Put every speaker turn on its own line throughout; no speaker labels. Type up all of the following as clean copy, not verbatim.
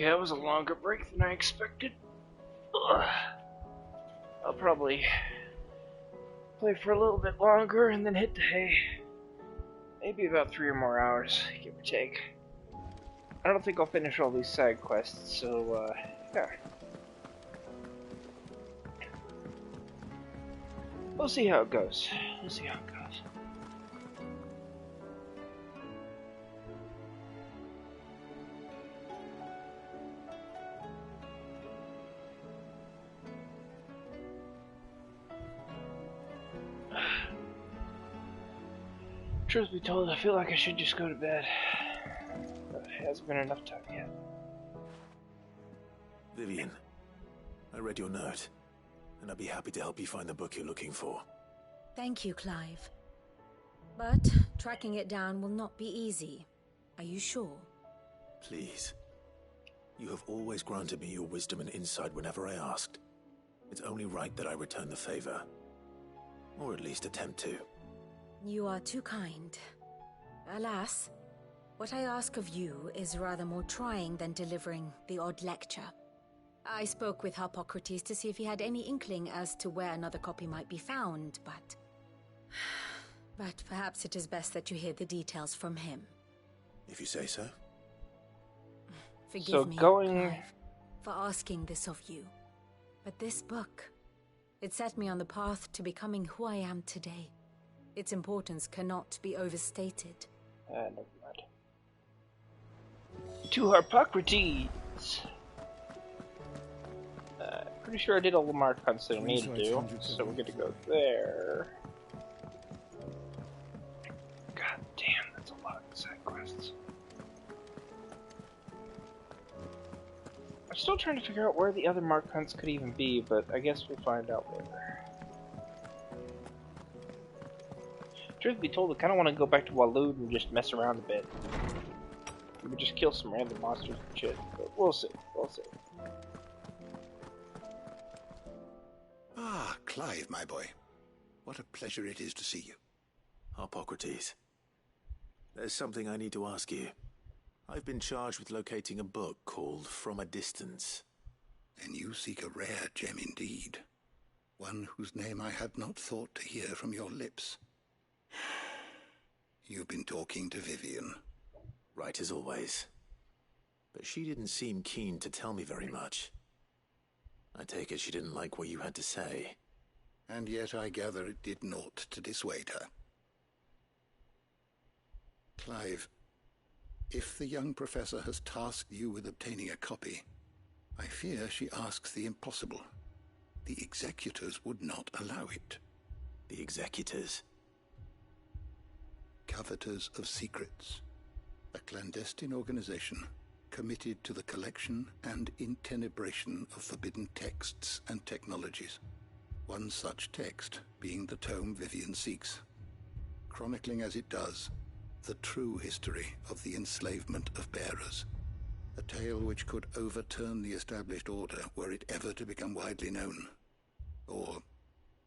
Okay, that was a longer break than I expected. Ugh. I'll probably play for a little bit longer and then hit the hay. Maybe about 3 or more hours, give or take. I don't think I'll finish all these side quests, so yeah. We'll see how it goes. We'll see how it goes. Truth be told, I feel like I should just go to bed. But it hasn't been enough time yet.
Vivian, I read your note, and I'd be happy to help you find the book you're looking for.
Thank you, Clive. But tracking it down will not be easy. Are you sure?
Please. You have always granted me your wisdom and insight whenever I asked. It's only right that I return the favor. Or at least attempt to.
You are too kind. Alas, what I ask of you is rather more trying than delivering the odd lecture. I spoke with Harpocrates to see if he had any inkling as to where another copy might be found, but... But perhaps it is best that you hear the details from him.
If you say so.
Forgive me, Clive, for asking this of you. But this book, it set me on the path to becoming who I am today. Its importance cannot be overstated.
Never mind. To Harpocrates! Pretty sure I did all the mark hunts that I need to do, so we're gonna go there. God damn, that's a lot of side quests. I'm still trying to figure out where the other mark hunts could even be, but I guess we'll find out later. Truth be told, I kind of want to go back to Waloed and just mess around a bit. We just kill some random monsters and shit, but we'll see, we'll see.
Ah, Clive, my boy. What a pleasure it is to see you.
Harpocrates. There's something I need to ask you. I've been charged with locating a book called From a Distance.
Then you seek a rare gem indeed. One whose name I had not thought to hear from your lips. You've been talking to Vivian.
Right as always. But she didn't seem keen to tell me very much. I take it she didn't like what you had to say.
And yet I gather it did naught to dissuade her. Clive, if the young professor has tasked you with obtaining a copy, I fear she asks the impossible. The executors would not allow it.
The executors?
Coveters of Secrets, a clandestine organization committed to the collection and intenebration of forbidden texts and technologies. One such text being the tome Vivian seeks, chronicling as it does the true history of the enslavement of bearers, a tale which could overturn the established order were it ever to become widely known. Or,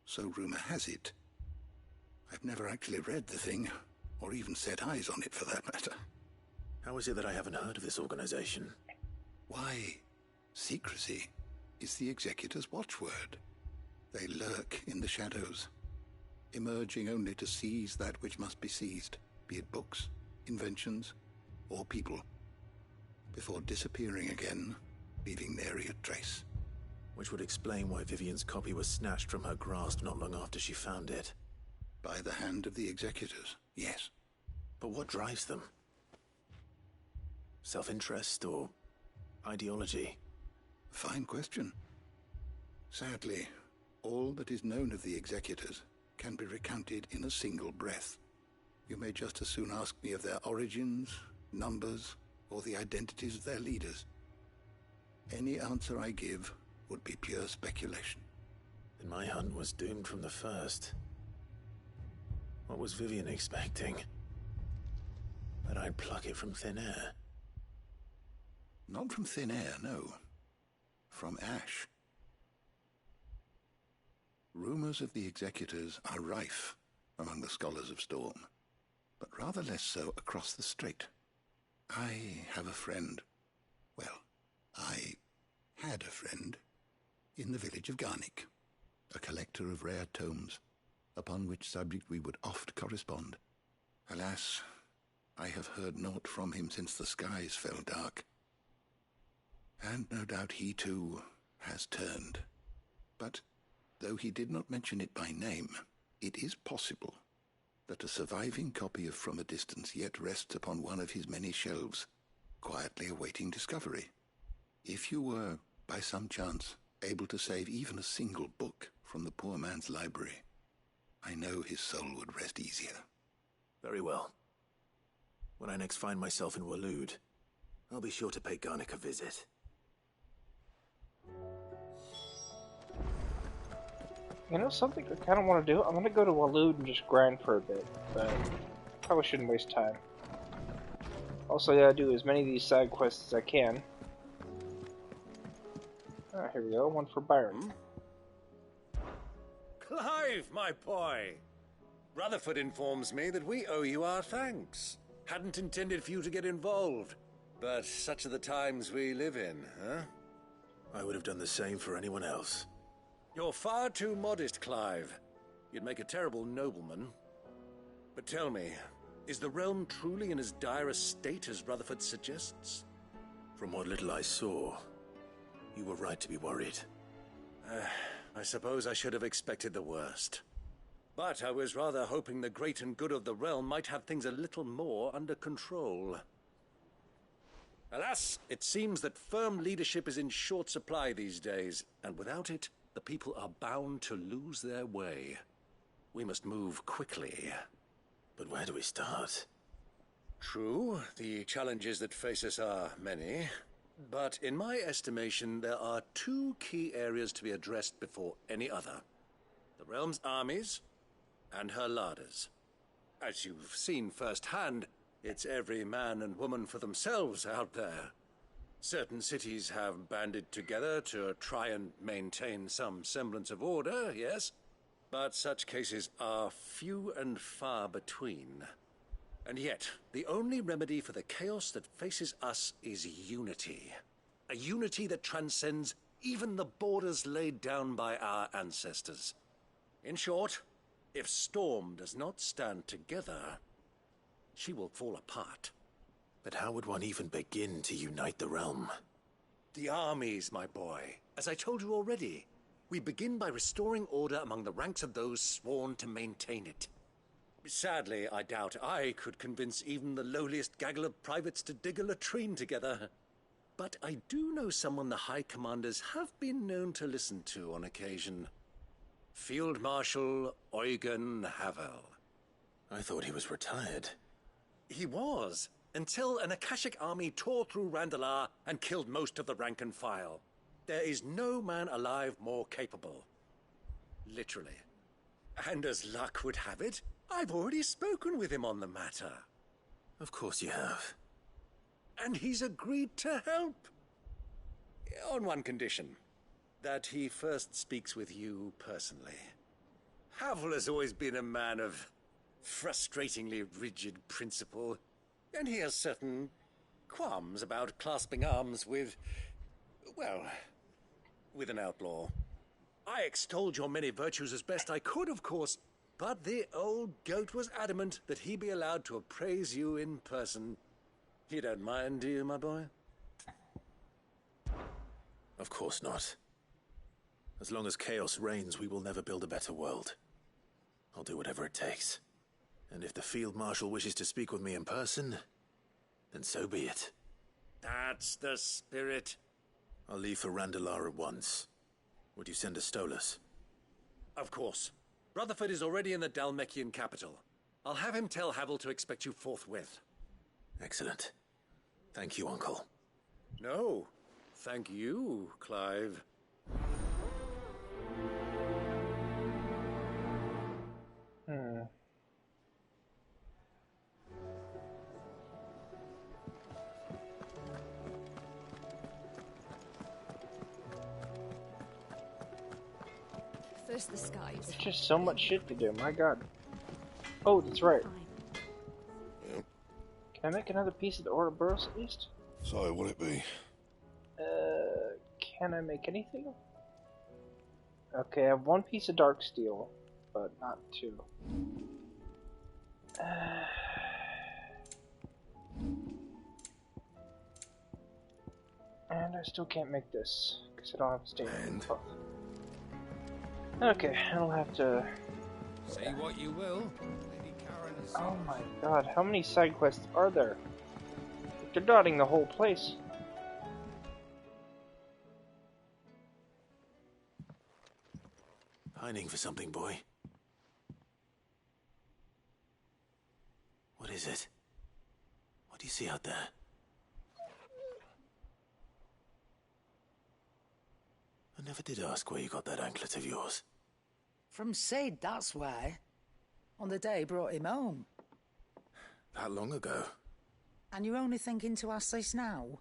so rumor has it. I've never actually read the thing, or even set eyes on it for that matter.
How is it that I haven't heard of this organization?
Why, secrecy is the executor's watchword. They lurk in the shadows, emerging only to seize that which must be seized, be it books, inventions, or people, before disappearing again, leaving nary a trace.
Which would explain why Vivian's copy was snatched from her grasp not long after she found it.
By the hand of the executors, yes.
But what drives them? Self-interest or ideology?
Fine question. Sadly, all that is known of the executors can be recounted in a single breath. You may just as soon ask me of their origins, numbers, or the identities of their leaders. Any answer I give would be pure speculation.
Then my hunt was doomed from the first. What was Vivian expecting? That I'd pluck it from thin air?
Not from thin air, no. From ash. Rumors of the executors are rife among the scholars of Storm, but rather less so across the strait. I have a friend, well, had a friend in the village of Garnick, a collector of rare tomes, upon which subject we would oft correspond. Alas, I have heard naught from him since the skies fell dark. And no doubt he too has turned. But though he did not mention it by name, it is possible that a surviving copy of From a Distance yet rests upon one of his many shelves, quietly awaiting discovery. If you were, by some chance, able to save even a single book from the poor man's library, I know his soul would rest easier.
Very well. When I next find myself in Waloed, I'll be sure to pay Garnick a visit.
You know something I kind of want to do? I'm going to go to Waloed and just grind for a bit, but probably shouldn't waste time. Also, I gotta do as many of these side quests as I can. Ah, here we go, one for Byron.
Clive, my boy! Rutherford informs me that we owe you our thanks. Hadn't intended for you to get involved, but such are the times we live in, huh?
I would have done the same for anyone else.
You're far too modest, Clive. You'd make a terrible nobleman. But tell me, is the realm truly in as dire a state as Rutherford suggests?
From what little I saw, you were right to be worried.
I suppose I should have expected the worst. But I was rather hoping the great and good of the realm might have things a little more under control. Alas, it seems that firm leadership is in short supply these days, and without it, the people are bound to lose their way. We must move quickly.
But where do we start?
True, the challenges that face us are many, but in my estimation, there are two key areas to be addressed before any other. The realm's armies and her larders. As you've seen firsthand, it's every man and woman for themselves out there. Certain cities have banded together to try and maintain some semblance of order, yes, but such cases are few and far between. And yet, the only remedy for the chaos that faces us is unity. A unity that transcends even the borders laid down by our ancestors. In short, if Storm does not stand together, she will fall apart.
But how would one even begin to unite the realm?
The armies, my boy. As I told you already, we begin by restoring order among the ranks of those sworn to maintain it. Sadly, I doubt I could convince even the lowliest gaggle of privates to dig a latrine together. But I do know someone the High Commanders have been known to listen to on occasion. Field Marshal Eugen Havel.
I thought he was retired.
He was, until an Akashic army tore through Randalar and killed most of the rank and file. There is no man alive more capable. Literally. And as luck would have it, I've already spoken with him on the matter.
Of course you have.
And he's agreed to help. On one condition. That he first speaks with you personally. Havel has always been a man of frustratingly rigid principle, and he has certain qualms about clasping arms with, well, with an outlaw. I extolled your many virtues as best I could, of course, but the old goat was adamant that he be allowed to appraise you in person. You don't mind, do you, my boy?
Of course not. As long as chaos reigns, we will never build a better world. I'll do whatever it takes. And if the Field Marshal wishes to speak with me in person, then so be it.
That's the spirit.
I'll leave for Randalar at once. Would you send a Stolas?
Of course. Rutherford is already in the Dalmekian capital. I'll have him tell Havel to expect you forthwith.
Excellent. Thank you, Uncle.
No, thank you, Clive.
First the skies.
There's just so much shit to do, my god. Oh, that's right.
Yep.
Can I make another piece of the Ouroboros at least?
So, what'd it be?
Can I make anything? Okay, I have one piece of dark steel, but not two. And I still can't make this, because I don't have a statement. Okay, I'll have to...
Say what you will. Lady Karen has
Oh my god, how many side quests are there? They're dotting the whole place.
Pining for something, boy. What is it? What do you see out there? I never did ask where you got that anklet of yours.
From Sid, that's why. On the day he brought him home.
That long ago?
And you're only thinking to ask this now?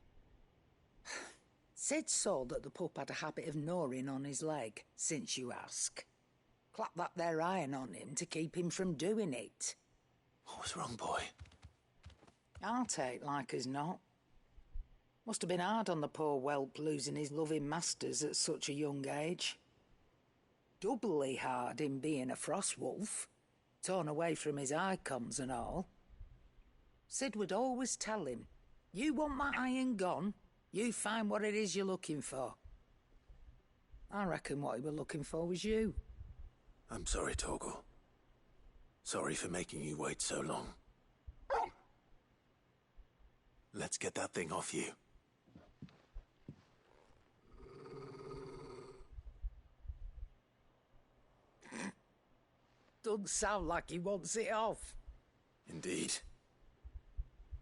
Sid saw that the pup had a habit of gnawing on his leg, since you ask. Clap that there iron on him to keep him from doing it.
What was wrong, boy?
I'll take like as not. Must have been hard on the poor whelp losing his loving masters at such a young age. Doubly hard in being a frost wolf, torn away from his icons and all. Sid would always tell him, you want that iron gone, you find what it is you're looking for. I reckon what he was looking for was you.
I'm sorry, Torgal. Sorry for making you wait so long. Let's get that thing off you.
Doesn't sound like he wants it off.
Indeed.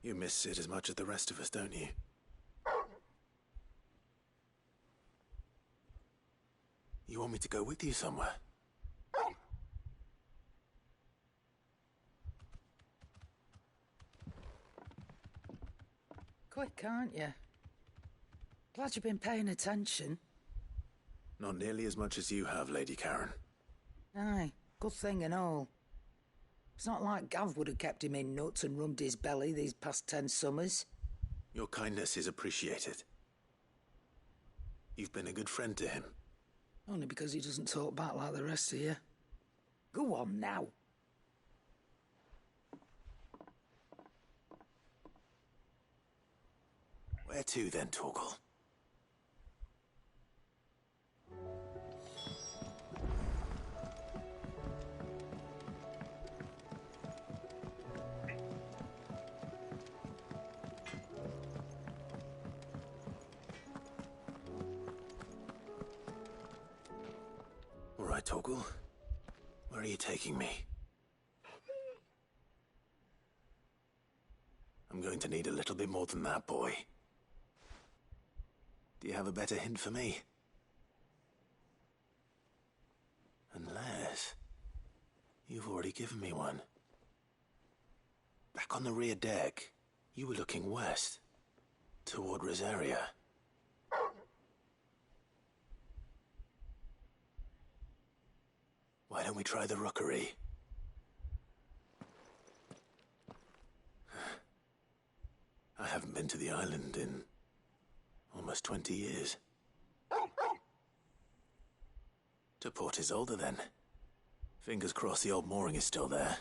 You miss Sid as much as the rest of us, don't you? You want me to go with you somewhere?
Quick, aren't you? Glad you've been paying attention.
Not nearly as much as you have, Lady Karen.
Aye, good thing and all. It's not like Gav would have kept him in nuts and rubbed his belly these past 10 summers.
Your kindness is appreciated. You've been a good friend to him.
Only because he doesn't talk back like the rest of you. Go on now.
Where to then, Torgal? All right, Torgal. Where are you taking me? I'm going to need a little bit more than that, boy. Do you have a better hint for me? Unless... you've already given me one. Back on the rear deck, you were looking west, toward Rosaria. Why don't we try the rookery? I haven't been to the island in almost 20 years. To Port Isolde, then. Fingers crossed the old mooring is still there.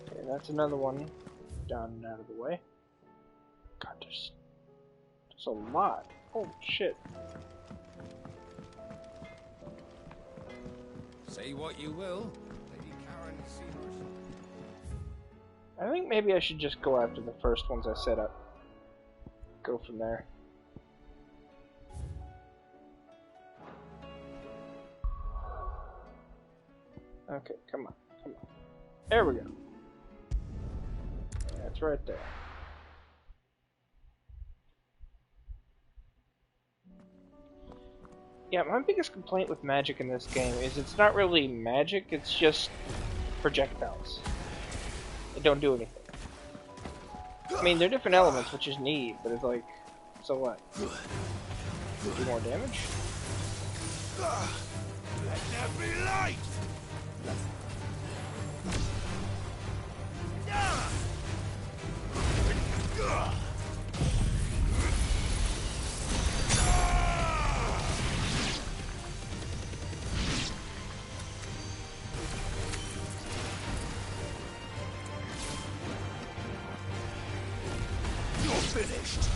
Okay, that's another one down and out of the way. God, there's a lot. Oh shit.
Say what you will. Lady Karen has seen her.
I think maybe I should just go after the first ones I set up. Go from there. Okay, come on, come on. There we go. That's right there. Yeah, my biggest complaint with magic in this game is it's not really magic, it's just projectiles. They don't do anything. I mean, they're different elements, which is neat, but it's like, so what? Do more damage?
Let there be light!
finished.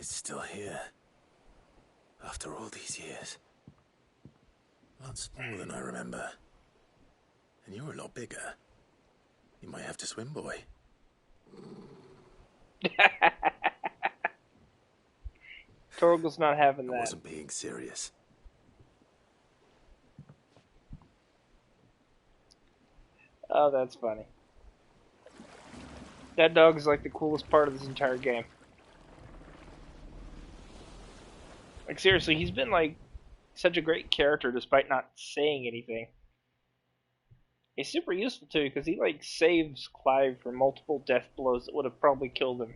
It's still here. After all these years. A lot smaller than I remember. And you're a lot bigger. You might have to swim, boy.
Torgal's not having
I
that.
wasn't being serious.
Oh, that's funny. That dog is like the coolest part of this entire game. Like, seriously, he's been like such a great character despite not saying anything. He's super useful too because he like saves Clive from multiple death blows that would have probably killed him.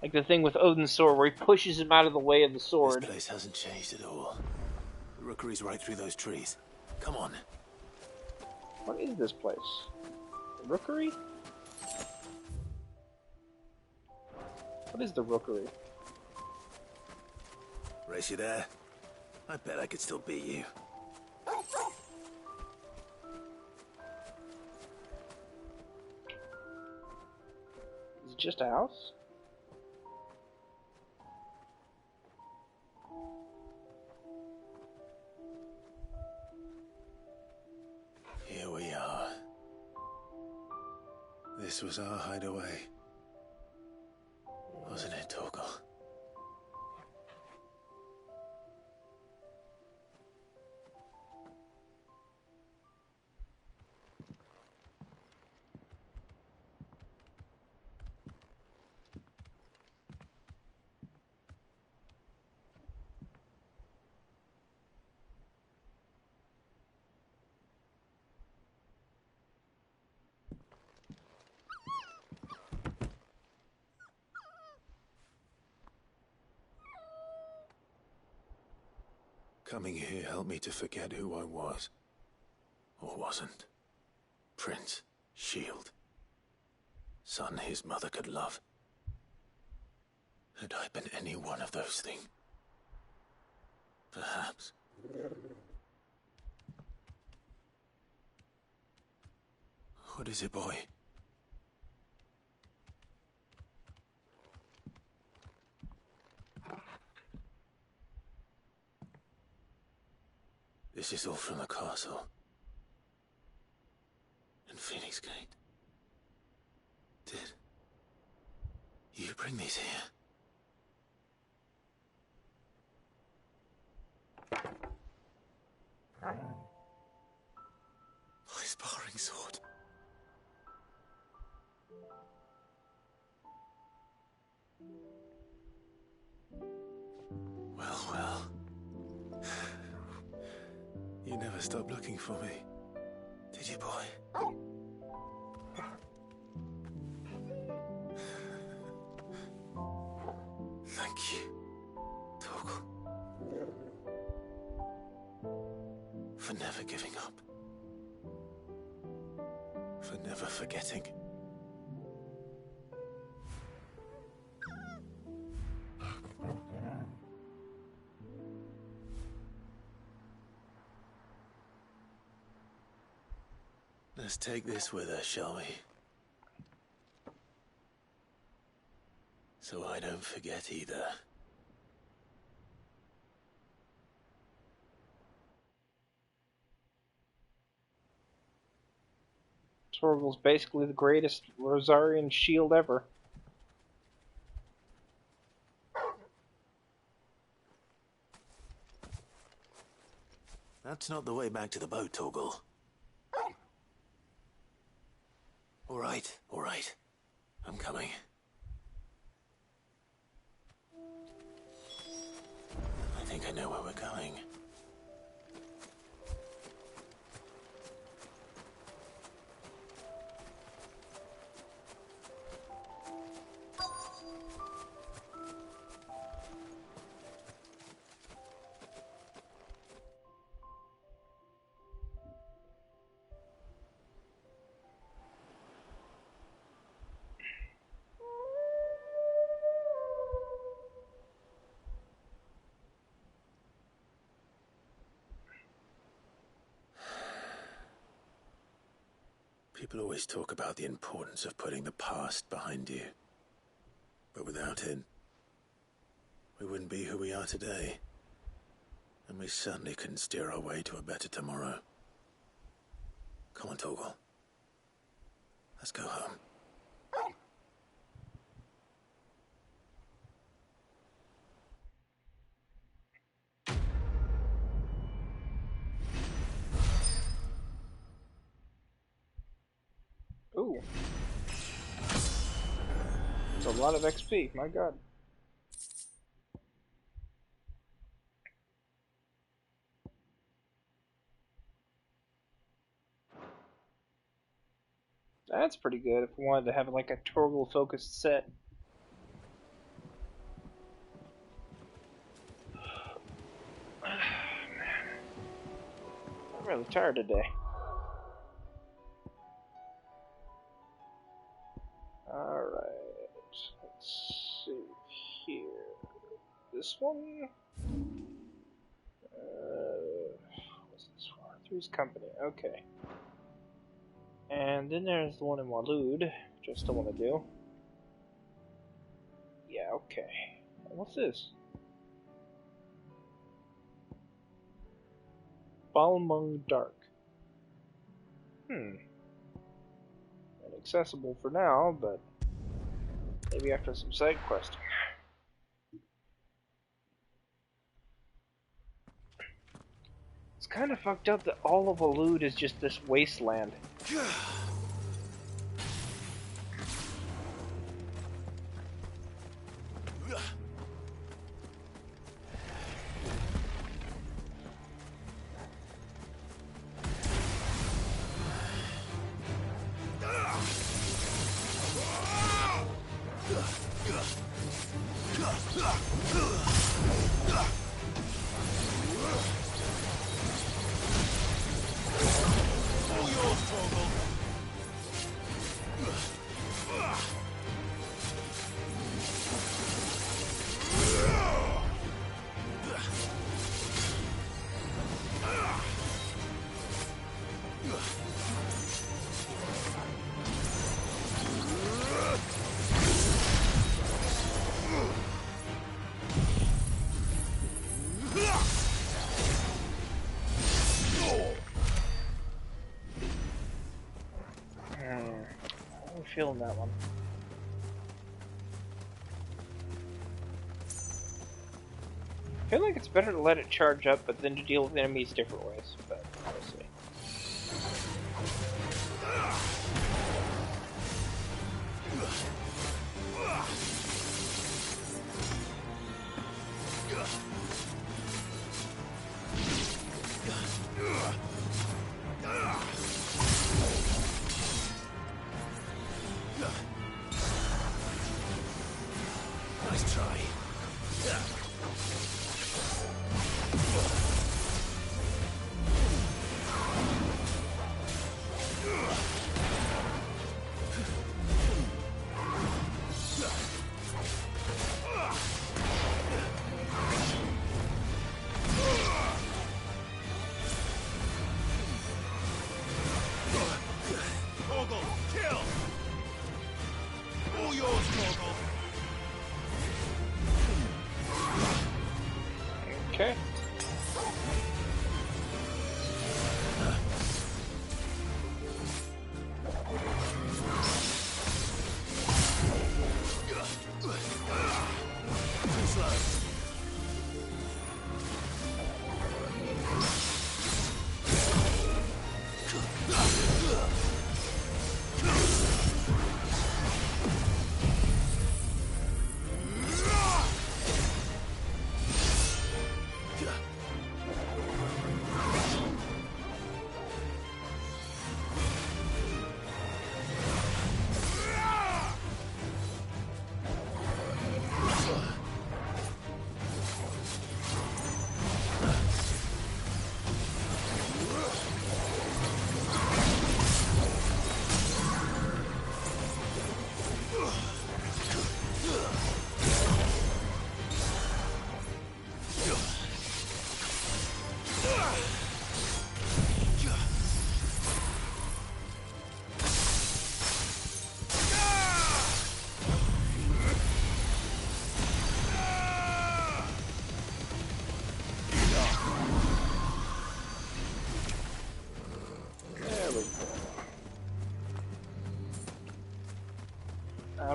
Like the thing with Odin's sword where he pushes him out of the way of the sword.
This place hasn't changed at all. The rookery's right through those trees. Come on.
What is this place? The rookery? What is the rookery?
Race you there? I bet I could still beat you.
Is it just a house?
Here we are. This was our hideaway. Wasn't it, Torgal? Coming here helped me to forget who I was. Or wasn't. Prince, shield. Son his mother could love. Had I been any one of those things? Perhaps. What is it, boy? This is all from the castle. And Phoenix Gate. Did you bring these here? My sparring sword. Well, well. You never stopped looking for me, did you, boy? Thank you, Torgal. For never giving up. For never forgetting. Let's take this with us, shall we? So I don't forget either.
Torgal's basically the greatest Rosarian shield ever.
That's not the way back to the boat, Torgal. All right. I'm coming. I think I know where we're going. People always talk about the importance of putting the past behind you. But without it, we wouldn't be who we are today. And we certainly couldn't steer our way to a better tomorrow. Come on, Torgal. Let's go home.
Ooh. That's a lot of XP, my god. That's pretty good if we wanted to have like a Torgal focused set. I'm really tired today. Alright, let's see here. This one? What's this for? Three's Company, okay. And then there's the one in Waloed, which I still want to do. Yeah, okay. What's this? Balmung Dark. Inaccessible for now, but maybe after some side questing. It's kind of fucked up that all of Waloed is just this wasteland. Feeling that one. I feel like it's better to let it charge up, but then to deal with enemies different ways, but honestly.
Nice try.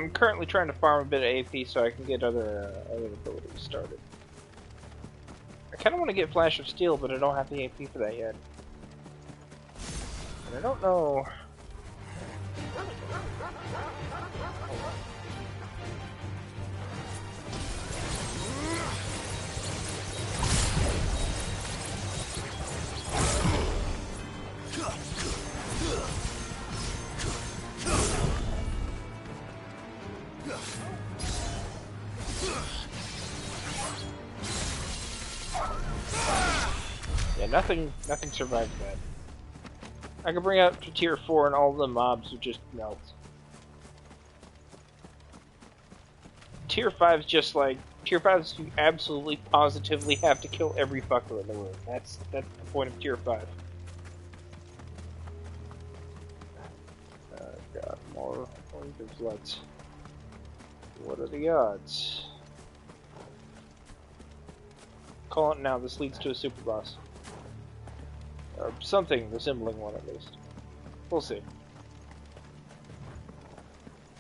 I'm currently trying to farm a bit of AP so I can get other abilities started. I kind of want to get Flash of Steel, but I don't have the AP for that yet. And I don't know. Yeah, nothing survives that. I could bring out to tier 4 and all the mobs would just melt. Tier 5 is just like, tier 5 is you absolutely positively have to kill every fucker in the room. That's the point of tier 5. God, more let's. What are the odds? Call it now, this leads to a super boss. Or something resembling one at least. We'll see.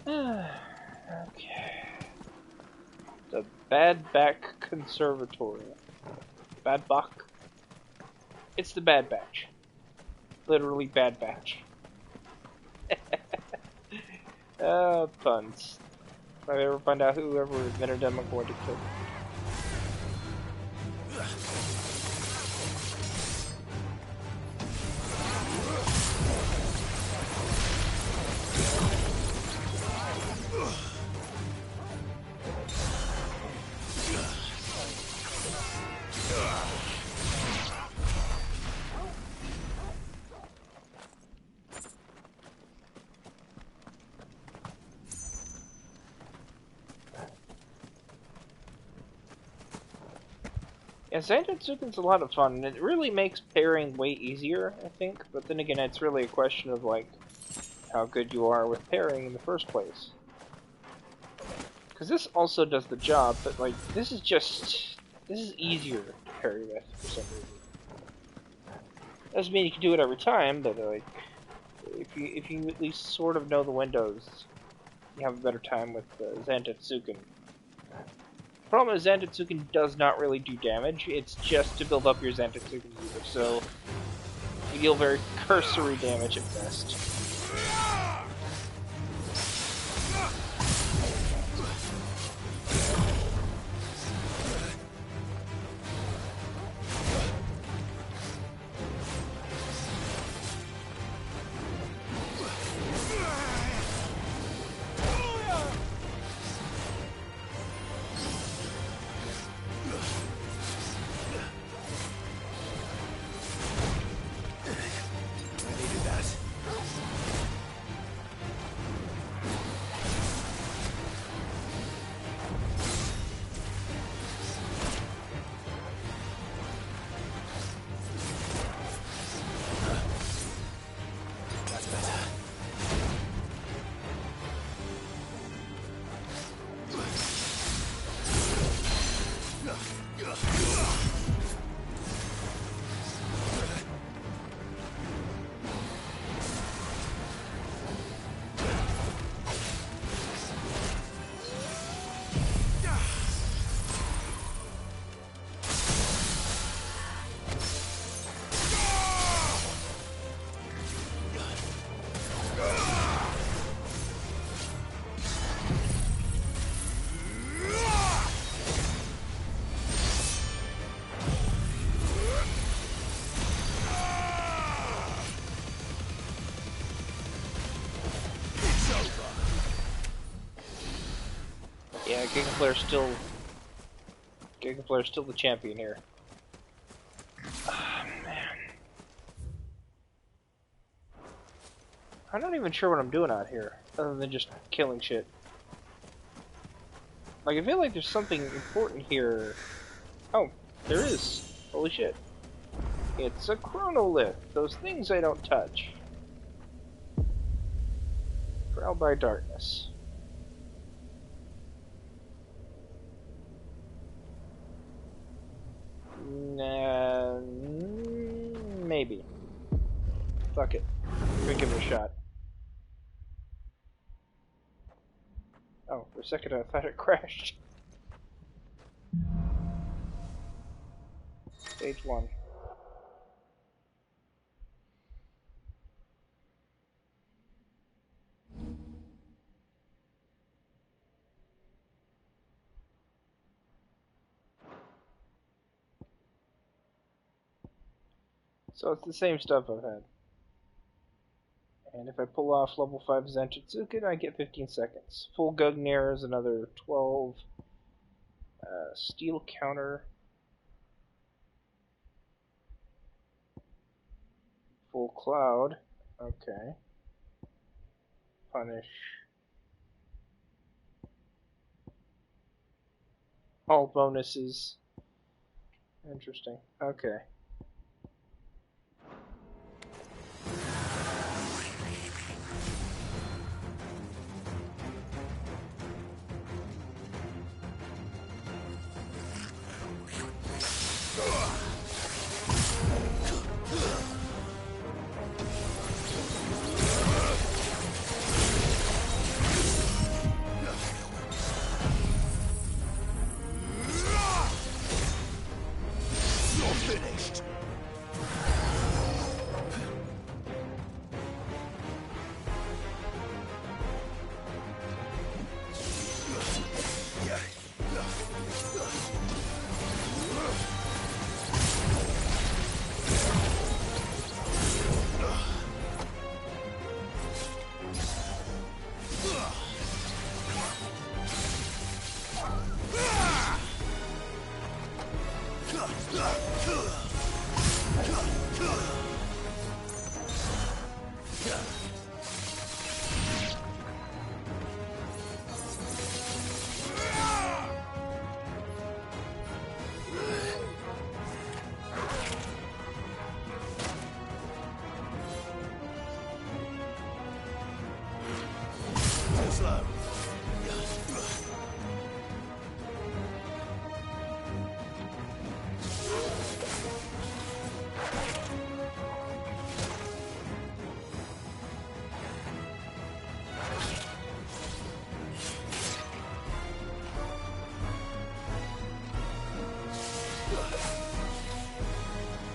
Okay. The Bad Back Conservatory. Bad Bach? It's the Bad Batch. Literally Bad Batch. Puns. If I ever find out whoever invented them, I'm going to kill them. Yeah, Zantetsuken's a lot of fun, and it really makes pairing way easier, I think. But then again, it's really a question of, like, how good you are with pairing in the first place. Because this also does the job, but, like, this is easier to parry with, for some reason. Doesn't mean you can do it every time, but, like, if you at least sort of know the windows, you have a better time with Zantetsuken. The problem is Zantetsuken does not really do damage, it's just to build up your Zantetsuken meter, so you deal very cursory damage at best. Yeah, Gigaflare's still the champion here. Oh, man. I'm not even sure what I'm doing out here, other than just killing shit. Like, I feel like there's something important here. Oh, there is. Holy shit. It's a chronolith. Those things I don't touch. Drowned by darkness. Nah, maybe. Fuck it. We're gonna give it a shot. a second I thought it crashed. Stage 1. So it's the same stuff I've had. And if I pull off level 5 Zantetsuken, I get 15 seconds. Full Gugnir is another 12. Steel Counter. Full Cloud. Okay. Punish. All bonuses. Interesting. Okay.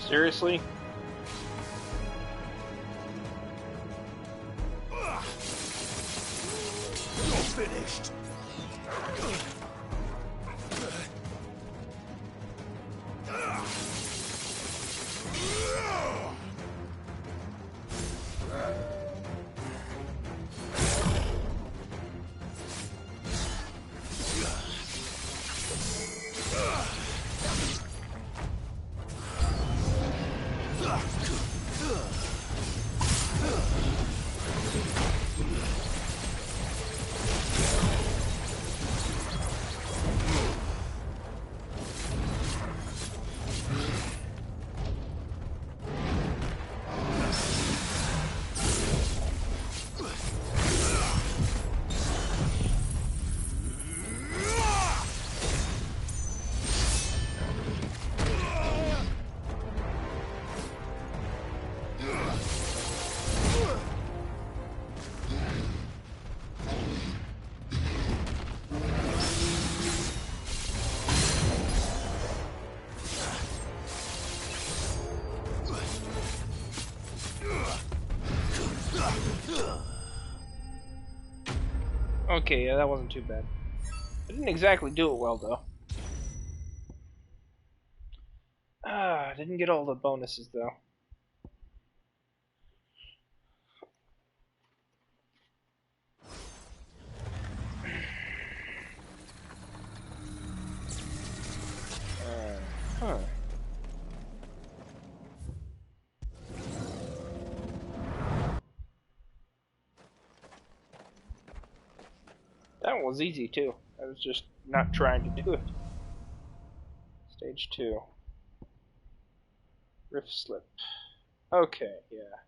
Seriously?
You're finished.
Okay, yeah, that wasn't too bad. I didn't exactly do it well, though. Ah, didn't get all the bonuses, though. Huh. That one was easy, too. I was just not trying to do it. Stage 2. Rift Slip. Okay, yeah.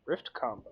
Rift Combo.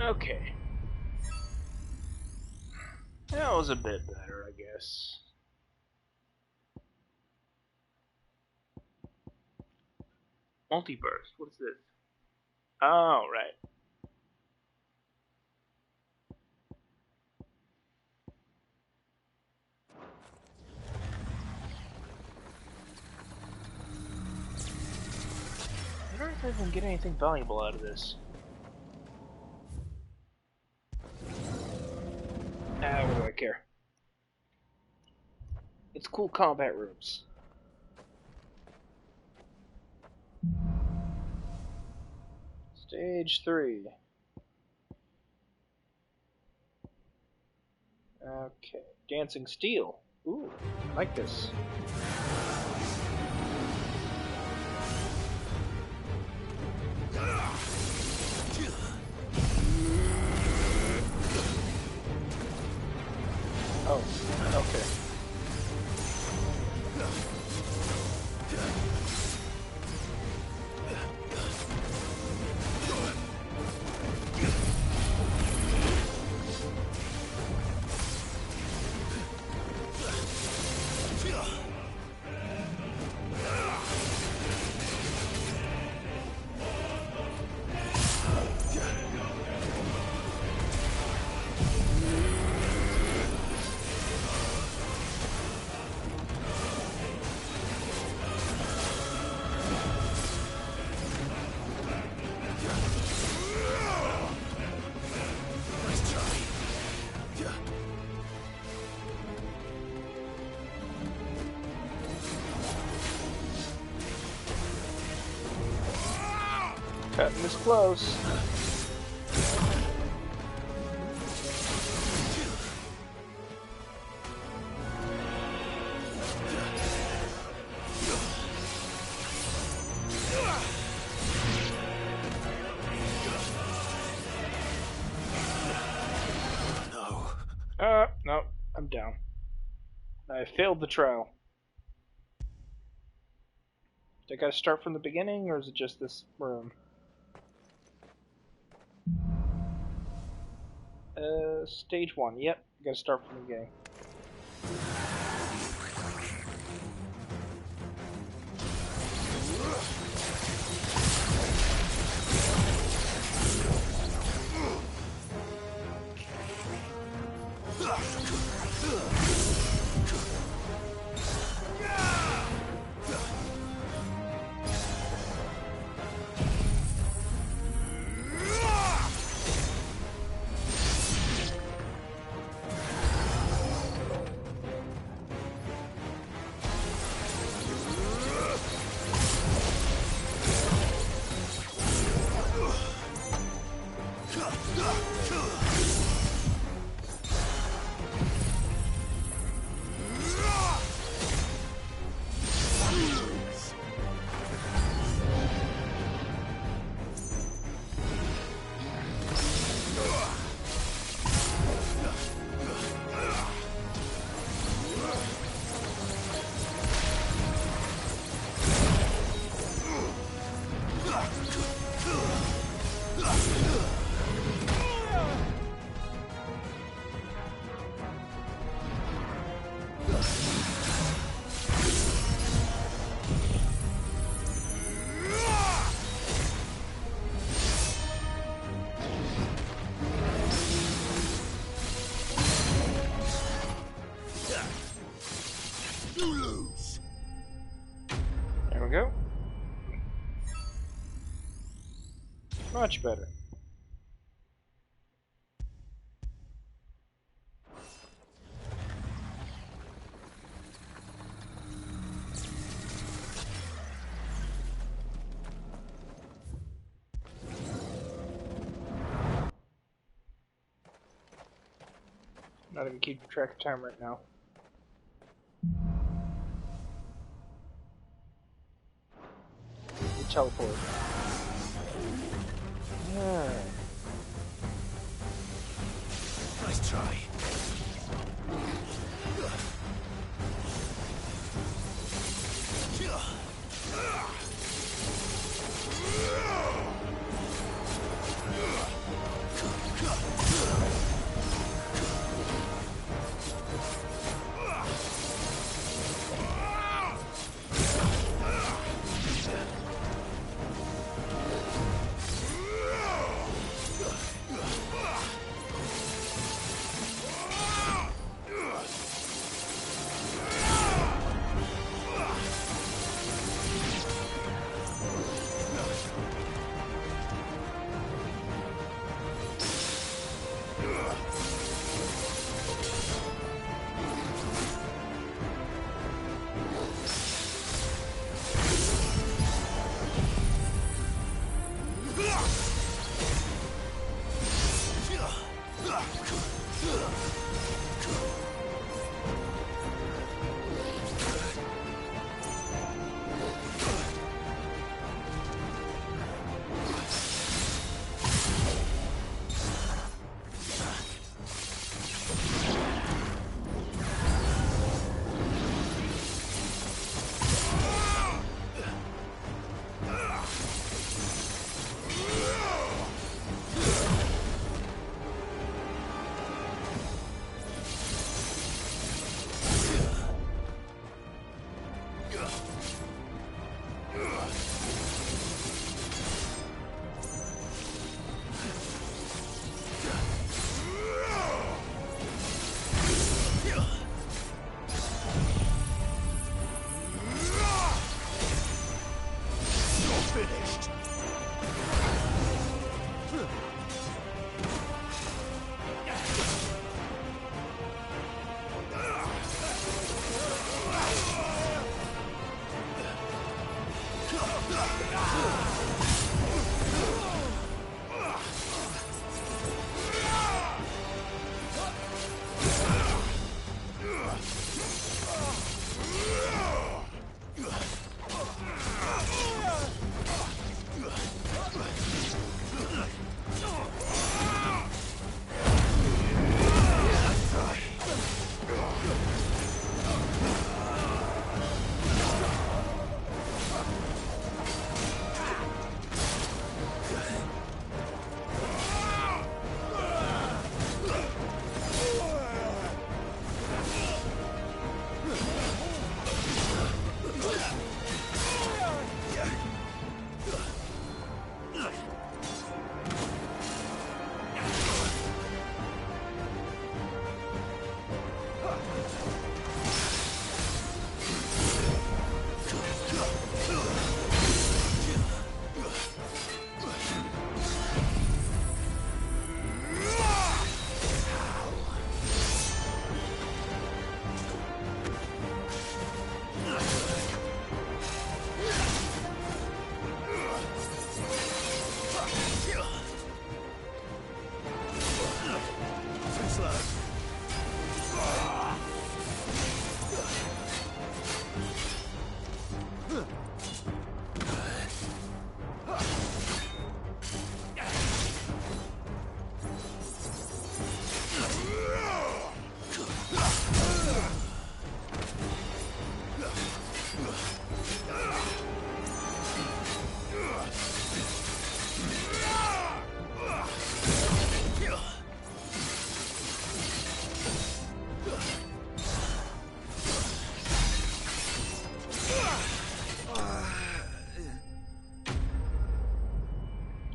Okay. That was a bit better, I guess. Multiverse, what's this? Oh, right. I don't know if I can get anything valuable out of this. What do I care? It's cool combat rooms. Stage 3. Okay. Dancing Steel. Ooh, I like this. Oh, okay. Cutting this close. No, I'm down. I failed the trial. Do I gotta start from the beginning, or is it just this room? Stage 1. Yep, gotta start from the beginning. we go. Much better. Not even keeping track of time right now. We teleport. Yeah.
Nice try.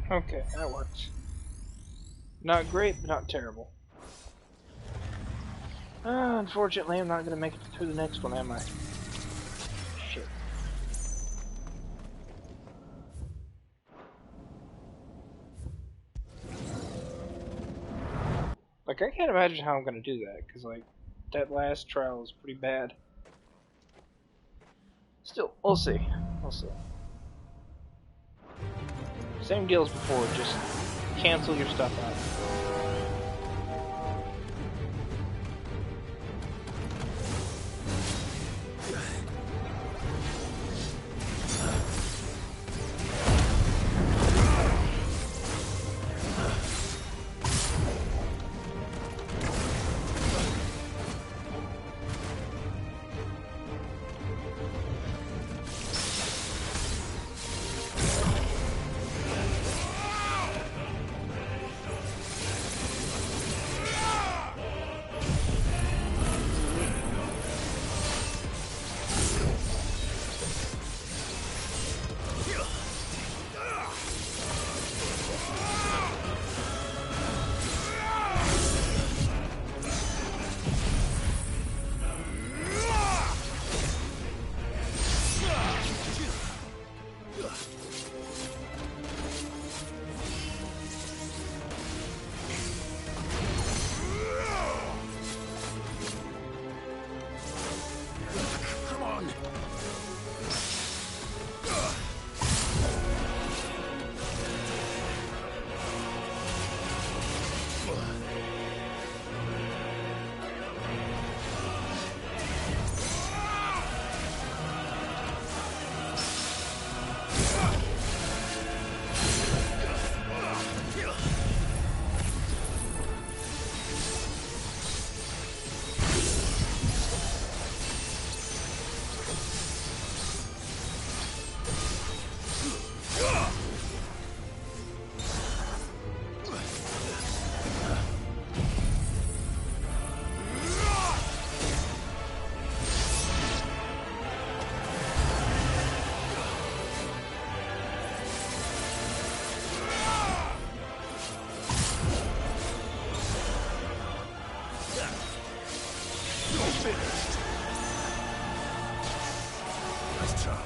Okay, that works. Not great, but not terrible. Unfortunately, I'm not going to make it through the next one, am I? Shit. Like, I can't imagine how I'm gonna do that, because, like, that last trial was pretty bad. Still, we'll see. We'll see. Same deal as before, just cancel your stuff out.
Nice try.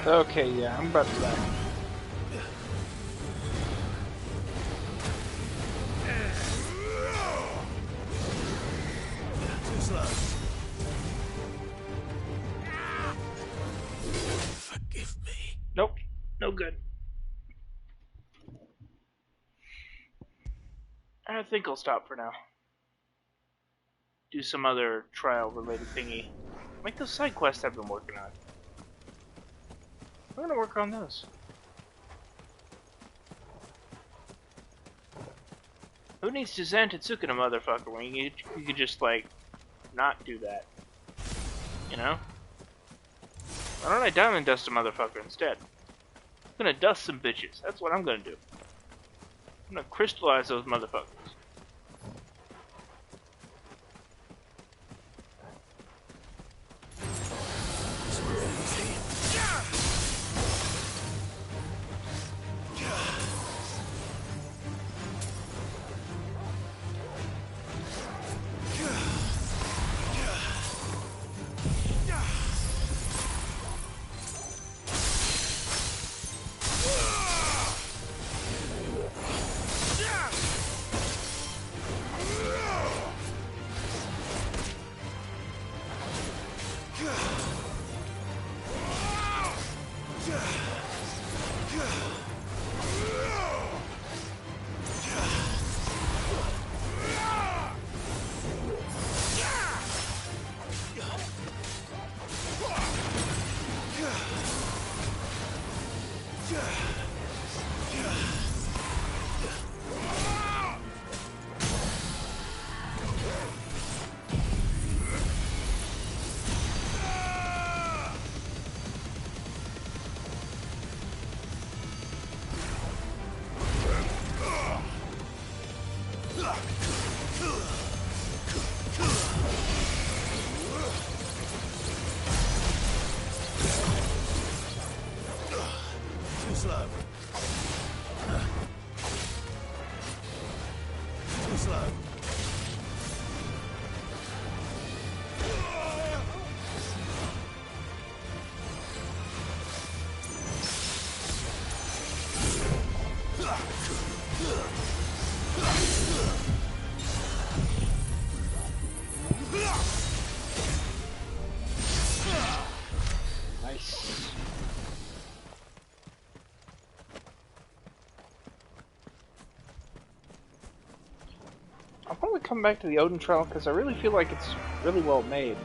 Okay, yeah, I'm about to die.
Too slow. Forgive me.
Nope, no good. I think I'll stop for now. Do some other trial-related thingy. Like those side quests I've been working on. I'm gonna work on those. Who needs to Zantetsuken a motherfucker when you could just, like, not do that? You know? Why don't I diamond dust a motherfucker instead? I'm gonna dust some bitches. That's what I'm gonna do. I'm gonna crystallize those motherfuckers.
slow. Too slow.
Nice. I'll probably come back to the Odin trial because I really feel like it's really well made.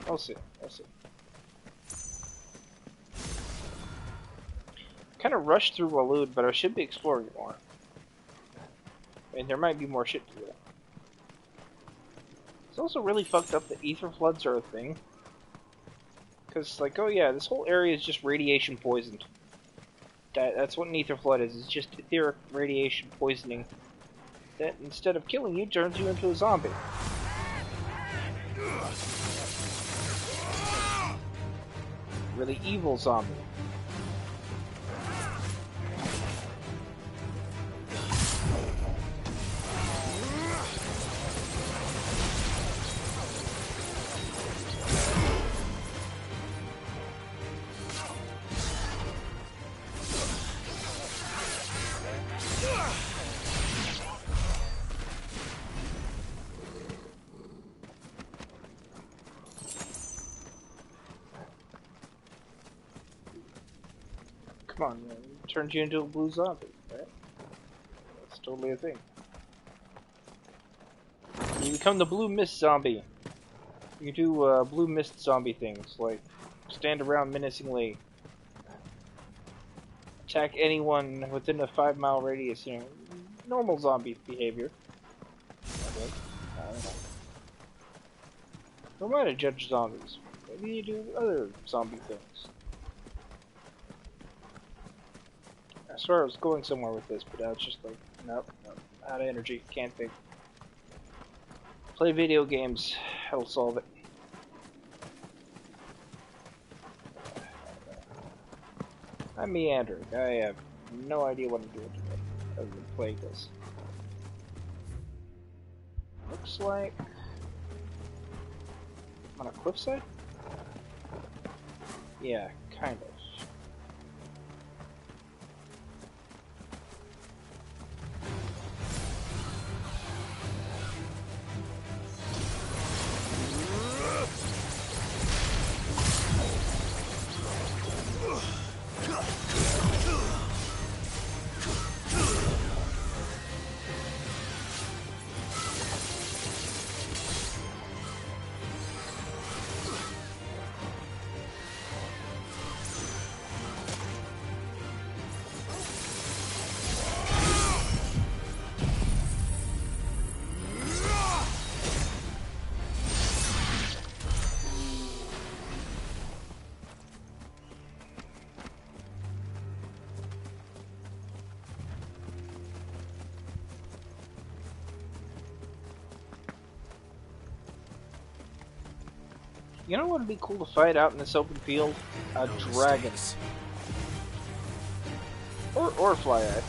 I'll see. I'll see. Kind of rushed through Waloed, but I should be exploring it more. And there might be more shit to do. It's also really fucked up that ether floods are a thing. Because, like, oh yeah, this whole area is just radiation poisoned. That's what an ether flood is. It's just etheric radiation poisoning that, instead of killing you, turns you into a zombie. Really evil zombie. Come on, man. It turns you into a blue zombie, right? That's totally a thing. You become the blue mist zombie. You do blue mist zombie things, like stand around menacingly, attack anyone within a 5-mile radius, you know, normal zombie behavior. Okay. I don't know. Who am I to judge zombies? Maybe you do other zombie things. I swear I was going somewhere with this, but now it's just like, nope, out of energy, can't think. Play video games, that'll solve it. I'm meandering, I have no idea what I'm doing today, other than playing this. Looks like I'm on a cliffside? Yeah, kind of. You know what would be cool to fight out in this open field? A dragon. Or a fly eye.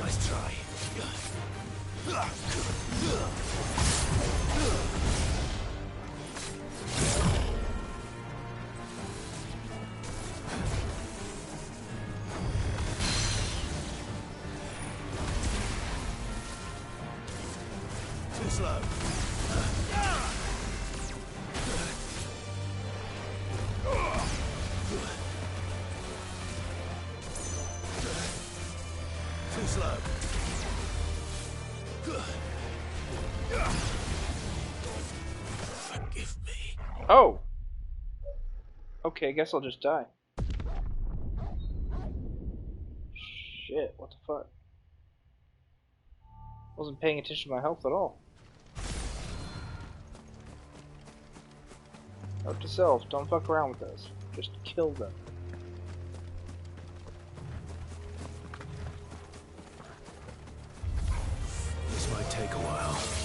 Nice try. Too slow. Too slow.
Oh! Okay, I guess I'll just die. Shit, what the fuck? Wasn't paying attention to my health at all. Note to self, don't fuck around with us. Just kill them.
This might take a while.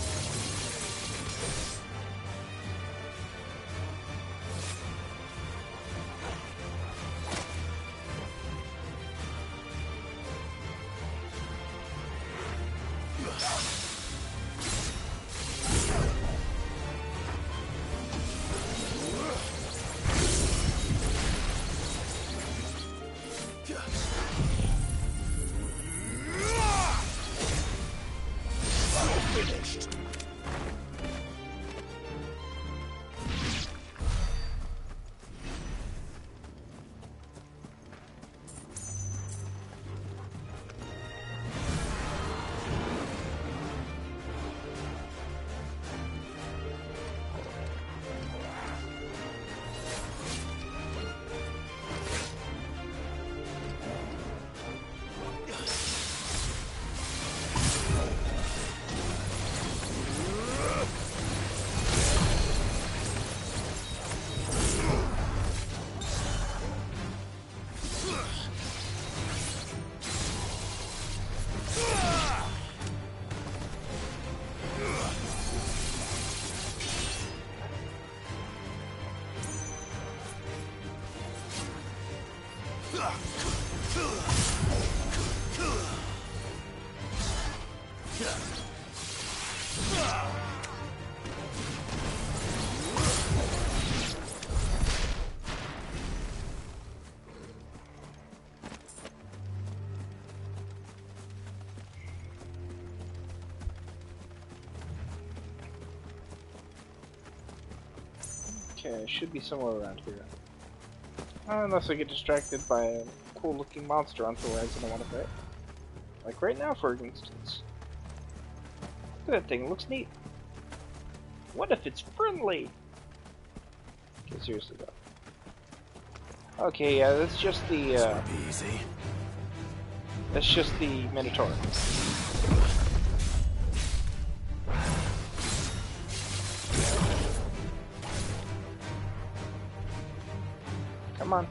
Okay, it should be somewhere around here. Unless I get distracted by a cool looking monster on the horizon I want to fight. Like right now, for instance. Look at that thing, it looks neat. What if it's friendly? Okay, seriously though. Okay, yeah, that's just the,
This might be easy.
that's just the Minotaur. Come on.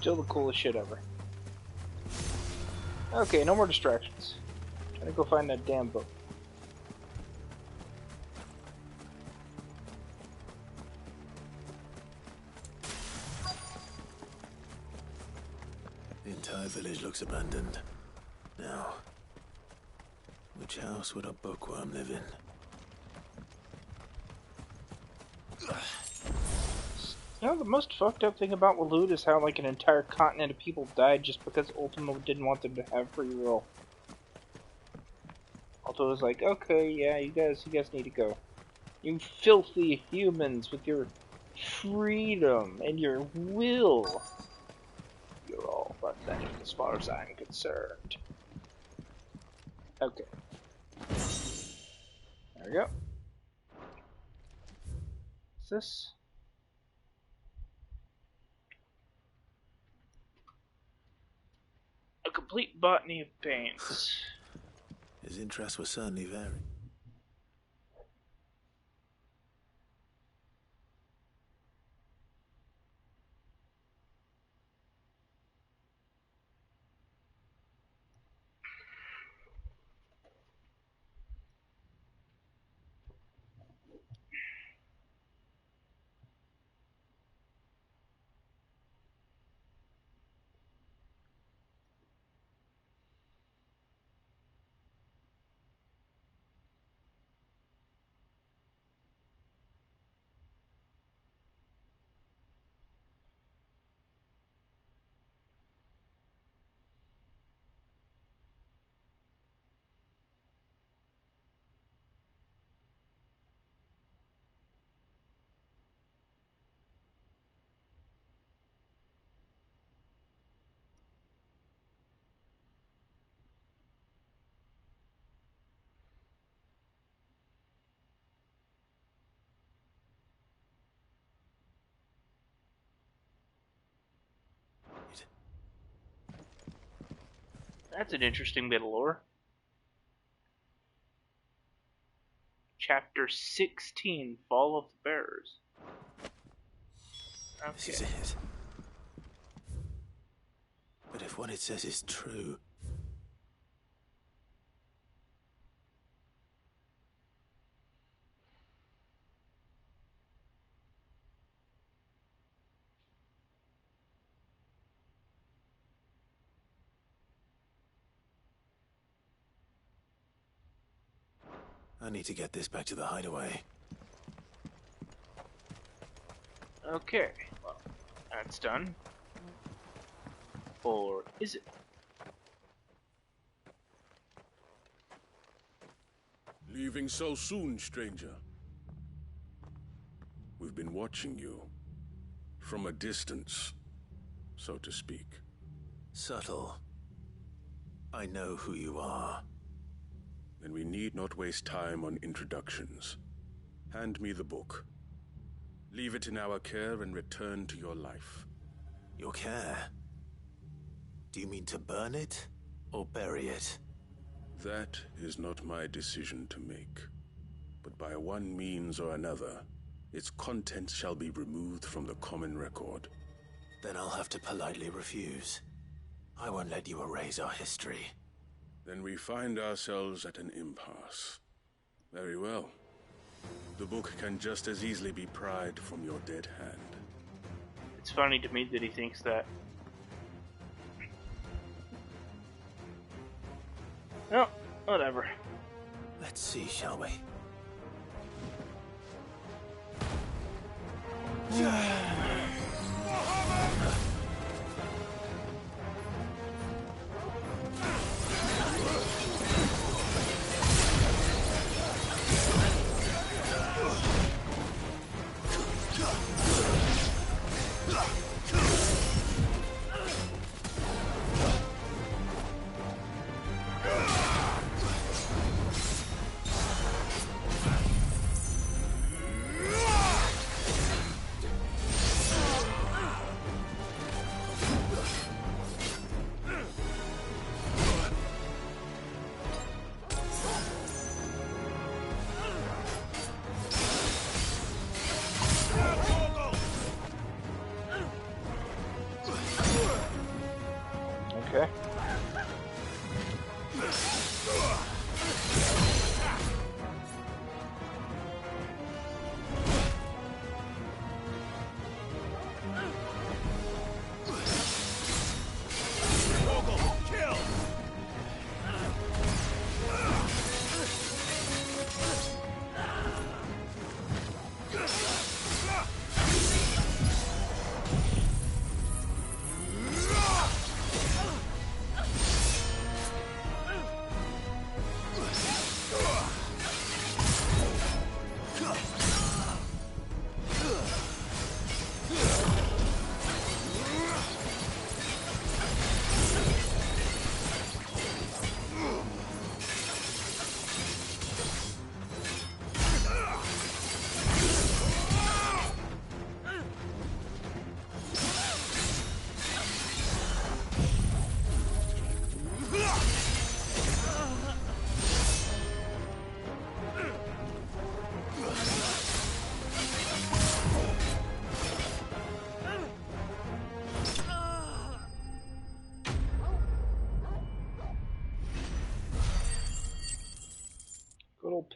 Still the coolest shit ever. Okay, no more distractions. Trying to go find that damn book.
The entire village looks abandoned. Now, which house would a bookworm live in?
You know, the most fucked up thing about Waloed is how, like, an entire continent of people died just because Ultima didn't want them to have free will. Ultima was like, okay, yeah, you guys need to go. You filthy humans with your freedom and your will. You're all pathetic as far as I'm concerned. Okay. There we go. What's this? A complete botany of paints.
His interests were certainly varied.
That's an interesting bit of lore. Chapter 16, Fall of the Bearers. Okay.
This is it. But if what it says is true... I need to get this back to the hideaway.
Okay, well, that's done. Or is it?
Leaving so soon, stranger? We've been watching you. From a distance, so to speak.
Subtle. I know who you are.
Then we need not waste time on introductions. Hand me the book. Leave it in our care and return to your life.
Your care? Do you mean to burn it, or bury it?
That is not my decision to make. But by one means or another, its contents shall be removed from the common record.
Then I'll have to politely refuse. I won't let you erase our history.
Then we find ourselves at an impasse. Very well. The book can just as easily be pried from your dead hand.
It's funny to me that he thinks that. No, whatever.
Let's see, shall we?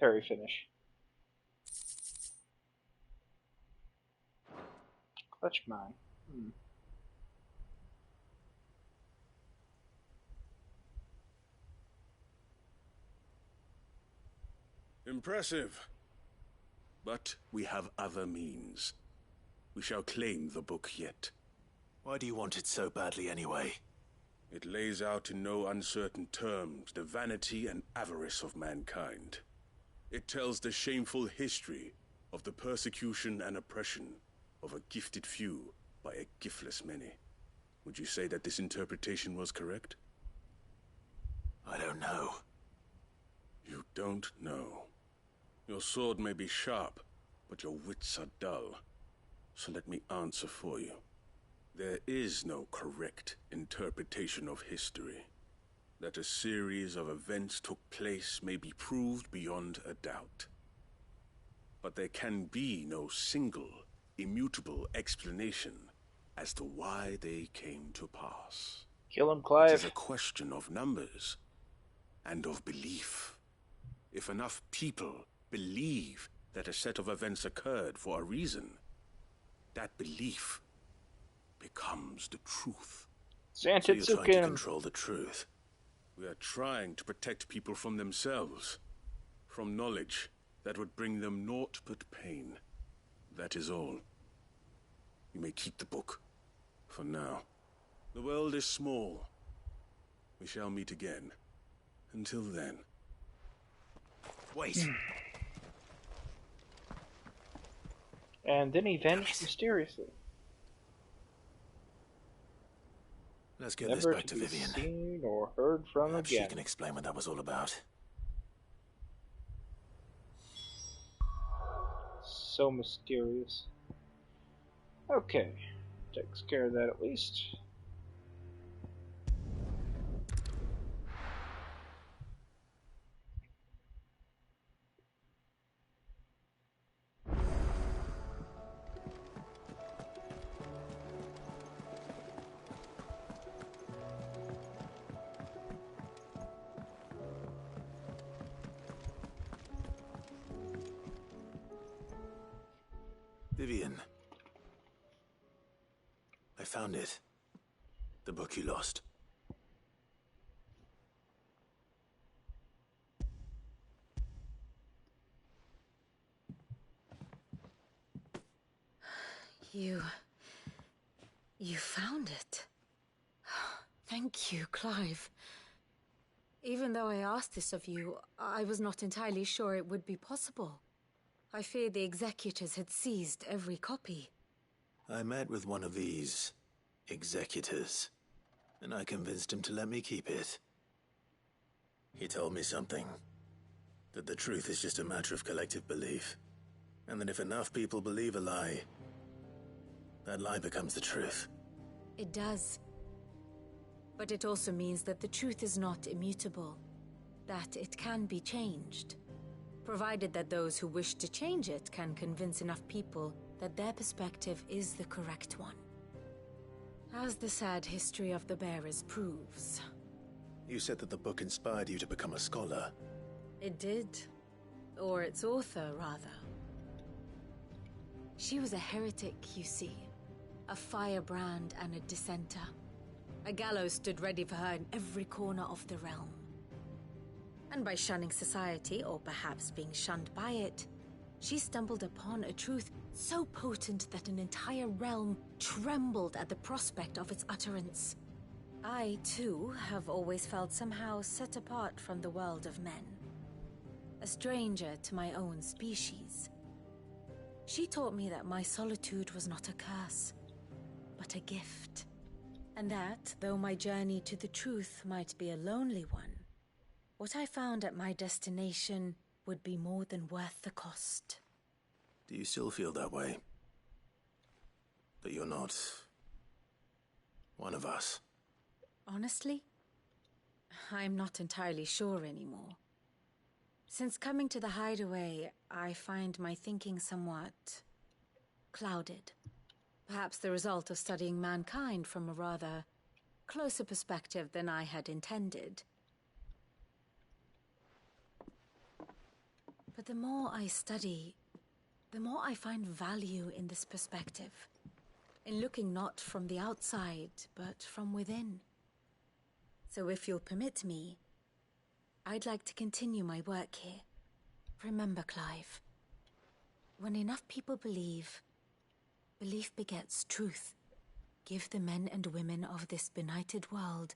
military finish. Clutch mine.
Impressive. But we have other means. We shall claim the book yet.
Why do you want it so badly anyway?
It lays out in no uncertain terms the vanity and avarice of mankind. It tells the shameful history of the persecution and oppression of a gifted few by a giftless many. Would you say that this interpretation was correct?
I don't know.
You don't know. Your sword may be sharp, but your wits are dull. So let me answer for you. There is no correct interpretation of history. That a series of events took place may be proved beyond a doubt. But there can be no single, immutable explanation as to why they came to pass.
Kill him,
It
Clive.
is a question of numbers and of belief. If enough people believe that a set of events occurred for a reason, that belief becomes the truth.
So you're trying to
Santitsuken.
control the truth.
We are trying to protect people from themselves, from knowledge that would bring them naught but pain. That is all. You may keep the book, for now. The world is small. We shall meet again. Until then.
Wait.
And then he vanished mysteriously.
Let's get this
Never
back
to
to
be
Vivian.
seen or heard from
Perhaps
again.
she can explain what that was all about.
So mysterious. Okay. Takes care of that at least.
Vivian. I found it. The book you lost.
You found it. Thank you, Clive. Even though I asked this of you, I was not entirely sure it would be possible. I feared the executors had seized every copy.
I met with one of these executors, and I convinced him to let me keep it. He told me something. That the truth is just a matter of collective belief. And that if enough people believe a lie, that lie becomes the truth.
It does. But it also means that the truth is not immutable. That it can be changed. Provided that those who wish to change it can convince enough people that their perspective is the correct one. As the sad history of the bearers proves.
You said that the book inspired you to become a scholar.
It did. Or its author, rather. She was a heretic, you see. A firebrand and a dissenter. A gallows stood ready for her in every corner of the realm. And by shunning society, or perhaps being shunned by it, she stumbled upon a truth so potent that an entire realm trembled at the prospect of its utterance. I, too, have always felt somehow set apart from the world of men. A stranger to my own species. She taught me that my solitude was not a curse, but a gift. And that, though my journey to the truth might be a lonely one, what I found at my destination would be more than worth the cost.
Do you still feel that way? That you're not one of us?
Honestly, I'm not entirely sure anymore. Since coming to the hideaway, I find my thinking somewhat clouded. Perhaps the result of studying mankind from a rather closer perspective than I had intended. But the more I study, the more I find value in this perspective. In looking not from the outside, but from within. So if you'll permit me, I'd like to continue my work here. Remember, Clive, when enough people believe, belief begets truth. Give the men and women of this benighted world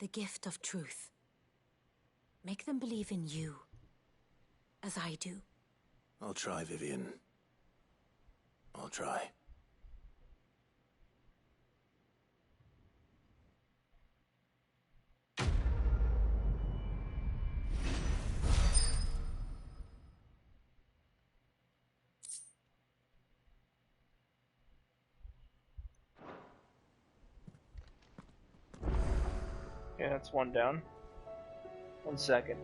the gift of truth. Make them believe in you, as I do.
I'll try, Vivian. I'll try.
Yeah, that's one down. 1 second.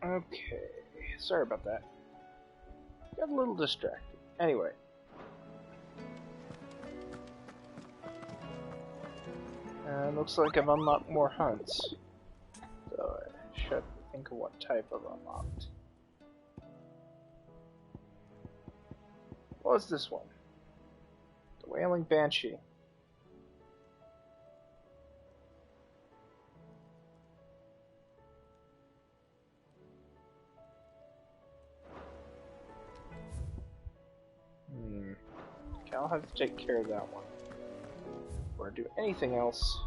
Okay, sorry about that. Got a little distracted. Anyway. Looks like I've unlocked more hunts. So I should think of what type I've unlocked. What was this one? The Wailing Banshee. Okay, I'll have to take care of that one. Or do anything else.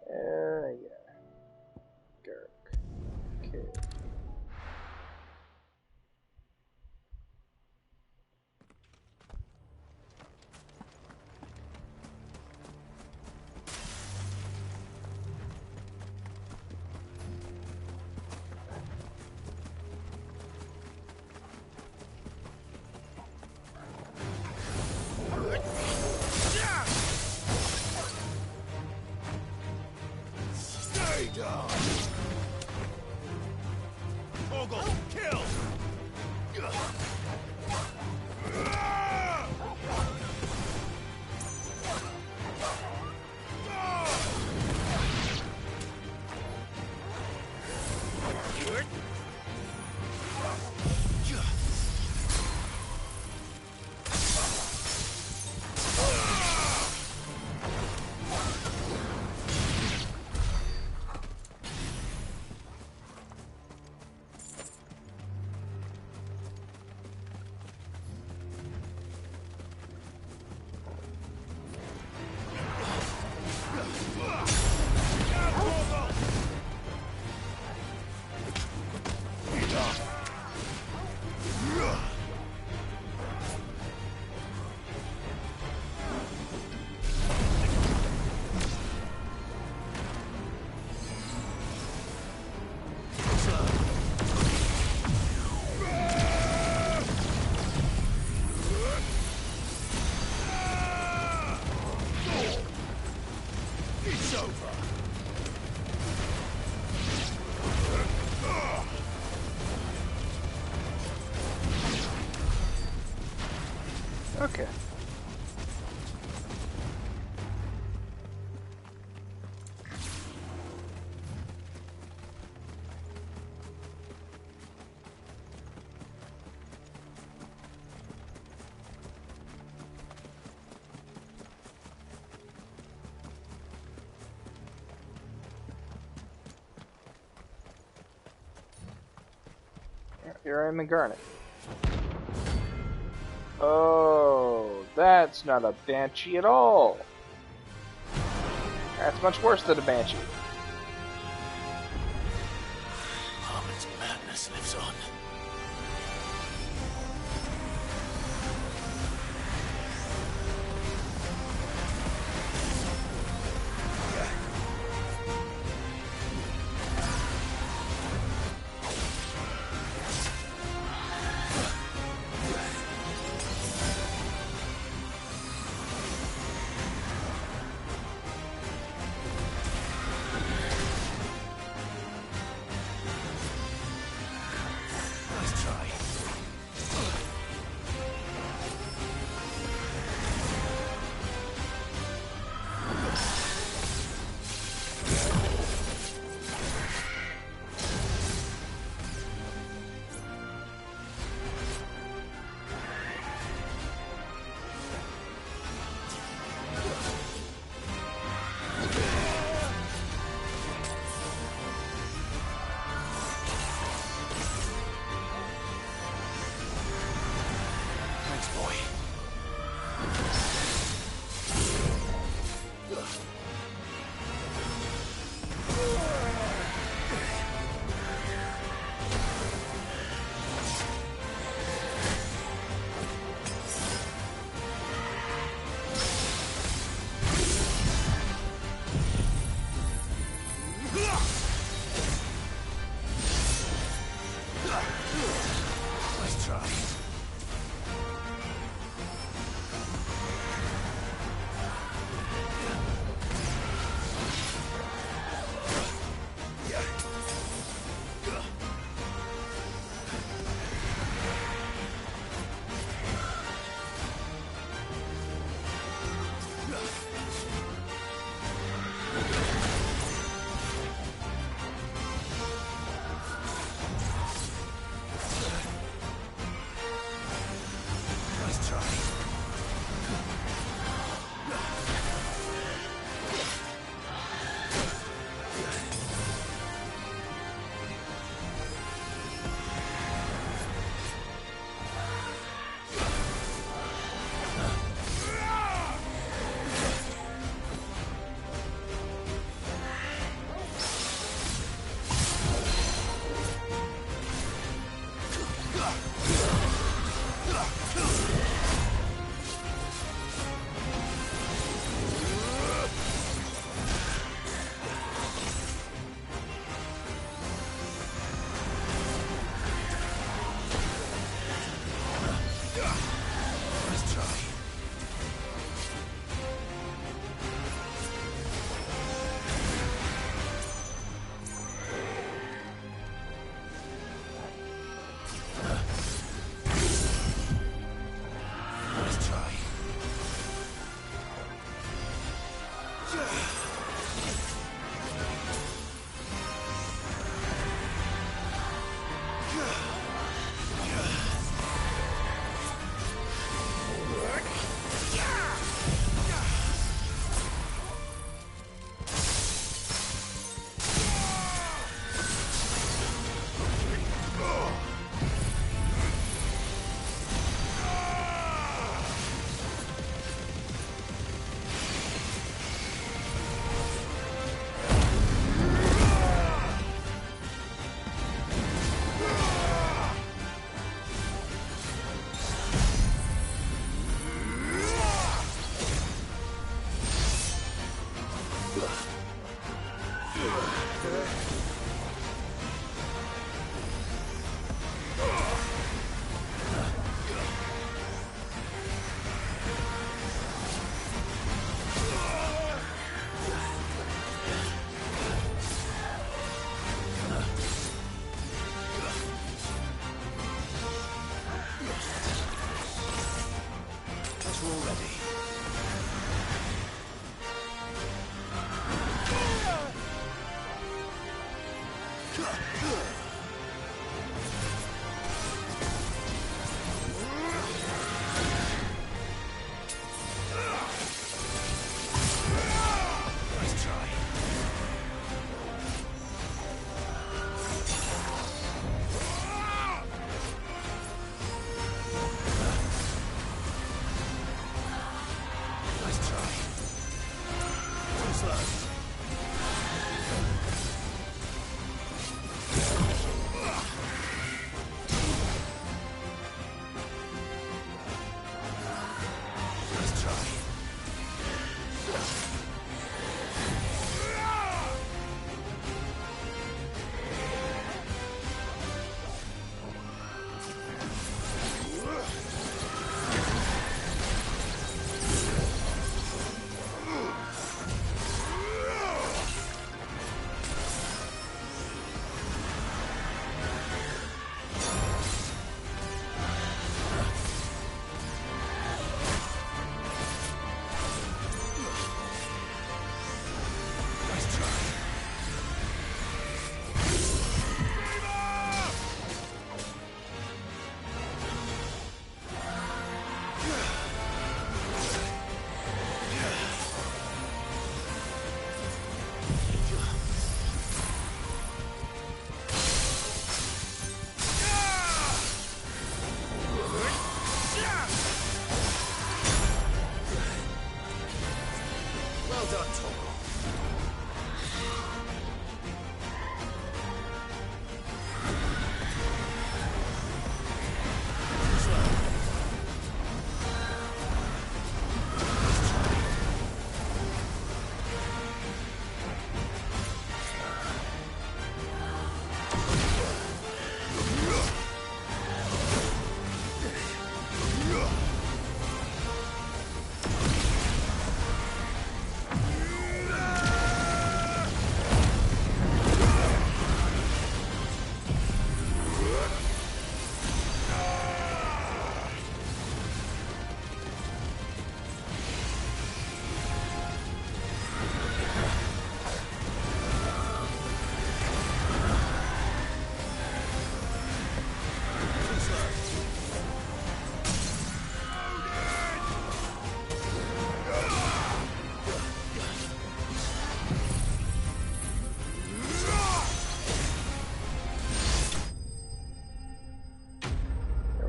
Yeah. Garrick. Okay. Okay. Here I am in Garnet. Oh, that's not a banshee at all. That's much worse than a banshee.
Harmon's madness lives on.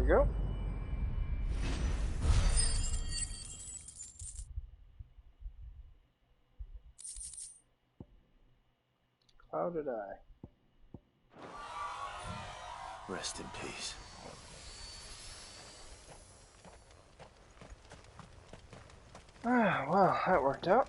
we go. Clouded Eye.
Rest in peace.
Ah, well, that worked out.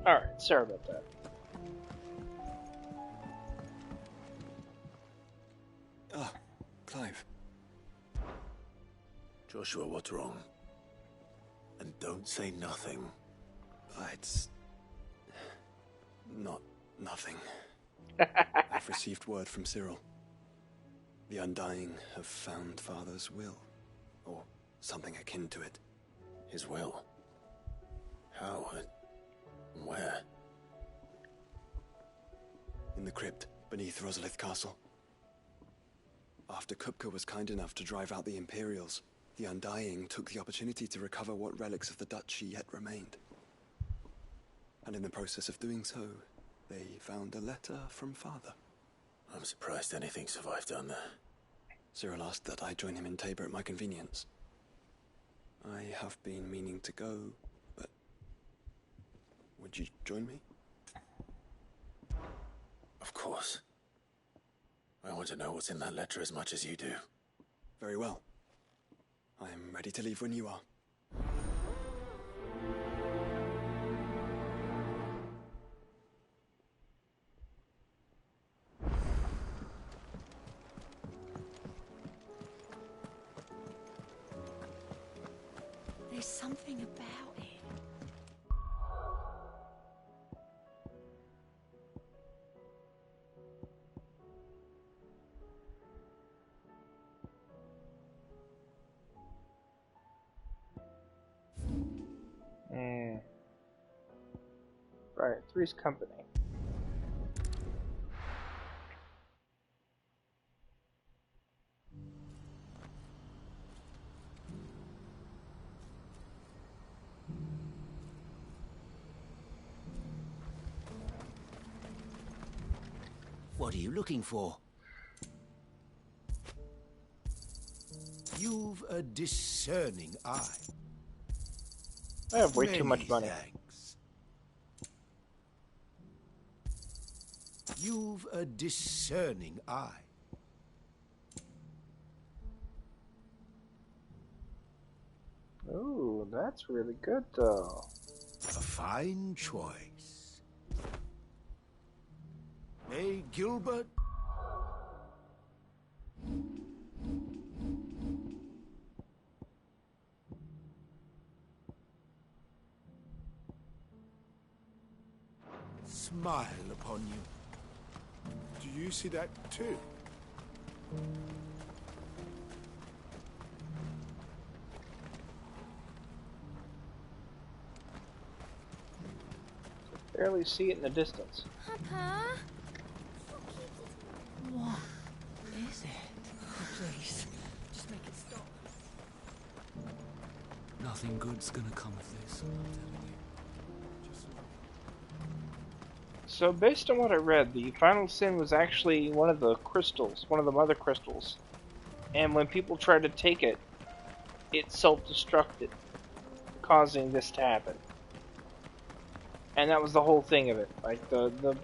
Alright, sorry about that.
Ah, Clive.
Joshua, what's wrong? And don't say nothing.
It's... not nothing. I've received word from Cyril. The Undying have found Father's will. Or something akin to it.
His will? How? Where?
In the crypt beneath Rosalith Castle. After Kupka was kind enough to drive out the Imperials, the Undying took the opportunity to recover what relics of the Duchy yet remained. And in the process of doing so, they found a letter from Father.
I'm surprised anything survived down there.
Cyril asked that I join him in Tabor at my convenience. I have been meaning to go, but would you join me?
Of course. I want to know what's in that letter as much as you do.
Very well. I'm ready to leave when you are.
There's something about it.
Right, Three's company.
What are you looking for? You've a discerning eye.
I have way too
Many
much money.
thanks. You've a discerning eye.
Ooh, that's really good though.
A fine choice. Hey, Gilbert? Smile upon you.
Do you see that too?
Barely see it in the distance.
Papa? What is it? Oh, please, just make it stop.
Nothing good's gonna come of this, I'm telling you.
So based on what I read, the final sin was actually one of the crystals, one of the mother crystals. And when people tried to take it, it self-destructed, causing this to happen. And that was the whole thing of it. Like the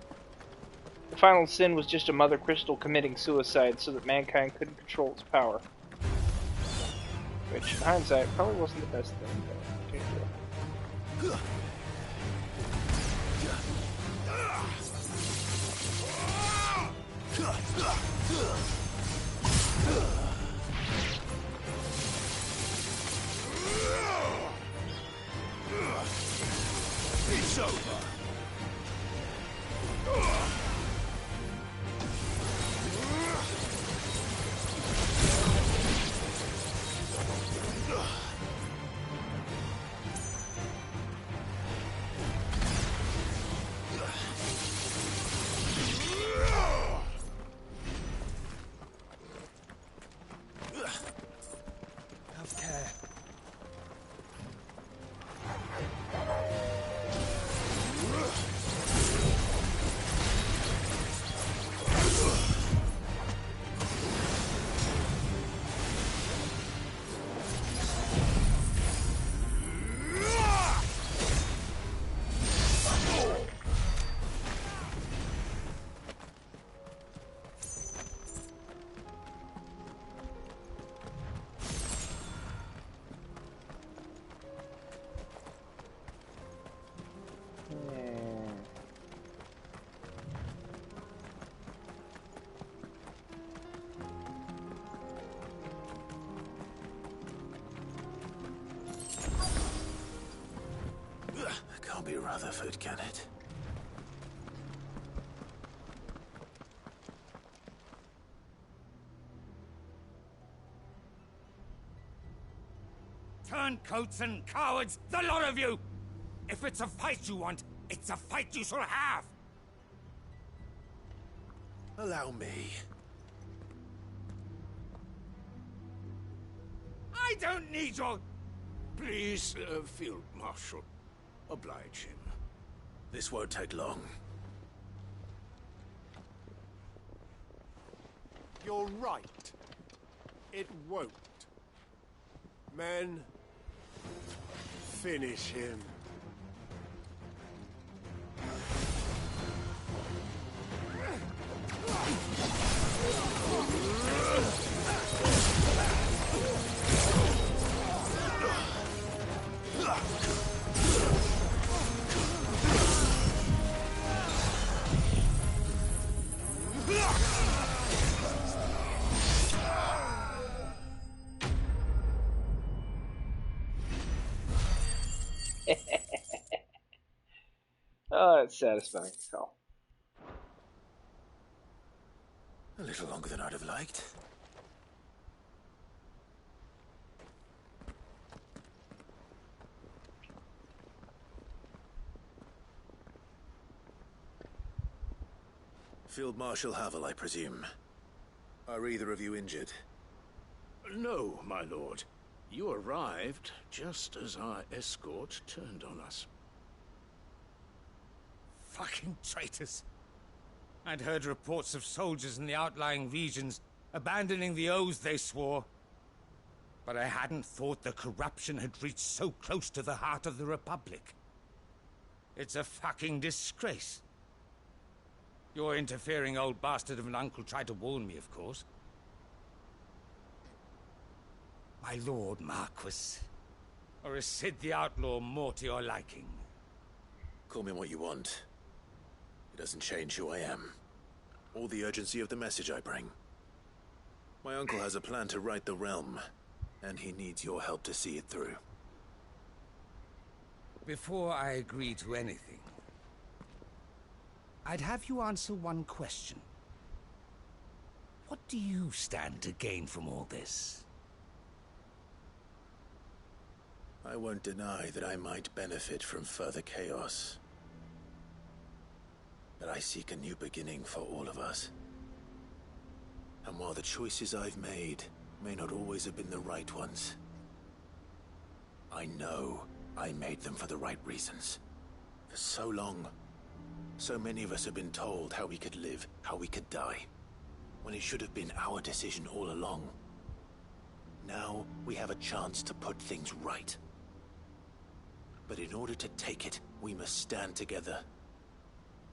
final sin was just a mother crystal committing suicide so that mankind couldn't control its power. Which, in hindsight, probably wasn't the best thing, but okay, yeah.
It's over.
Have care.
Can't be Rutherford, can it?
Turncoats and cowards, the lot of you! If it's a fight you want, it's a fight you shall have!
Allow me.
I don't need your...
Please, Field Marshal, oblige him.
This won't take long.
You're right. It won't. Men, finish him.
Oh, it's satisfying. So.
A little longer than I'd have liked. Field Marshal Havel, I presume. Are either of you injured?
No, my lord. You arrived just as our escort turned on us.
Fucking traitors. I'd heard reports of soldiers in the outlying regions abandoning the oaths they swore. But I hadn't thought the corruption had reached so close to the heart of the Republic. It's a fucking disgrace. Your interfering old bastard of an uncle tried to warn me, of course. My lord Marquis. Or is Sid the Outlaw more to your liking?
Call me what you want. It doesn't change who I am, or the urgency of the message I bring. My uncle has a plan to right the realm, and he needs your help to see it through.
Before I agree to anything, I'd have you answer one question. What do you stand to gain from all this?
I won't deny that I might benefit from further chaos. But I seek a new beginning for all of us. And while the choices I've made may not always have been the right ones, I know I made them for the right reasons. For so long, so many of us have been told how we could live, how we could die, when it should have been our decision all along. Now we have a chance to put things right. But in order to take it, we must stand together.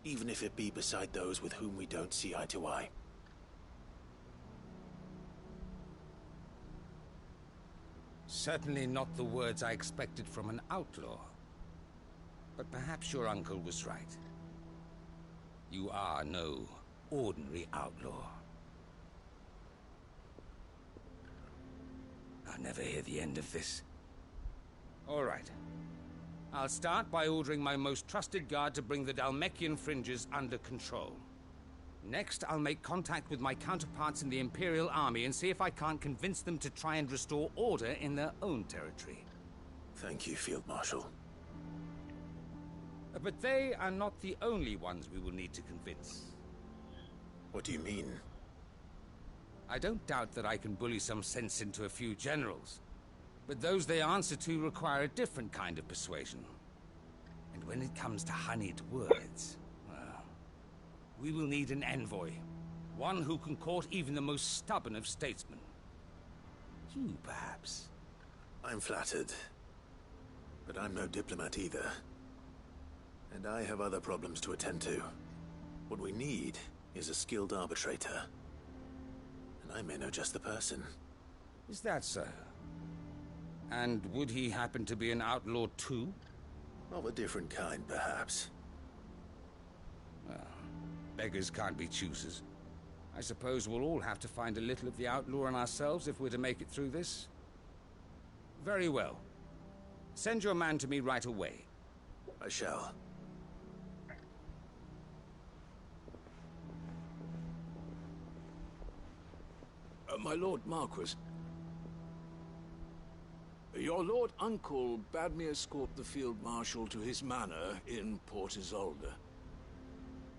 Even if it be beside those with whom we don't see eye to eye.
Certainly not the words I expected from an outlaw. But perhaps your uncle was right. You are no ordinary outlaw. I'll never hear the end of this. All right. I'll start by ordering my most trusted guard to bring the Dhalmekian fringes under control. Next, I'll make contact with my counterparts in the Imperial Army and see if I can't convince them to try and restore order in their own territory.
Thank you, Field Marshal.
But they are not the only ones we will need to convince.
What do you mean?
I don't doubt that I can bully some sense into a few generals. But those they answer to require a different kind of persuasion. And when it comes to honeyed words, well, we will need an envoy. One who can court even the most stubborn of statesmen. You, perhaps.
I'm flattered. But I'm no diplomat either. And I have other problems to attend to. What we need is a skilled arbitrator. And I may know just the person.
Is that so? And would he happen to be an outlaw too?
Of a different kind, perhaps.
Well, beggars can't be choosers. I suppose we'll all have to find a little of the outlaw in ourselves if we're to make it through this. Very well. Send your man to me right away.
I shall.
My Lord Marquis. Your Lord Uncle bade me escort the Field Marshal to his manor in Port Isolde.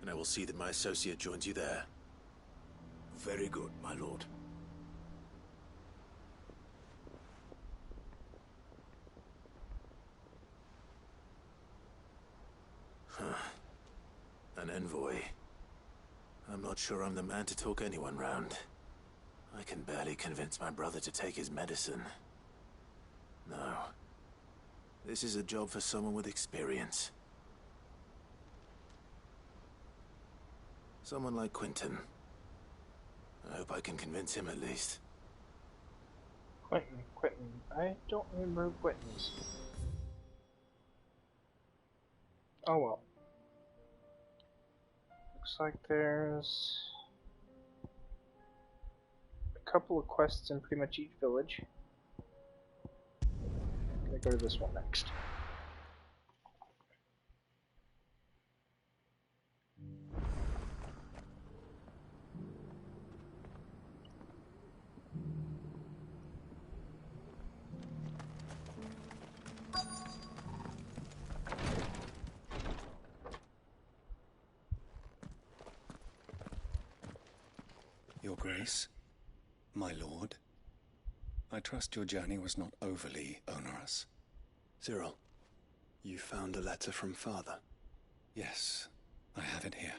And I will see that my associate joins you there.
Very good, my lord.
An envoy. I'm not sure I'm the man to talk anyone round. I can barely convince my brother to take his medicine. No. This is a job for someone with experience. Someone like Quentin. I hope I can convince him at least.
Quentin. I don't remember who Quentin is. Oh well. Looks like there's a couple of quests in pretty much each village. I'm gonna go to this one next.
Your Grace, my lord, I trust your journey was not overly onerous.
Cyril, you found a letter from Father?
Yes, I have it here.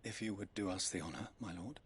If you would do us the honor, my lord.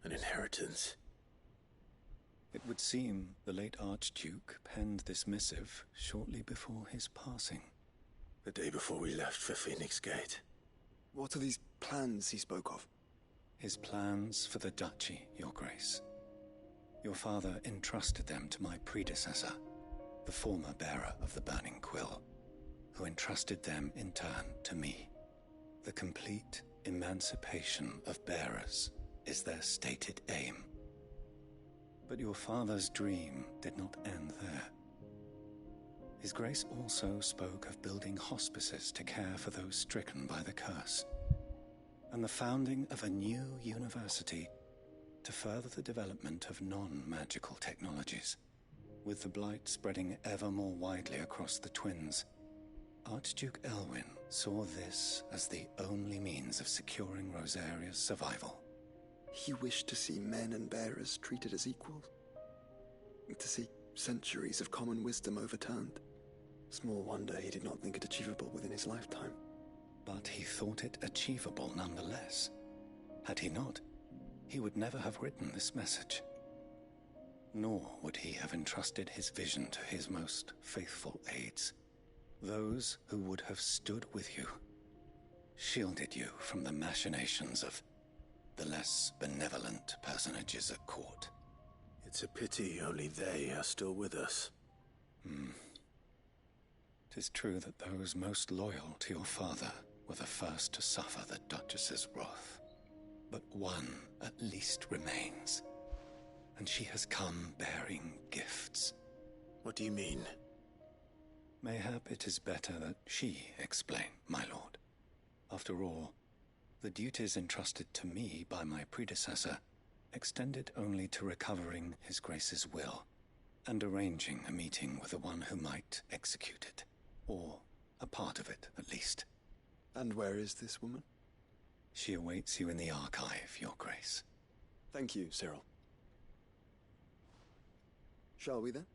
An inheritance.
It would seem the late Archduke penned this missive shortly before his passing.
The day before we left for Phoenix Gate.
What are these plans he spoke of?
His plans for the duchy, Your Grace. Your father entrusted them to my predecessor, the former bearer of the Burning Quill, who entrusted them in turn to me. The complete emancipation of bearers is their stated aim. But your father's dream did not end there. His Grace also spoke of building hospices to care for those stricken by the curse, and the founding of a new university to further the development of non-magical technologies. With the blight spreading ever more widely across the twins, Archduke Elwyn saw this as the only means of securing Rosaria's survival.
He wished to see men and bearers treated as equals. To see centuries of common wisdom overturned. Small wonder he did not think it achievable within his lifetime.
But he thought it achievable nonetheless. Had he not, he would never have written this message. Nor would he have entrusted his vision to his most faithful aides, those who would have stood with you, shielded you from the machinations of the less benevolent personages at court.
It's a pity only they are still with us.
'Tis true that those most loyal to your father were the first to suffer the Duchess's wrath. But one at least remains, and she has come bearing gifts.
What do you mean?
Mayhap it is better that she explain, my lord. After all, the duties entrusted to me by my predecessor extended only to recovering His Grace's will and arranging a meeting with the one who might execute it, or a part of it at least.
And where is this woman?
She awaits you in the archive, Your Grace.
Thank you, Cyril. Shall we then?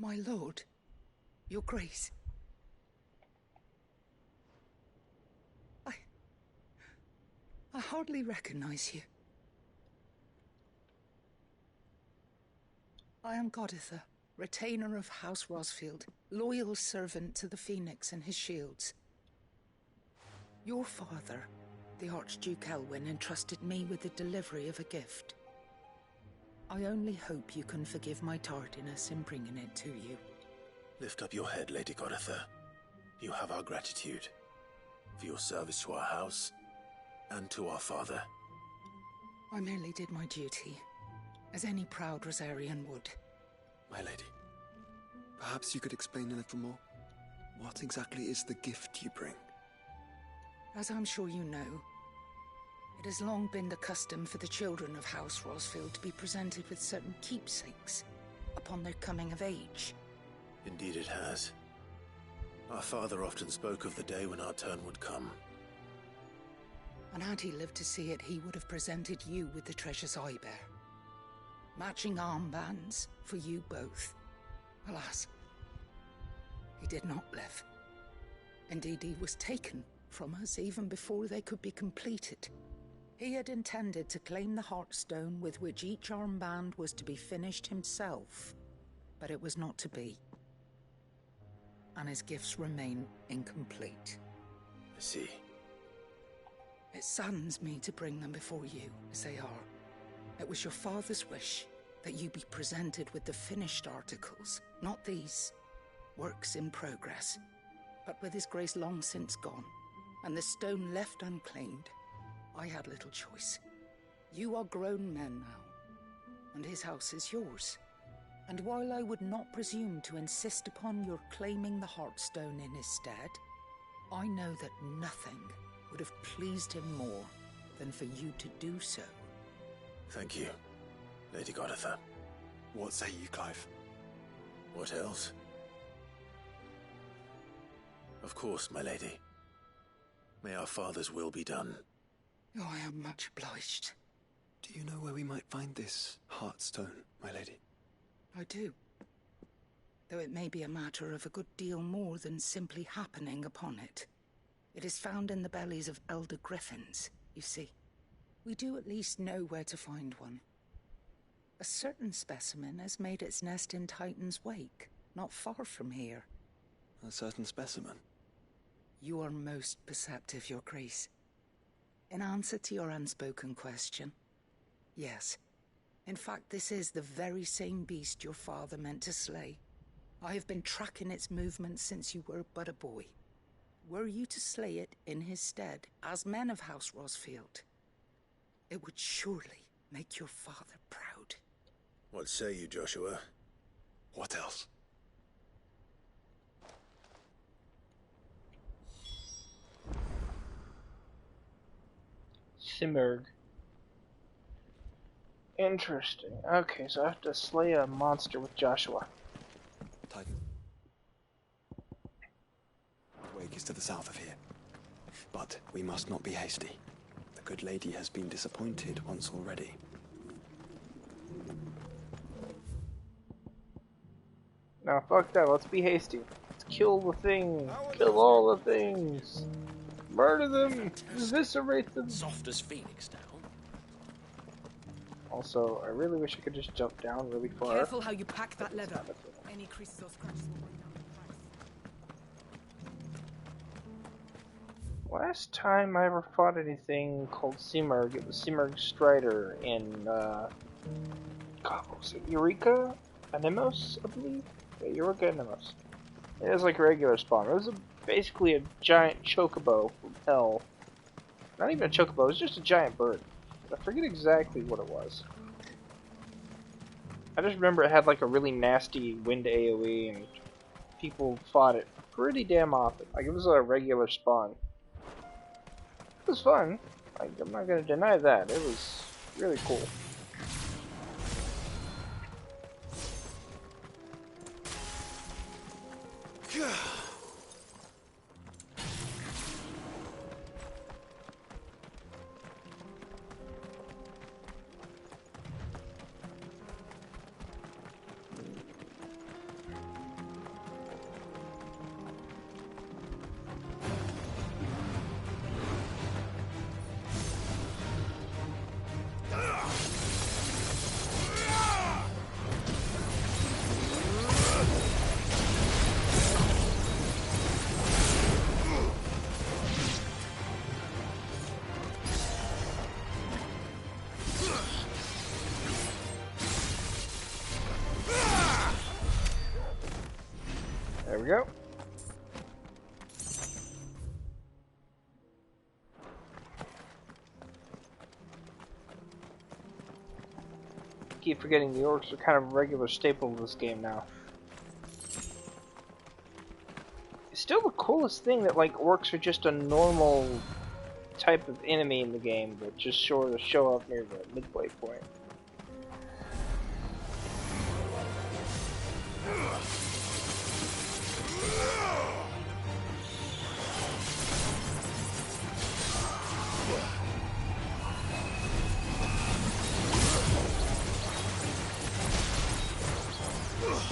My lord, your grace. I hardly recognize you. I am Goditha, retainer of House Rosfield, loyal servant to the Phoenix and his shields. Your father, the Archduke Elwyn, entrusted me with the delivery of a gift. I only hope you can forgive my tardiness in bringing it to you.
Lift up your head, Lady Goditha. You have our gratitude for your service to our house and to our father.
I merely did my duty, as any proud Rosarian would.
My lady, perhaps you could explain a little more? What exactly is the gift you bring?
As I'm sure you know, it has long been the custom for the children of House Rosfield to be presented with certain keepsakes upon their coming of age.
Indeed it has. Our father often spoke of the day when our turn would come.
And had he lived to see it, he would have presented you with the treasures I bear. Matching armbands for you both. Alas, he did not live. Indeed, he was taken from us even before they could be completed. He had intended to claim the Heartstone with which each armband was to be finished himself, but it was not to be. And his gifts remain incomplete.
I see.
It saddens me to bring them before you, as they are. It was your father's wish that you be presented with the finished articles, not these works in progress. But with his grace long since gone, and the stone left unclaimed, I had little choice. You are grown men now, and his house is yours. And while I would not presume to insist upon your claiming the Heartstone in his stead, I know that nothing would have pleased him more than for you to do so.
Thank you, Lady Goditha.
What say you, Clive?
What else? Of course, my lady. May our father's will be done.
Oh, I am much obliged.
Do you know where we might find this Heartstone, my lady?
I do. Though it may be a matter of a good deal more than simply happening upon it. It is found in the bellies of elder griffins, you see. We do at least know where to find one. A certain specimen has made its nest in Titan's Wake, not far from here.
A certain specimen?
You are most perceptive, Your Grace. In answer to your unspoken question, yes. In fact, this is the very same beast your father meant to slay. I have been tracking its movements since you were but a boy. Were you to slay it in his stead, as men of House Rosfield, it would surely make your father proud.
What say you, Joshua?
What else?
Simurg. Interesting. Okay, so I have to slay a monster with Joshua.
Titan. The wake is to the south of here. But we must not be hasty. The good lady has been disappointed once already.
Now, fuck that. Let's be hasty. Let's kill the thing. Kill all the things. Murder them. Eviscerate them.
Soft as Phoenix down.
Also, I really wish I could just jump down really far.
Careful how you pack that leather. Any creases or scratches will bring down the price.
Last time I ever fought anything called Simurg, it was Simurg Strider in, God, what was it? Eureka? Anemos, I believe? Yeah, Eureka Anemos. It was like a regular spawn. It was basically a giant chocobo from hell. Not even a chocobo, it was just a giant bird. I forget exactly what it was. I just remember it had like a really nasty wind AoE and people fought it pretty damn often. Like it was a regular spawn. It was fun. Like, I'm not gonna deny that. It was really cool. There we go. Keep forgetting the orcs are kind of a regular staple of this game now. It's still the coolest thing that like orcs are just a normal type of enemy in the game that just sort of show up near the midway point.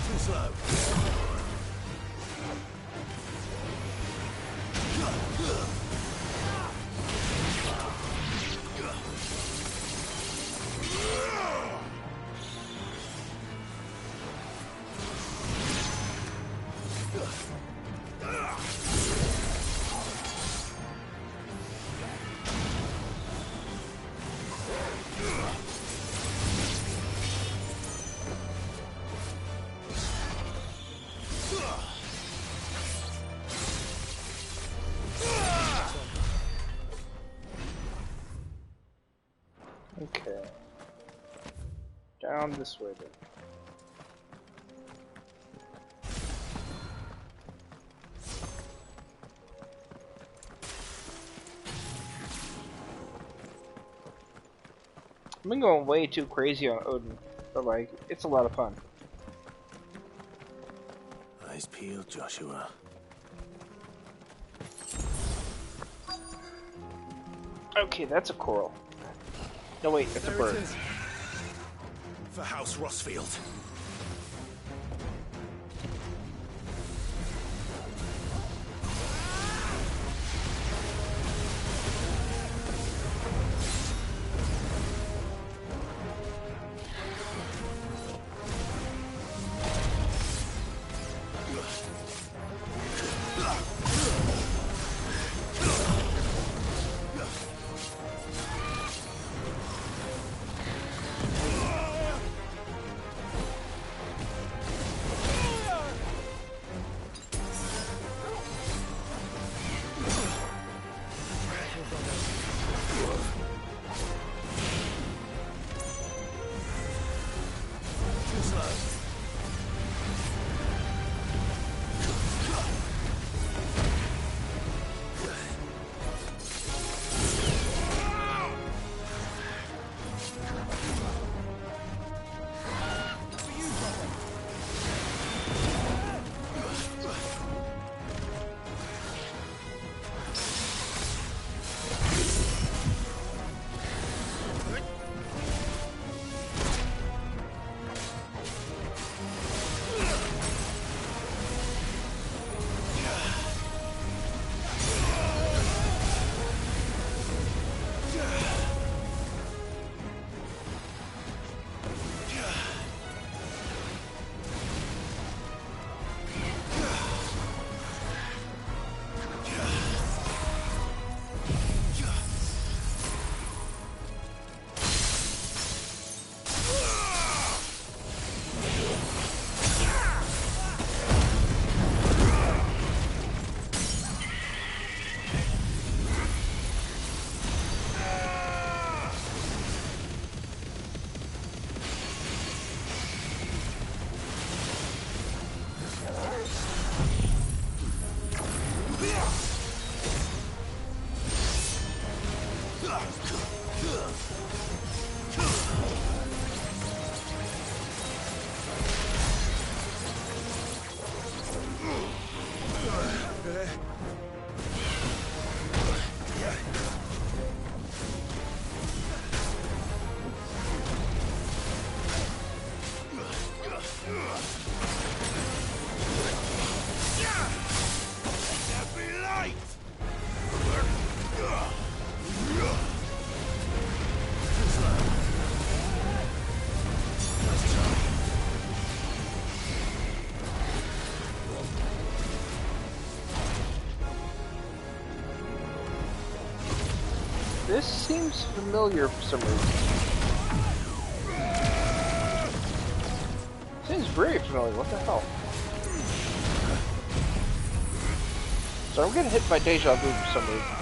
Too slow.
Okay. Down this way then. I've been going way too crazy on Odin, but like, it's a lot of fun.
Eyes peeled, Joshua.
Okay, that's a coral. No wait, that's a bird.
It is. For House Rossfield.
This seems familiar for some reason. Seems very familiar, what the hell? So I'm getting hit by deja vu for some reason.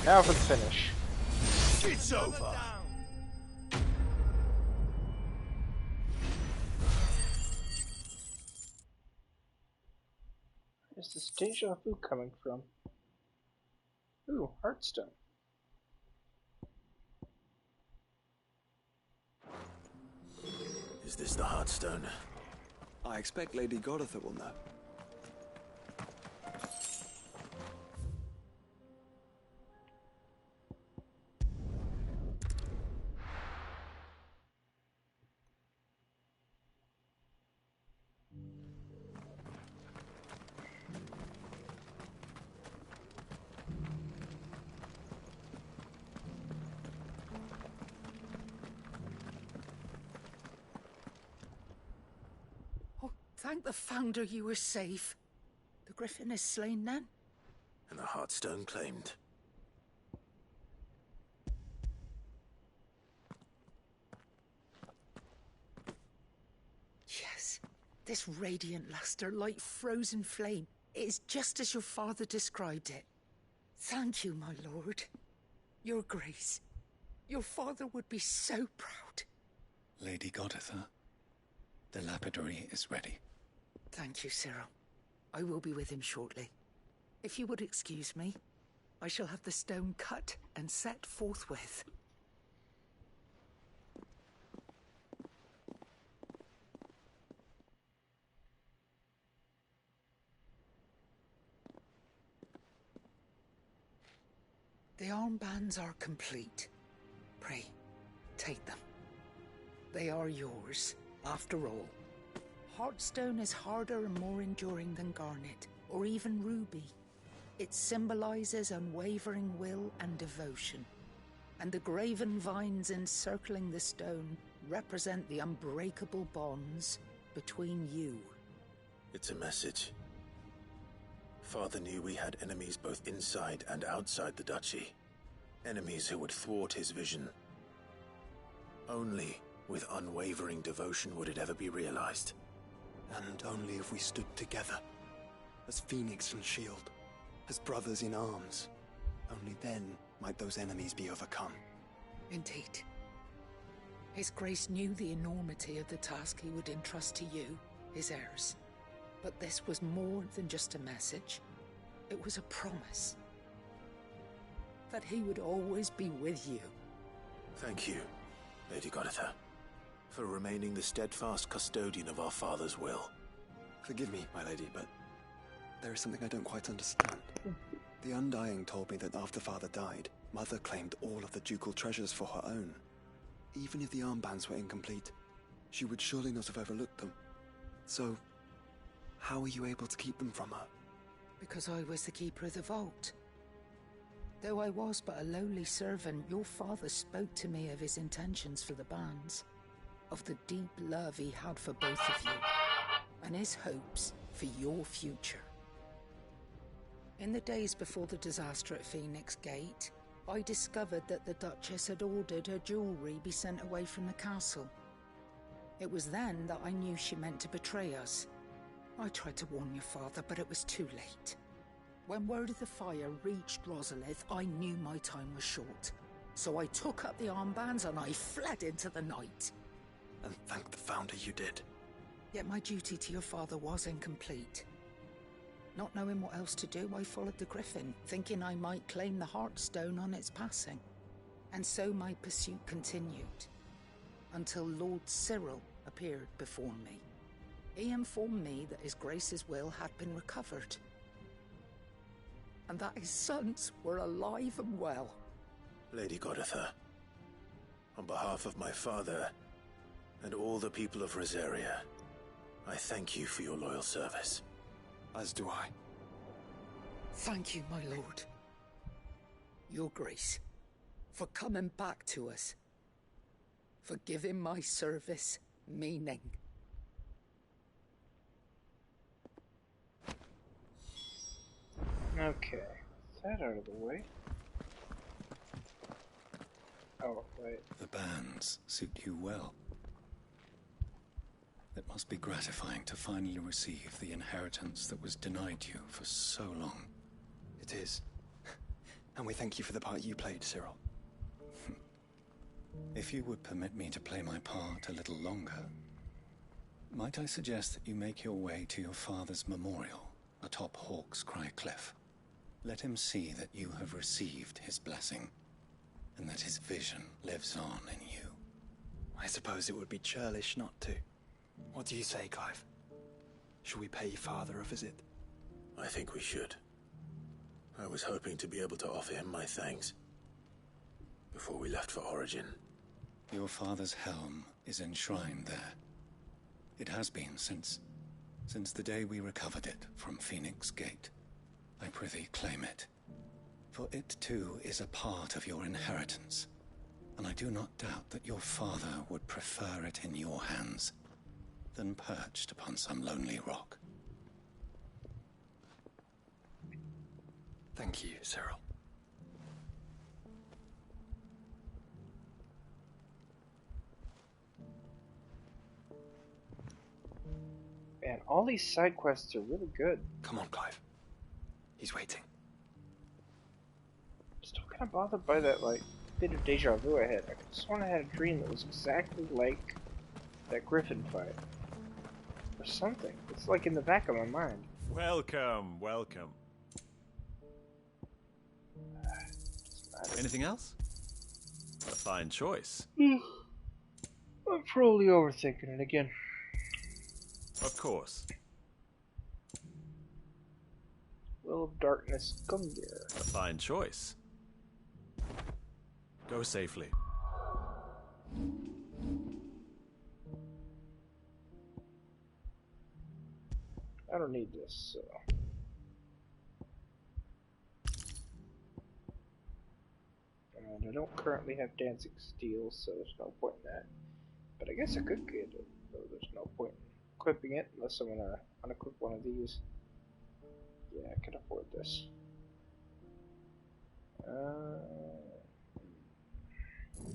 Now for the finish.
It's over.
Where's this deja vu coming from? Ooh, Heartstone.
Is this the Heartstone?
I expect Lady Goditha will know.
Thank the Founder you were safe. The Griffin is slain then?
And the Heartstone claimed.
Yes. This radiant luster, like frozen flame, it is just as your father described it. Thank you, my lord. Your Grace. Your father would be so proud.
Lady Goditha, the lapidary is ready.
Thank you, Cyril. I will be with him shortly. If you would excuse me, I shall have the stone cut and set forthwith. The armbands are complete. Pray, take them. They are yours, after all. Heartstone is harder and more enduring than garnet, or even ruby. It symbolizes unwavering will and devotion. And the graven vines encircling the stone represent the unbreakable bonds between you.
It's a message. Father knew we had enemies both inside and outside the duchy. Enemies who would thwart his vision. Only with unwavering devotion would it ever be realized.
And only if we stood together, as Phoenix and Shield, as brothers in arms. Only then might those enemies be overcome.
Indeed. His Grace knew the enormity of the task he would entrust to you, his heirs. But this was more than just a message. It was a promise. That he would always be with you.
Thank you, Lady Goditha, for remaining the steadfast custodian of our father's will.
Forgive me, my lady, but there is something I don't quite understand. The Undying told me that after Father died, Mother claimed all of the ducal treasures for her own. Even if the armbands were incomplete, she would surely not have overlooked them. So, how were you able to keep them from her?
Because I was the keeper of the vault. Though I was but a lowly servant, your father spoke to me of his intentions for the bands, of the deep love he had for both of you, and his hopes for your future. In the days before the disaster at Phoenix Gate, I discovered that the Duchess had ordered her jewelry be sent away from the castle. It was then that I knew she meant to betray us. I tried to warn your father, but it was too late. When word of the fire reached Rosalith, I knew my time was short. So I took up the armbands and I fled into the night.
And thank the Founder you did.
Yet my duty to your father was incomplete. Not knowing what else to do, I followed the Griffin, thinking I might claim the Heartstone on its passing. And so my pursuit continued, until Lord Cyril appeared before me. He informed me that His Grace's will had been recovered, and that his sons were alive and well.
Lady Goditha, on behalf of my father and all the people of Rosaria, I thank you for your loyal service.
As do I.
Thank you, my lord. Your Grace, for coming back to us, for giving my service meaning.
Okay, that out of the way. Oh, wait.
The bands suit you well. It must be gratifying to finally receive the inheritance that was denied you for so long.
It is. And we thank you for the part you played, Cyril.
If you would permit me to play my part a little longer, might I suggest that you make your way to your father's memorial atop Hawk's Cry Cliff? Let him see that you have received his blessing, and that his vision lives on in you.
I suppose it would be churlish not to. What do you say, Clive? Should we pay your father a visit?
I think we should. I was hoping to be able to offer him my thanks before we left for Origin.
Your father's helm is enshrined there. It has been since the day we recovered it from Phoenix Gate. I prithee claim it, for it too is a part of your inheritance, and I do not doubt that your father would prefer it in your hands than perched upon some lonely rock.
Thank you, Cyril.
Man, all these side quests are really good.
Come on, Clive. He's waiting.
I'm still kind of bothered by that, like, bit of deja vu I had. I just want I had a dream that was exactly like that Griffin fight. Or something. It's like in the back of my mind.
Welcome, welcome. Anything else? A fine choice.
I'm probably overthinking it again.
Of course.
Will of Darkness Gungear.
A fine choice. Go safely.
I don't need this, so... And I don't currently have Dancing Steel, so there's no point in that. But I guess I could get it, though there's no point in equipping it unless I'm gonna unequip one of these. Yeah, I can afford this.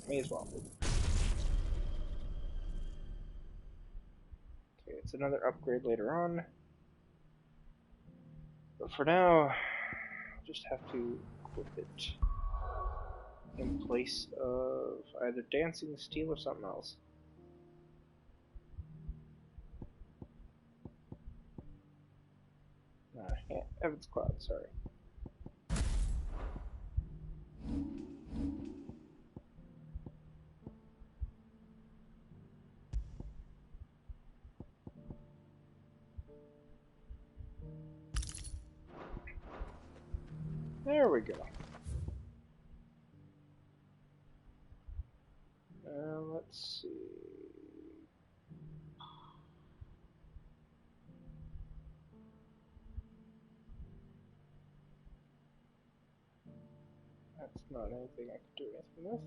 May as well. Okay, it's another upgrade later on. But for now, I'll just have to equip it in place of either Dancing Steel or something else. Yeah, Evan's Cloud, sorry. There we go. Let's see. That's not anything I could do anything with.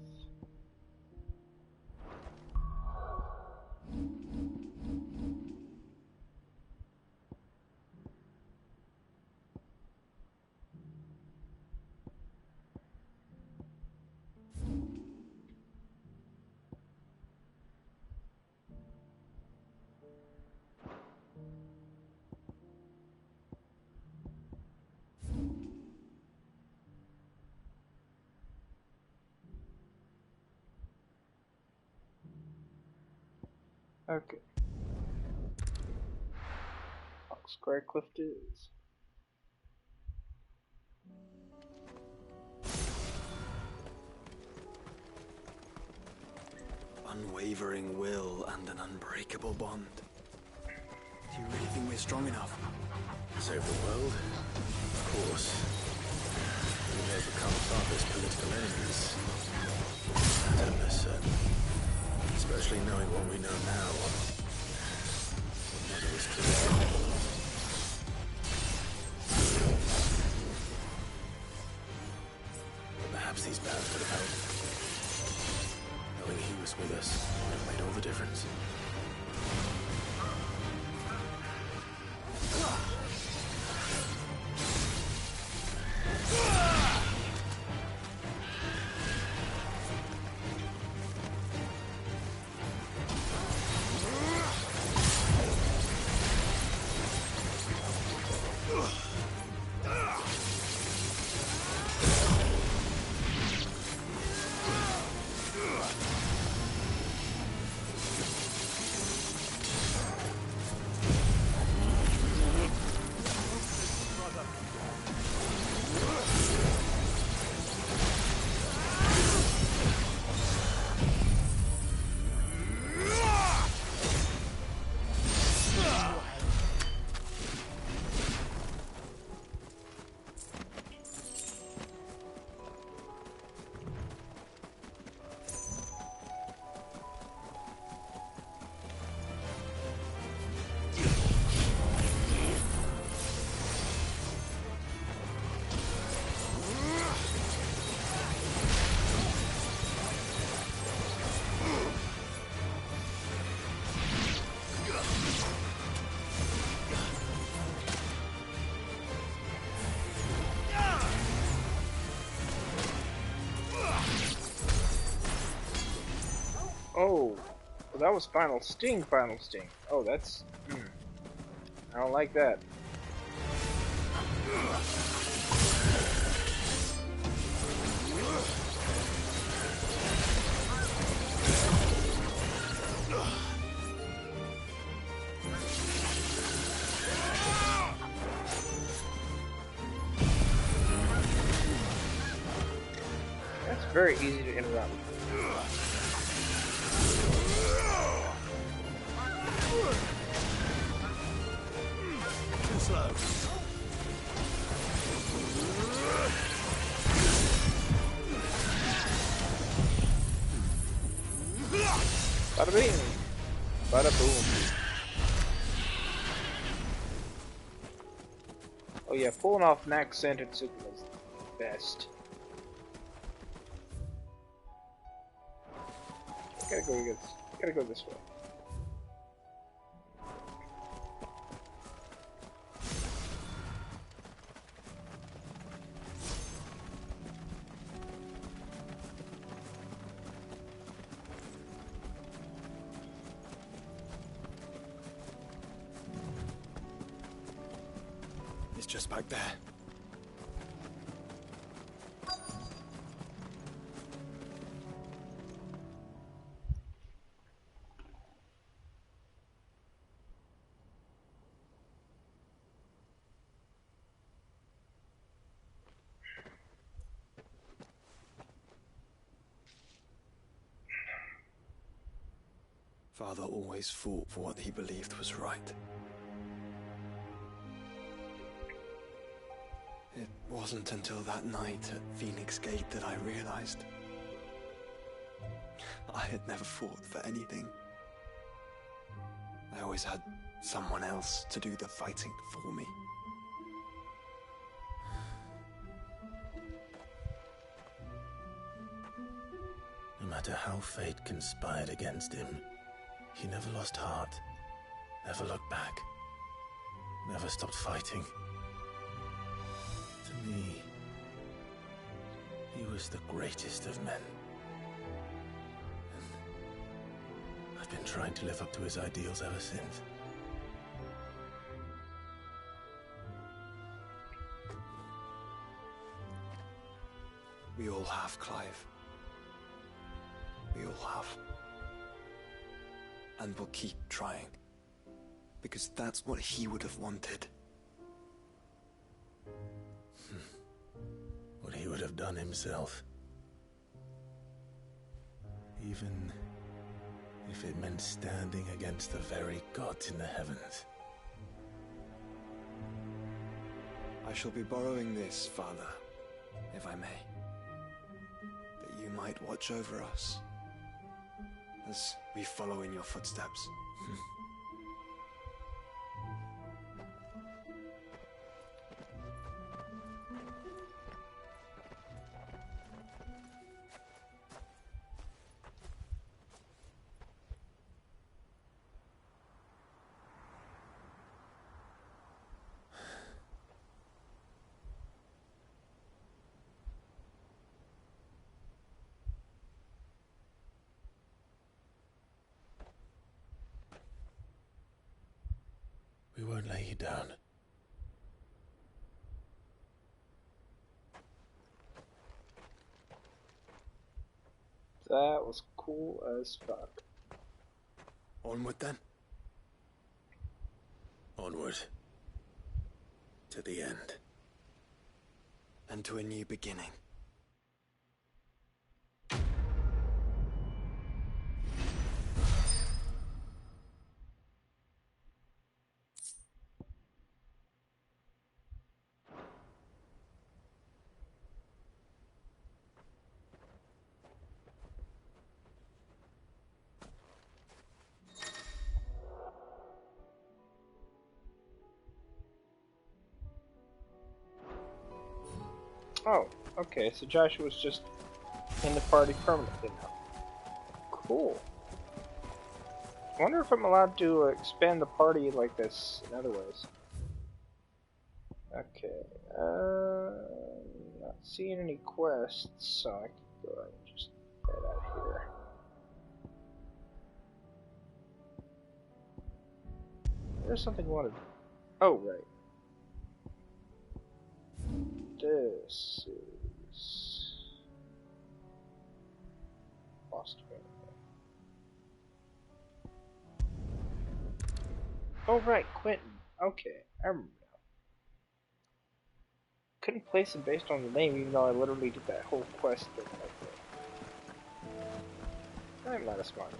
Okay. Square Cliff it is.
Unwavering will and an unbreakable bond. Do you really think we're strong enough?
Save the world? Of course. We may have become father's political enemies. I don't know, certain. Especially knowing what we know now. Mother was clear. But perhaps these plans would have helped. Knowing he was with us would have made all the difference.
Oh, well, that was Final Sting, Final Sting. Oh, that's... I don't like that. That's very easy to interrupt.
Slow.
Bada bing, bada boom. Oh yeah, pulling off max centered Superman is the best. Gotta go this way.
It's just back there. Father always fought for what he believed was right. It wasn't until that night at Phoenix Gate that I realized I had never fought for anything. I always had someone else to do the fighting for me.
No matter how fate conspired against him, he never lost heart, never looked back, never stopped fighting. To me, he was the greatest of men. And I've been trying to live up to his ideals ever since.
We all have, Clive. We all have. And we'll keep trying. Because that's what he would have wanted.
What he would have done himself. Even if it meant standing against the very gods in the heavens.
I shall be borrowing this, Father, if I may. That you might watch over us as we follow in your footsteps.
We won't lay you down.
That was cool as fuck.
Onward then. Onward. To the end.
And to a new beginning.
Oh, okay, so Joshua's just in the party permanently now. Cool. I wonder if I'm allowed to expand the party like this in other ways. Okay, not seeing any quests, so I can go ahead and just head out here. There's something I wanted. Oh, right. This is Lost Wing. Oh right, Quentin. Okay, I remember now. Couldn't place him based on the name, even though I literally did that whole quest thing like that. I'm not a smart guy.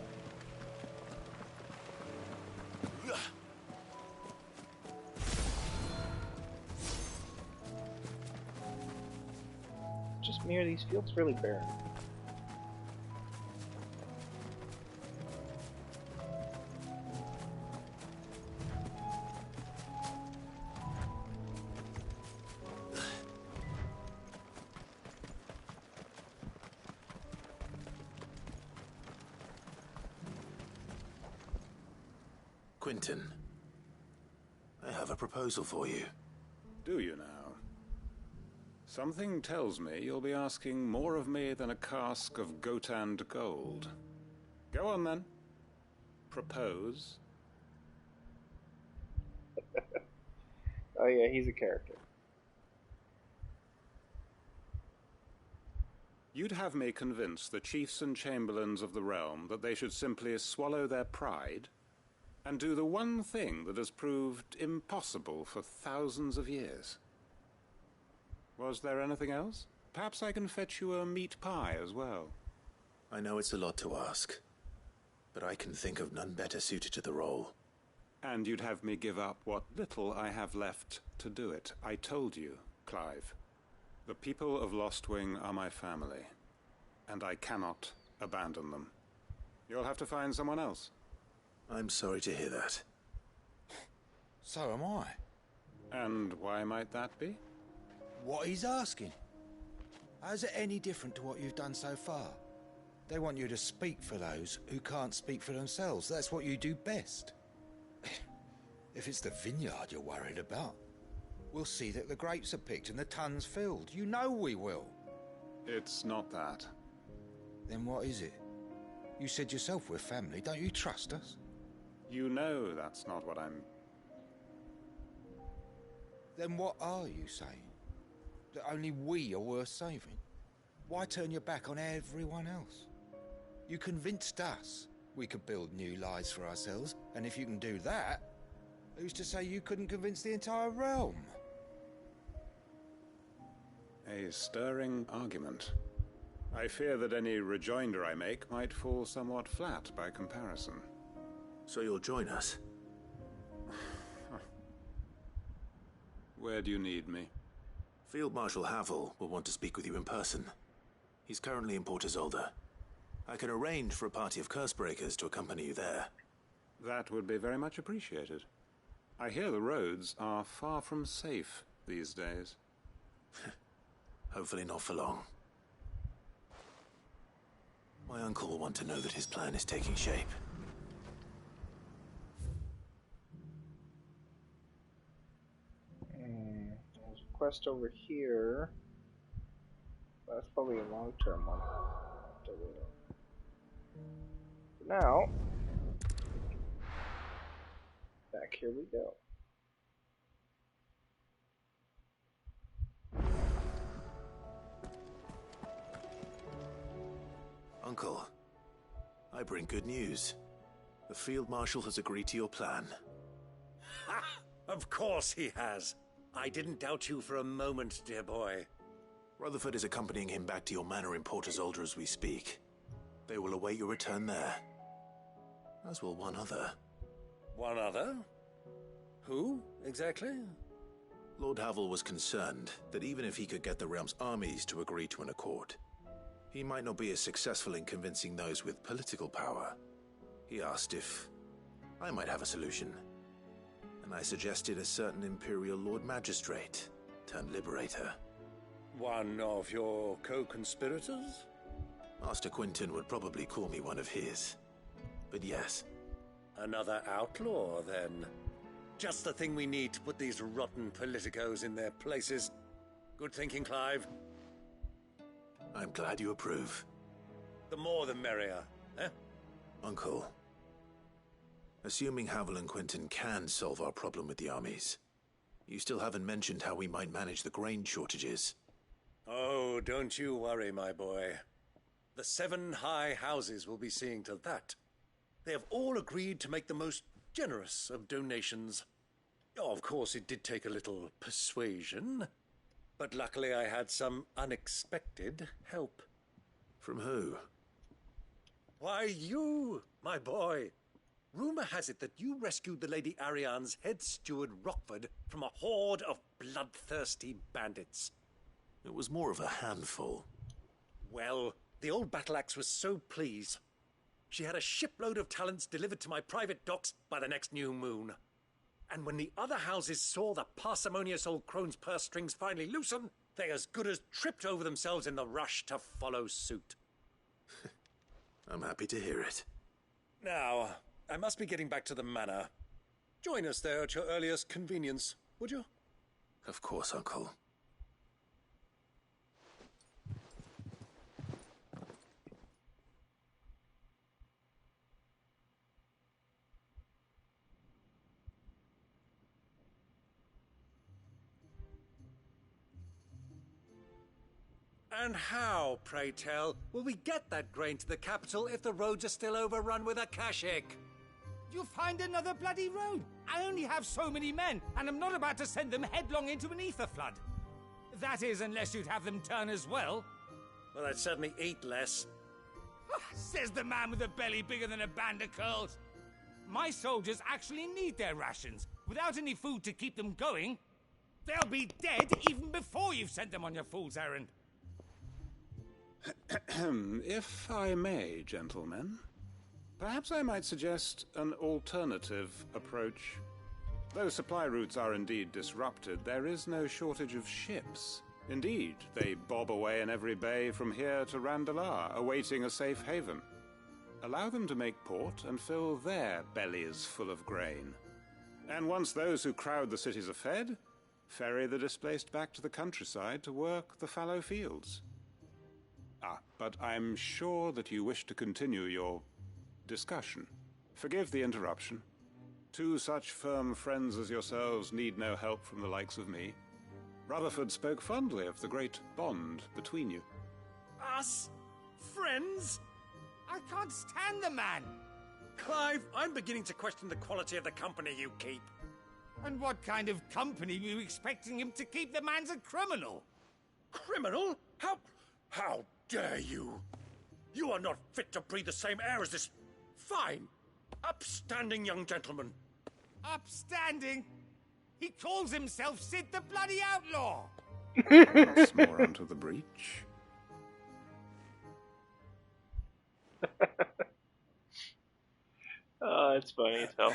Just me, are these fields really barren?
Quentin, I have a proposal for you.
Do you now? Something tells me you'll be asking more of me than a cask of Gotand gold. Go on then. Propose.
Oh yeah, he's a character.
You'd have me convince the chiefs and chamberlains of the realm that they should simply swallow their pride and do the one thing that has proved impossible for thousands of years. Was there anything else? Perhaps I can fetch you a meat pie as well.
I know it's a lot to ask, but I can think of none better suited to the role.
And you'd have me give up what little I have left to do it. I told you, Clive. The people of Lostwing are my family, and I cannot abandon them. You'll have to find someone else.
I'm sorry to hear that.
So am I.
And why might that be?
What he's asking. How's it any different to what you've done so far? They want you to speak for those who can't speak for themselves. That's what you do best. If it's the vineyard you're worried about, we'll see that the grapes are picked and the tons filled. You know we will.
It's not that.
Then what is it? You said yourself we're family. Don't you trust us?
You know that's not what I'm...
Then what are you saying? That only we are worth saving? Why turn your back on everyone else? You convinced us we could build new lives for ourselves, and if you can do that, who's to say you couldn't convince the entire realm?
A stirring argument. I fear that any rejoinder I make might fall somewhat flat by comparison.
So you'll join us?
Where do you need me?
Field Marshal Havel will want to speak with you in person. He's currently in Port Isolde. I can arrange for a party of Cursebreakers to accompany you there.
That would be very much appreciated. I hear the roads are far from safe these days.
Hopefully not for long. My uncle will want to know that his plan is taking shape.
There's a quest over here. That's probably a long-term one. For now, back here we go.
Uncle, I bring good news. The Field Marshal has agreed to your plan.
Ha! Of course he has. I didn't doubt you for a moment, dear boy.
Rutherford is accompanying him back to your manor in Port Isolde as we speak. They will await your return there. As will one other.
One other? Who, exactly?
Lord Havel was concerned that even if he could get the realm's armies to agree to an accord, he might not be as successful in convincing those with political power. He asked if I might have a solution, and I suggested a certain Imperial Lord Magistrate turned Liberator.
One of your co-conspirators?
Master Quinton would probably call me one of his, but yes.
Another outlaw, then. Just the thing we need to put these rotten politicos in their places. Good thinking, Clive.
I'm glad you approve.
The more the merrier, eh?
Uncle, assuming Havel and Quinton can solve our problem with the armies, you still haven't mentioned how we might manage the grain shortages.
Oh, don't you worry, my boy. The 7 high houses will be seeing to that. They have all agreed to make the most generous of donations. Oh, of course, it did take a little persuasion, but luckily I had some unexpected help.
From who?
Why, you, my boy. Rumor has it that you rescued the Lady Ariane's head steward Rockford from a horde of bloodthirsty bandits.
It was more of a handful.
Well, the old battle-axe was so pleased. She had a shipload of talents delivered to my private docks by the next new moon. And when the other houses saw the parsimonious old crone's purse strings finally loosen, they as good as tripped over themselves in the rush to follow suit.
I'm happy to hear it.
Now, I must be getting back to the manor. Join us there at your earliest convenience, would you?
Of course, Uncle.
And how, pray tell, will we get that grain to the capital if the roads are still overrun with Akashic?
You'll find another bloody road. I only have so many men, and I'm not about to send them headlong into an ether flood. That is, unless you'd have them turn as well.
Well, I'd certainly eat less.
Says the man with a belly bigger than a band of curls. My soldiers actually need their rations. Without any food to keep them going, they'll be dead even before you've sent them on your fool's errand.
If I may, gentlemen, perhaps I might suggest an alternative approach. Though supply routes are indeed disrupted, there is no shortage of ships. Indeed, they bob away in every bay from here to Randalar, awaiting a safe haven. Allow them to make port and fill their bellies full of grain. And once those who crowd the cities are fed, ferry the displaced back to the countryside to work the fallow fields. But I'm sure that you wish to continue your discussion. Forgive the interruption. 2 such firm friends as yourselves need no help from the likes of me. Rutherford spoke fondly of the great bond between you.
Us? Friends?
I can't stand the man!
Clive, I'm beginning to question the quality of the company you keep.
And what kind of company were you expecting him to keep? The man's a criminal!
Criminal? How dare you? You are not fit to breathe the same air as this fine, upstanding young gentleman.
Upstanding? He calls himself Sid the Bloody Outlaw!
Cross more onto the breach.
Oh, it's funny as hell.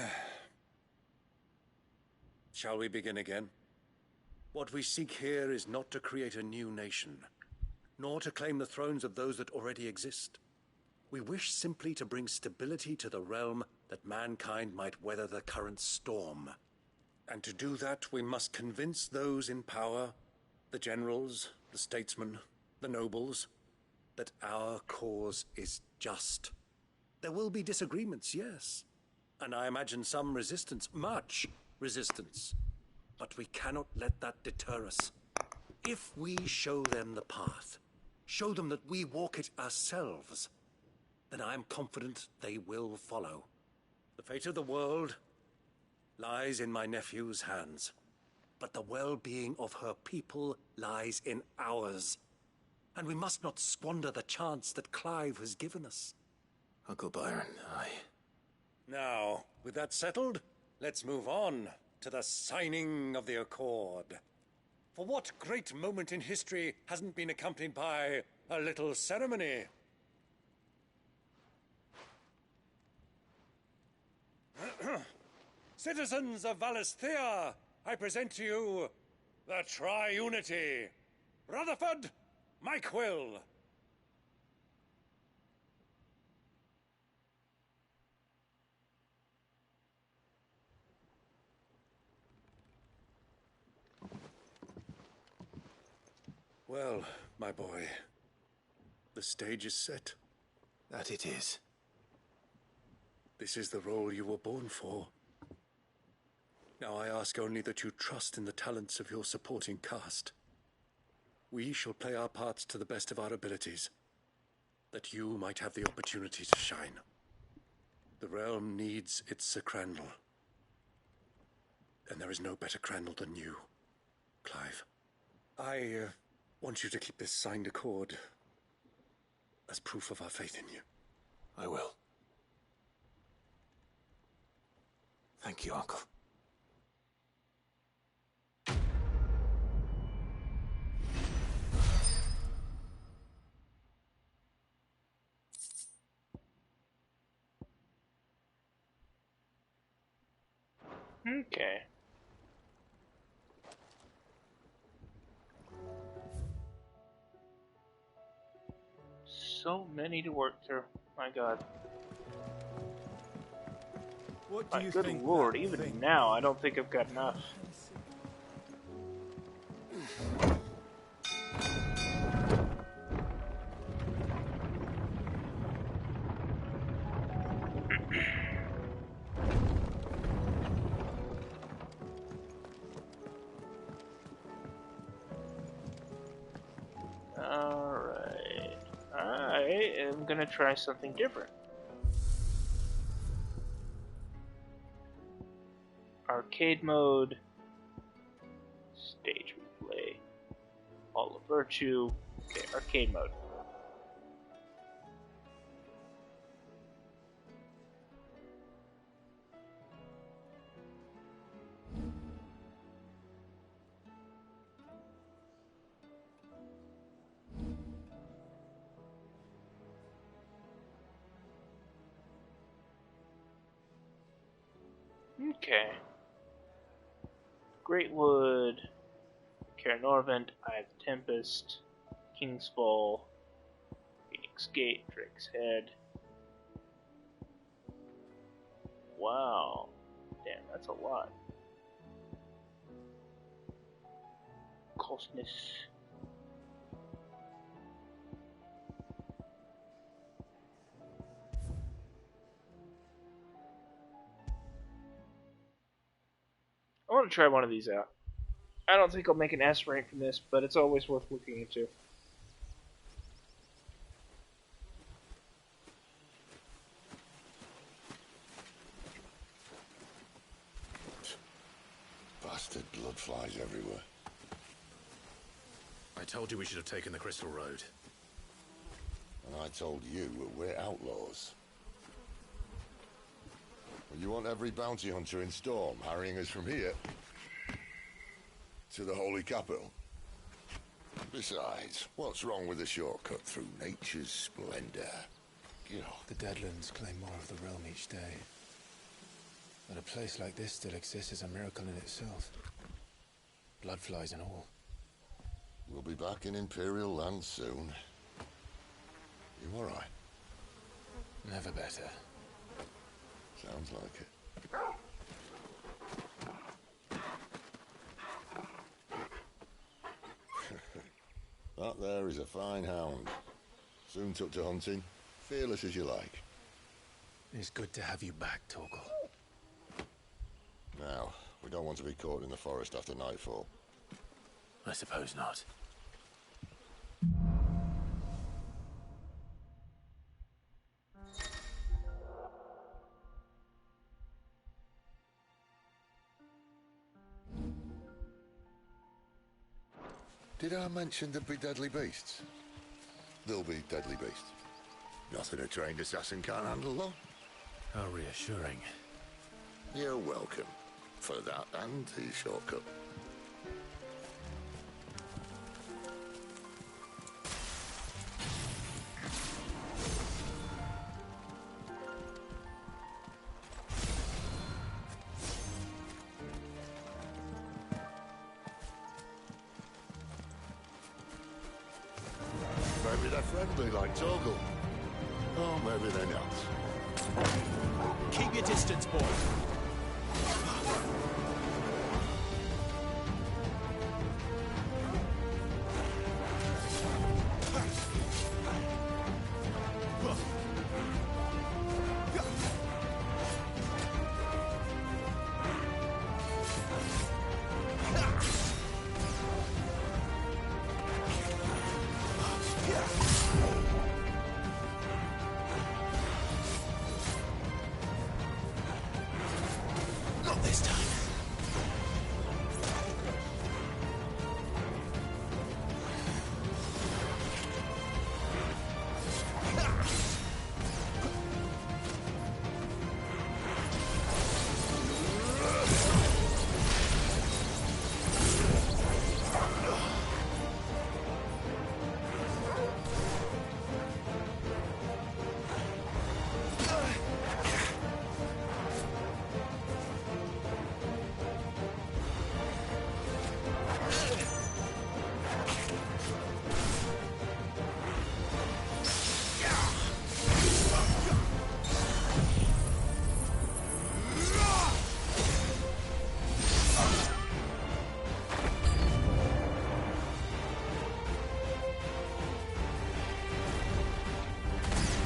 Shall we begin again? What we seek here is not to create a new nation, nor to claim the thrones of those that already exist. We wish simply to bring stability to the realm that mankind might weather the current storm. And to do that, we must convince those in power, the generals, the statesmen, the nobles, that our cause is just. There will be disagreements, yes, and I imagine some resistance, much resistance. But we cannot let that deter us. If we show them the path, show them that we walk it ourselves, then I am confident they will follow. The fate of the world lies in my nephew's hands, but the well-being of her people lies in ours. And we must not squander the chance that Clive has given us.
Uncle Byron,
Now, with that settled, let's move on to the signing of the Accord. For what great moment in history hasn't been accompanied by a little ceremony? Citizens of Valisthea, I present to you the Triunity. Rutherford, Mike Will. Well, my boy, the stage is set.
That it is.
This is the role you were born for. Now I ask only that you trust in the talents of your supporting cast. We shall play our parts to the best of our abilities, that you might have the opportunity to shine. The realm needs its Sir Crandall, and there is no better Crandall than you, Clive. I want you to keep this signed accord as proof of our faith in you.
I will. Thank you, Uncle.
Okay. So many to work through. My God.
What do
My
you
good
think?
lord, even now, I don't think I've got enough. Alright. I am gonna try something different. Arcade mode. Stage replay. Hall of Virtue. Okay, arcade mode. Okay. Greatwood, Cairnorvent, Eye of the Tempest, King's Fall, Phoenix Gate, Drake's Head. Wow. Damn, that's a lot. Closeness. I want to try one of these out. I don't think I'll make an S rank from this, but it's always worth looking into.
Bastard blood flies everywhere.
I told you we should have taken the Crystal Road.
And I told you we're outlaws. Well, you want every bounty hunter in Storm harrying us from here? to the Holy Capital. Besides, what's wrong with a shortcut through nature's splendor? You know.
The Deadlands claim more of the realm each day. That a place like this still exists is a miracle in itself. Bloodflies and all.
We'll be back in Imperial land soon. You alright?
Never better.
Sounds like it. That there is a fine hound. Soon took to hunting. Fearless as you like.
It's good to have you back, Torgal.
Now, we don't want to be caught in the forest after nightfall.
I suppose not.
Did I mention there'd be deadly beasts? There'll be deadly beasts. Nothing a trained assassin can't handle, though.
How reassuring.
You're welcome. For that and the shortcut. Maybe they're friendly like Torgal. Or maybe they're not.
Keep your distance, boy. Not this time.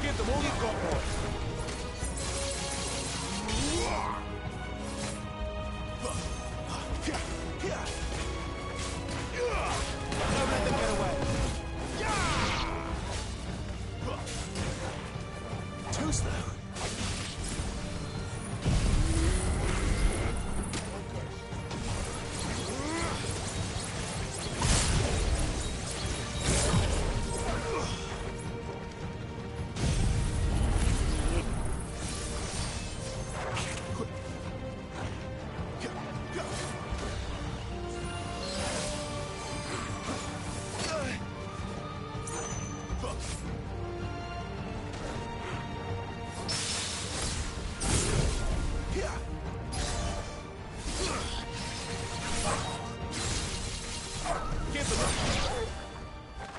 Give them all you've got, boy. Don't let them get away. Too slow.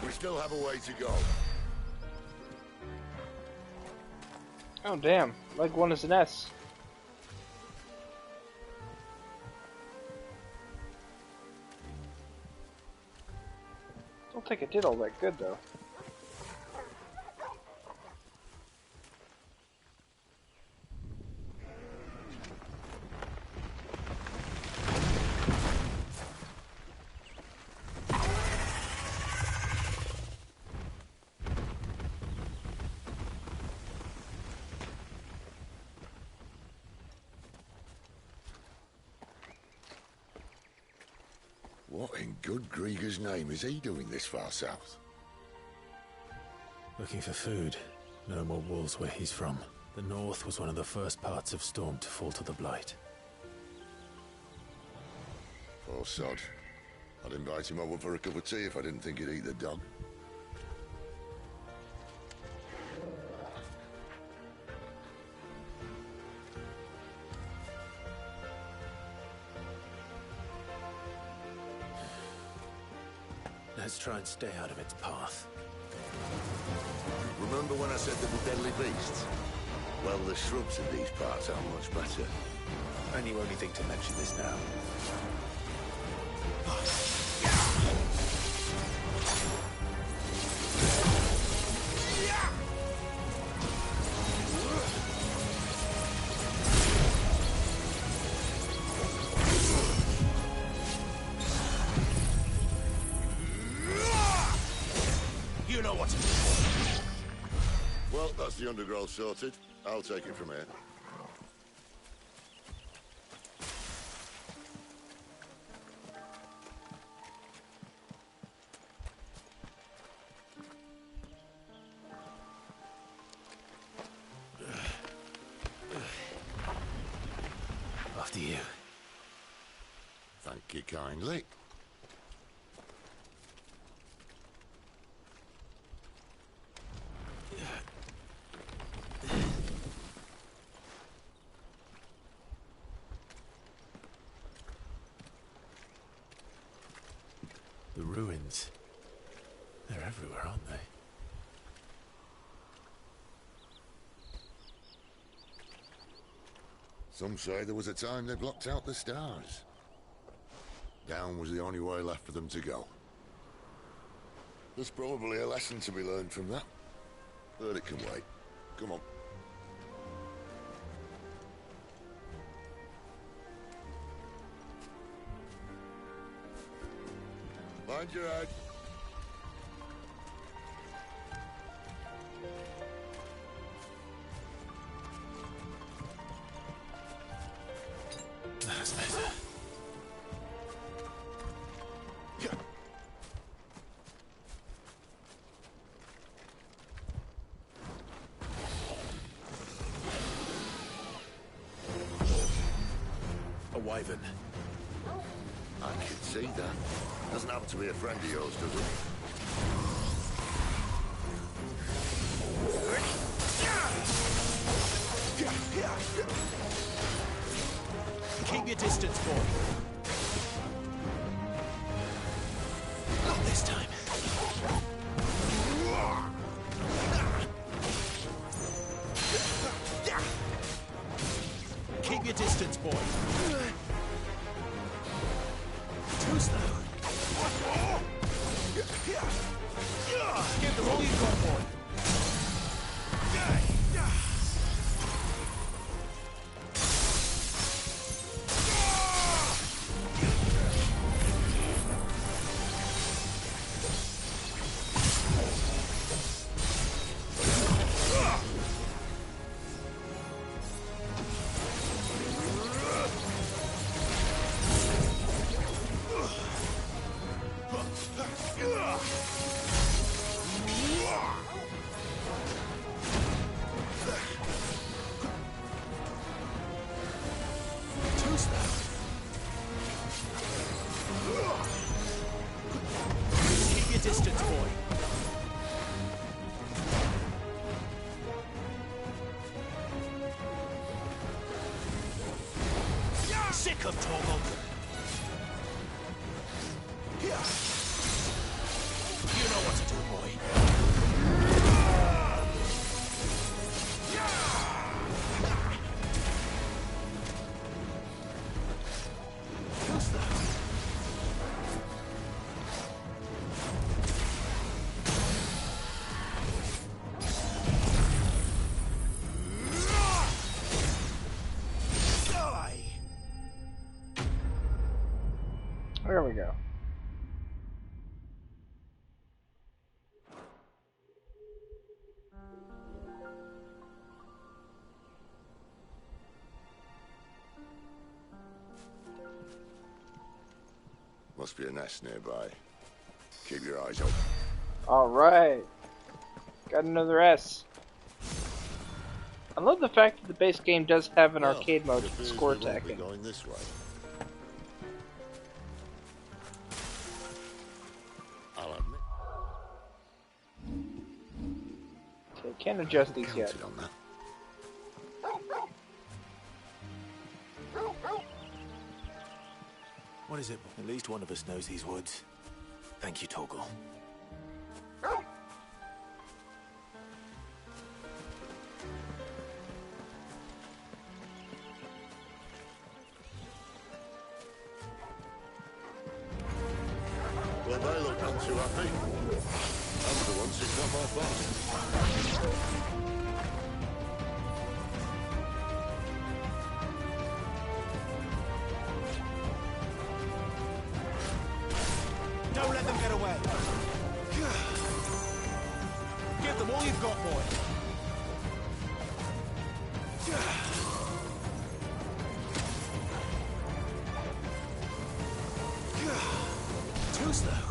We still have a way to go.
Oh damn, like one is an S. Don't think it did all that good though.
What in good Grieger's name is he doing this far south?
Looking for food. No more wolves where he's from. The north was one of the first parts of Storm to fall to the Blight.
Poor sod. I'd invite him over for a cup of tea if I didn't think he'd eat the dog.
Let's try and stay out of its path.
Remember when I said there were deadly beasts? Well, the shrubs in these parts are much better.
And you only think to mention this now.
You know what to do.
Well, that's the undergrowth sorted. I'll take it from here.
After you.
Thank you kindly.
The ruins. They're everywhere, aren't they?
Some say there was a time they blocked out the stars. Down was the only way left for them to go. There's probably a lesson to be learned from that. But it can wait. Come on. Mind your head.
That's better. A wyvern.
I can see that. Doesn't happen to be a friend of yours, does it?
Keep your distance, boy. Not this time. Keep your distance, boy. Too slow. Give them all you got, boy. Keep your distance, boy. Sick of Torgal. You know what to do, boy. Who's that?
There we go.
Must be a nest nearby. Keep your eyes open.
Alright. Got another S. I love the fact that the base game does have an arcade mode for score attacking.
Going this way.
Can't adjust these yet.
Counted on that.
What is it? At least one of us knows these woods. Thank you, Torgal.
Well, they look none too happy. I'm the one sitting on my boss.
Don't let them get away. Give them all you've got, boy. Too slow.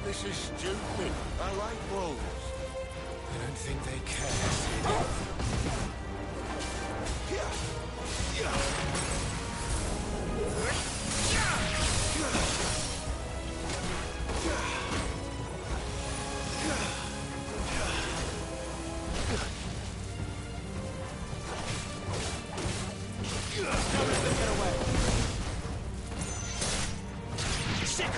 This is stupid. I like wolves.
I don't think they care. Don't let them get away. Sick.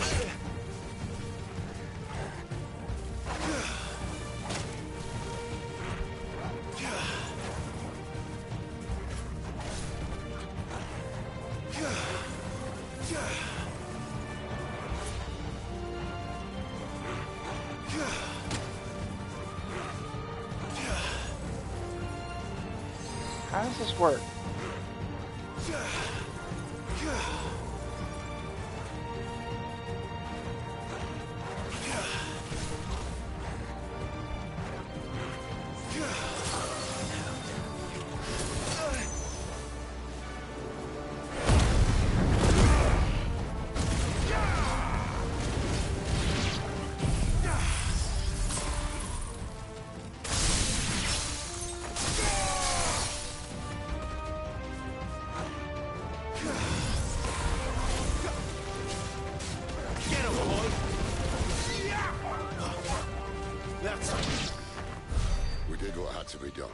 How does this work?
We did what had to be done.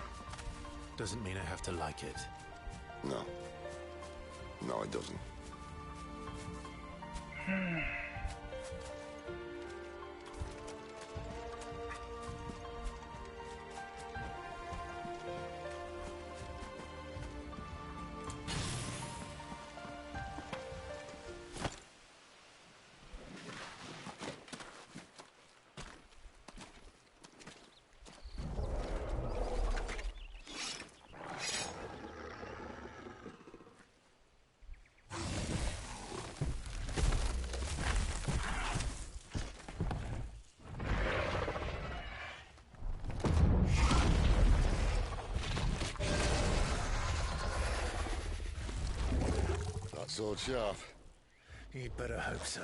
Doesn't mean I have to like it.
No. No, it doesn't. That sword sharp.
You'd better hope so.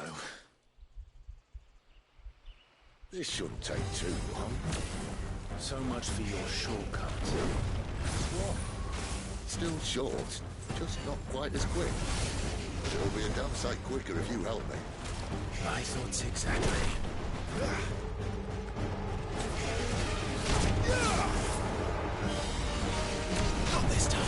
This shouldn't take too long.
So much for your shortcut.
What? Still short, just not quite as quick. But it'll be a damn sight quicker if you help me.
My thoughts exactly.
Not this time.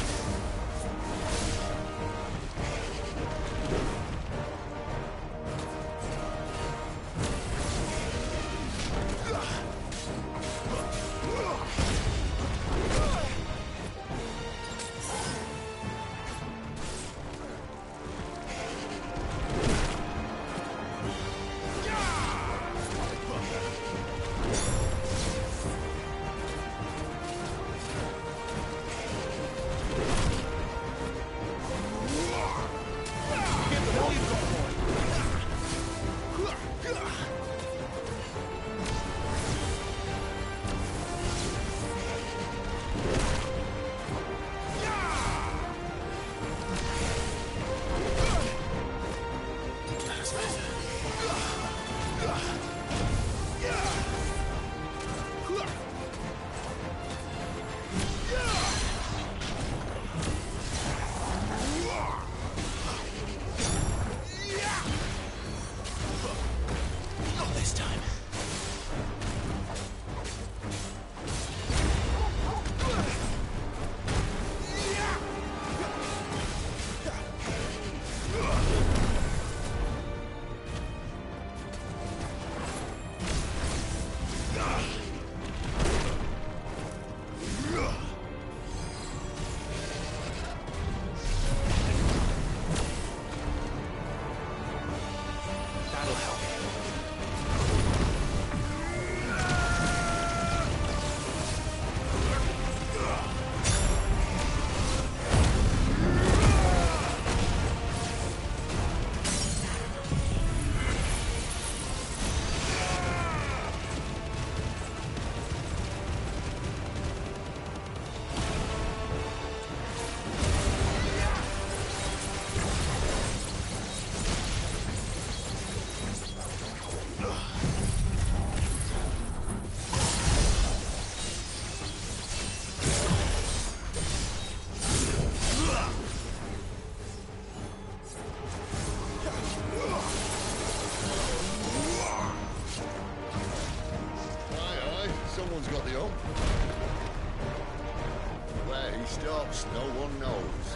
stops, no one knows.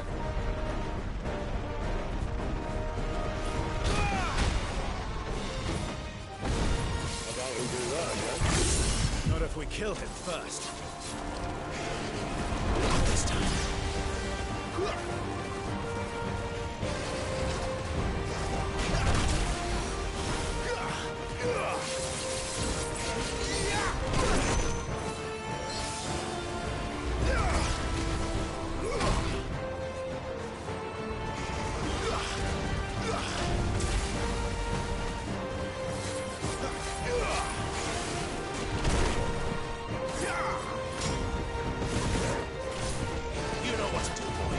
I doubt he'll do that, yeah? Not if we kill him first. Not this time. You know what to do, boy.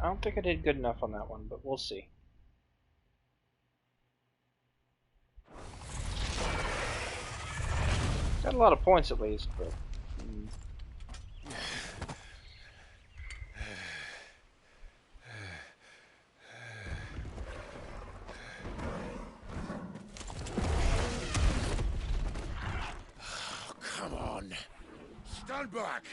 I don't think I did good enough on that one, but we'll see. Got a lot of points at least, but...
Oh, come on.
Stand back!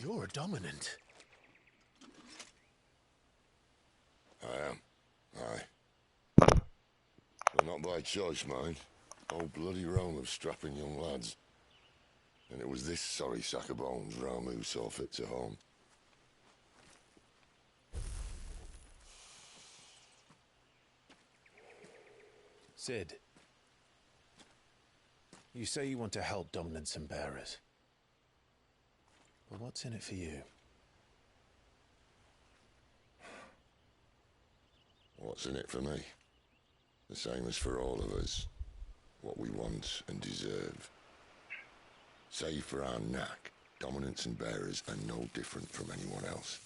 You're a dominant.
I am. Aye. But not by choice, mind. Whole bloody realm of strapping young lads. And it was this sorry sack of bones Ramu saw fit to home.
Sid, you say you want to help dominants and bearers. But what's in it for you?
What's in it for me? The same as for all of us. What we want and deserve. Save for our knack, dominants and bearers are no different from anyone else.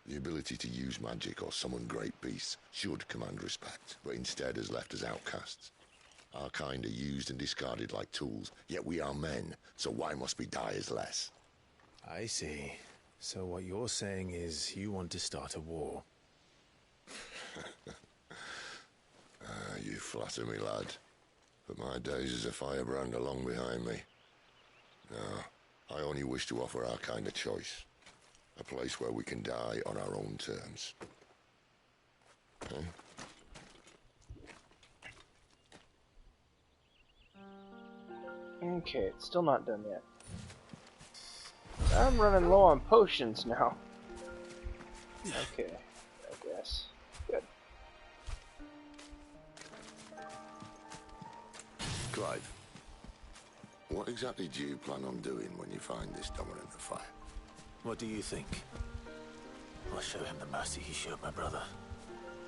The ability to use magic or summon great beasts should command respect, but instead has left us outcasts. Our kind are used and discarded like tools, yet we are men, so why must we die as less?
I see. So what you're saying is you want to start a war.
You flatter me, lad. But my days as a firebrand are long behind me. No, I only wish to offer our kind a choice. A place where we can die on our own terms. Huh?
Okay, it's still not done yet. I'm running low on potions now. Okay, I guess. Good.
Clive, what exactly do you plan on doing when you find this dominant of fire?
What do you think? I'll show him the mercy he showed my brother,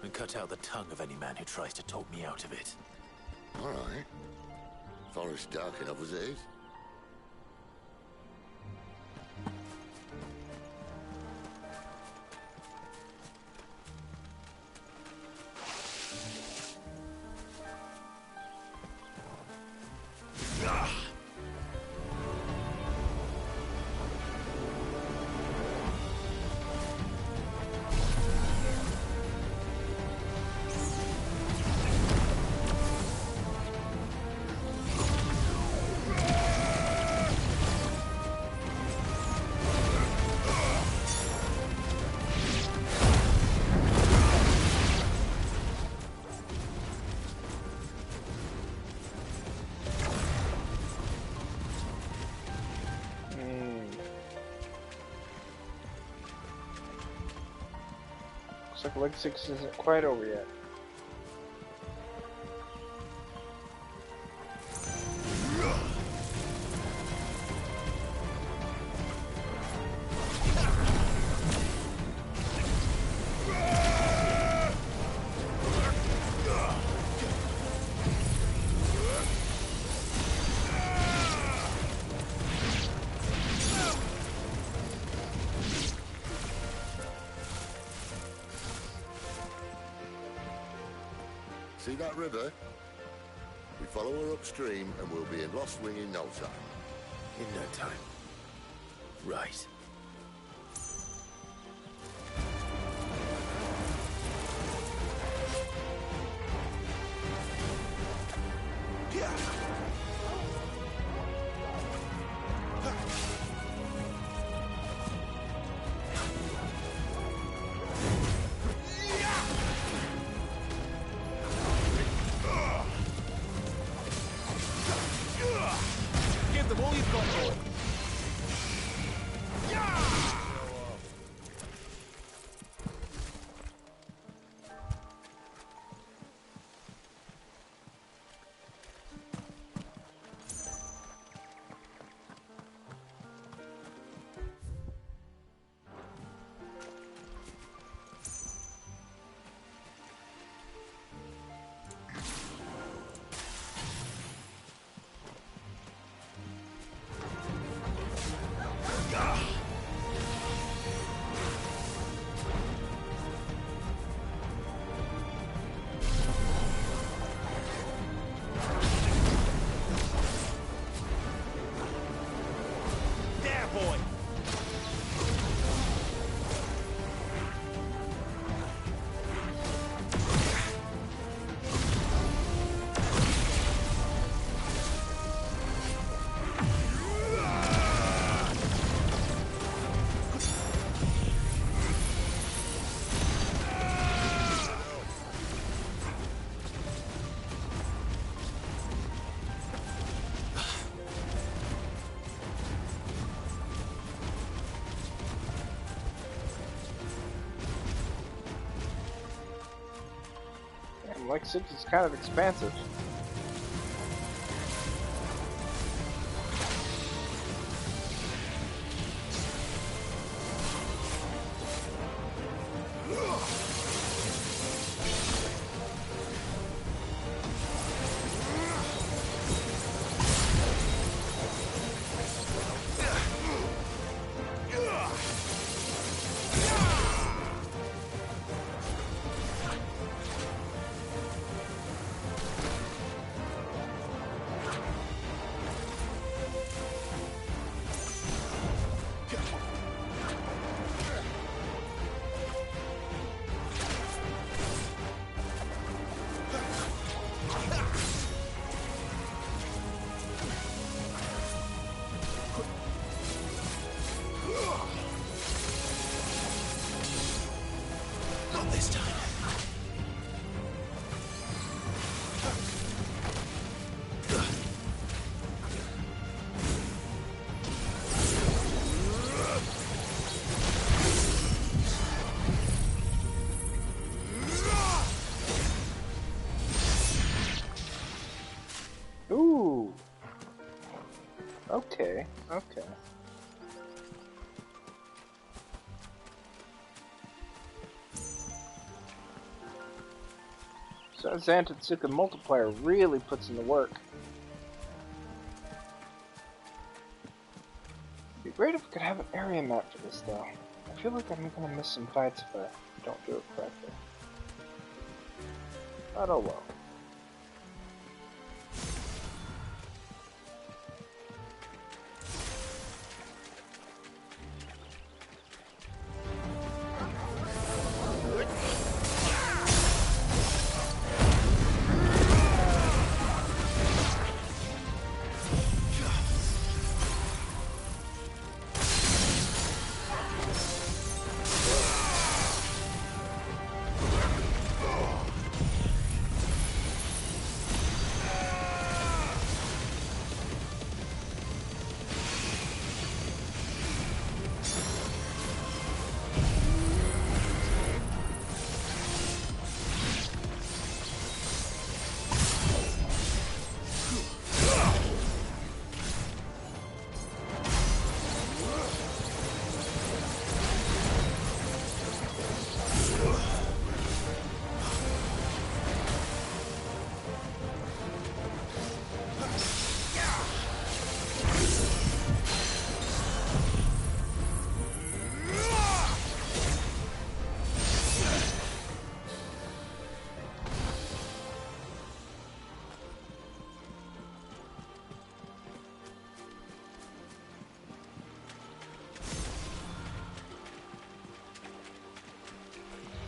and cut out the tongue of any man who tries to talk me out of it.
All right. Forest's dark enough as it is.
Looks like Leg 6 isn't quite over yet.
See that river? We follow her upstream and we'll be in Lost Wing in no time.
In no time. Right.
Give them all you've got, boy.
Leg 6 is kind of expansive. Okay, okay. So Zantetsuka multiplier really puts in the work. It'd be great if we could have an area map for this, though. I feel like I'm gonna miss some fights if I don't do it correctly. But oh well.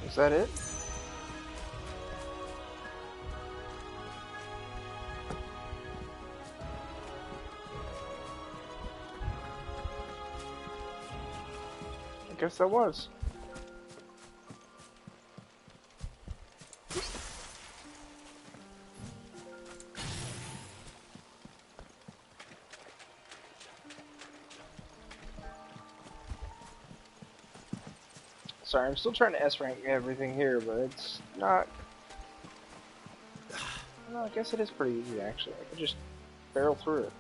Is that it? I guess that was. Sorry, I'm still trying to S-rank everything here, but it's not... Well, I guess it is pretty easy, actually. I can just barrel through it.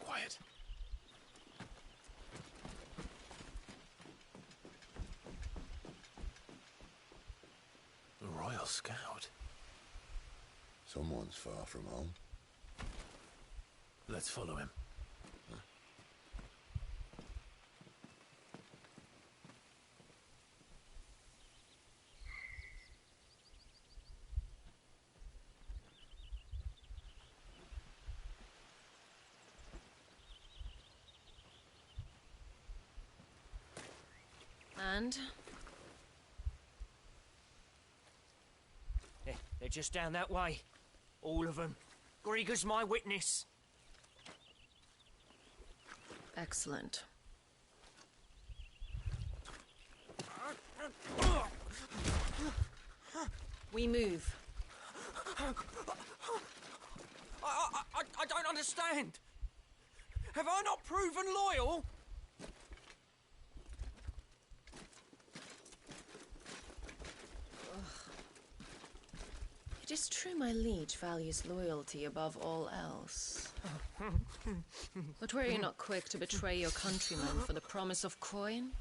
Quiet. A Royal Scout.
Someone's far from home.
Let's follow him.
And?
They're just down that way. All of them. Grieger's my witness.
Excellent. We move.
I don't understand. Have I not proven loyal?
It is true my liege values loyalty above all else. But were you not quick to betray your countrymen for the promise of coin?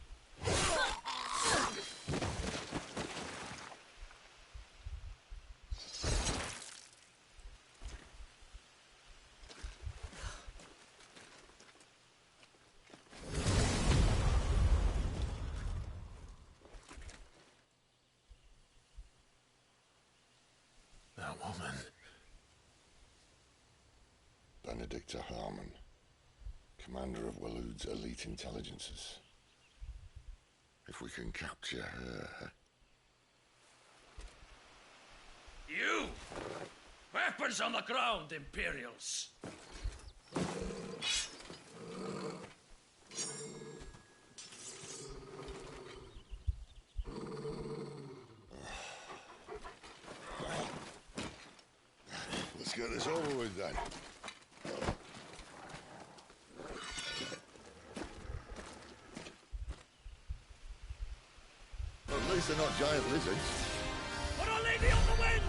That woman.
Benedicta Harmon, commander of Waloed's elite intelligences. If we can capture her...
You! Weapons on the ground, Imperials!
Let's get this over with then. At least they're not giant lizards.
Put a lady on the wind!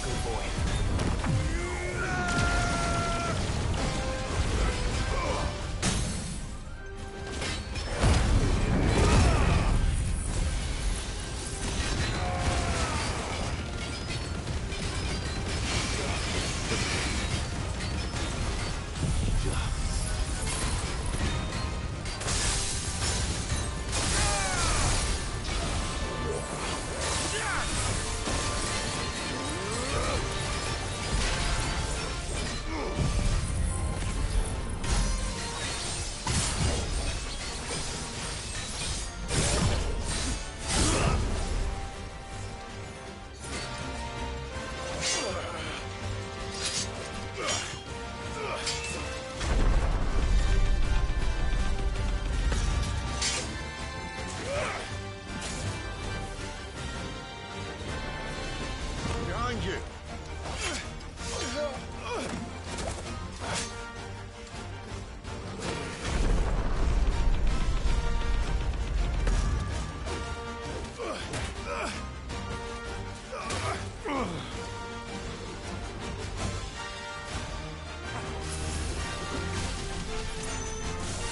good boy.
Behind you!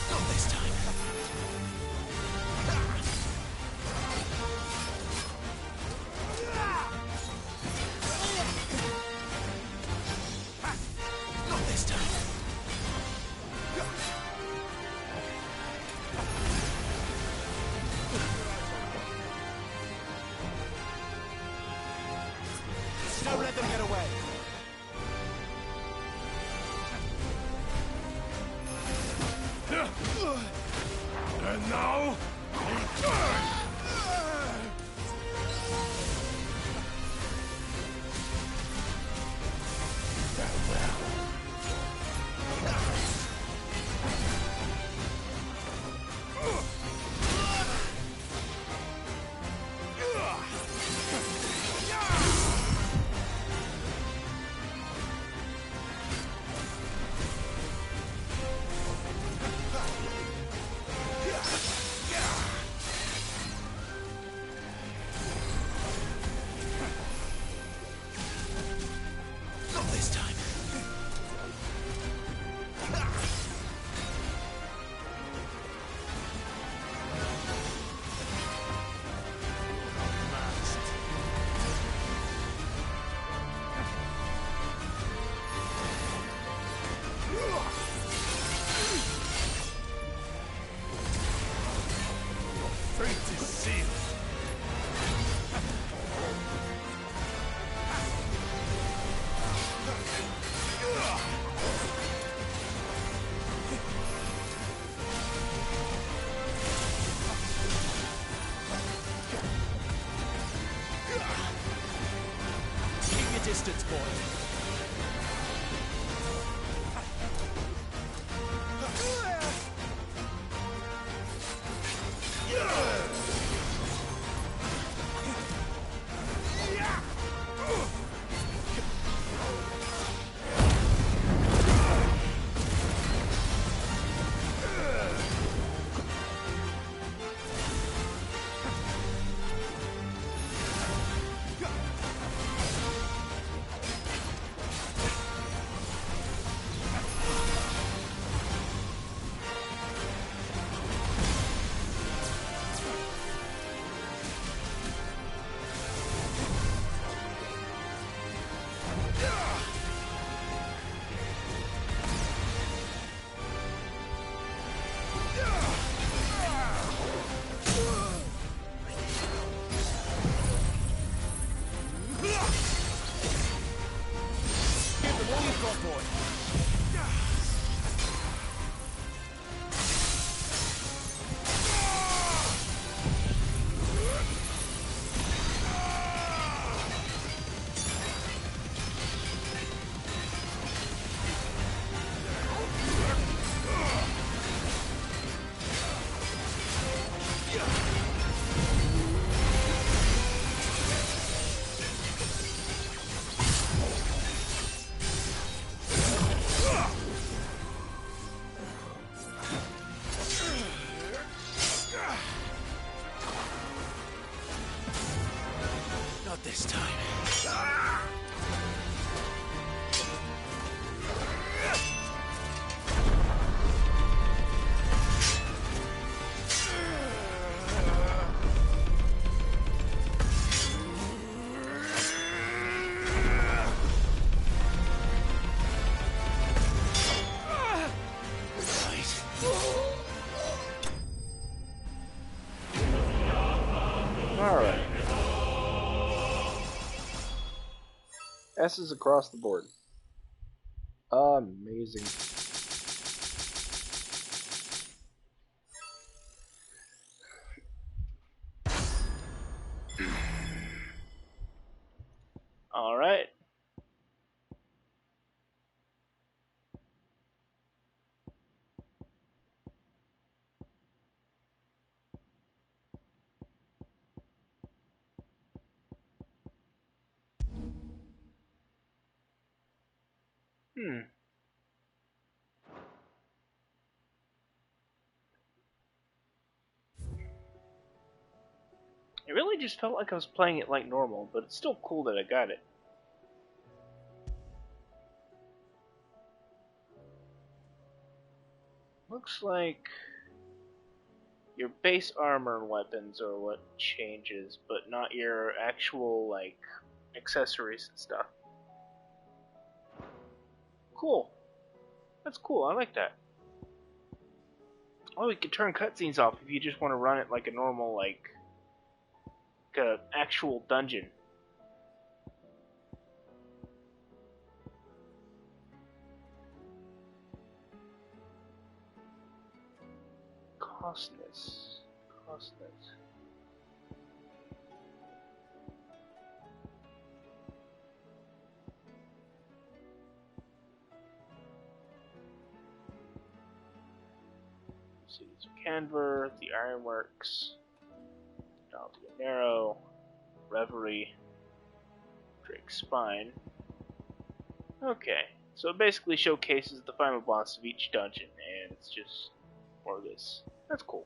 Not this time. Not this time. Don't let them get away.
And now, return!
Not this time.
Fate is sealed.
Keep your distance, boy. Give them all you've got, boy. Not this time.
S's across the board. Amazing. All right. It really just felt like I was playing it like normal, but it's still cool that I got it. Looks like your base armor and weapons are what changes, but not your actual, like, accessories and stuff. Cool. That's cool, I like that. Oh, you can turn cutscenes off if you just want to run it like a normal, like an actual dungeon. Costness. See, Canver, the Ironworks, Narrow, Reverie, Drake's Spine. Okay, so it basically showcases the final boss of each dungeon, and it's just more of this. That's cool.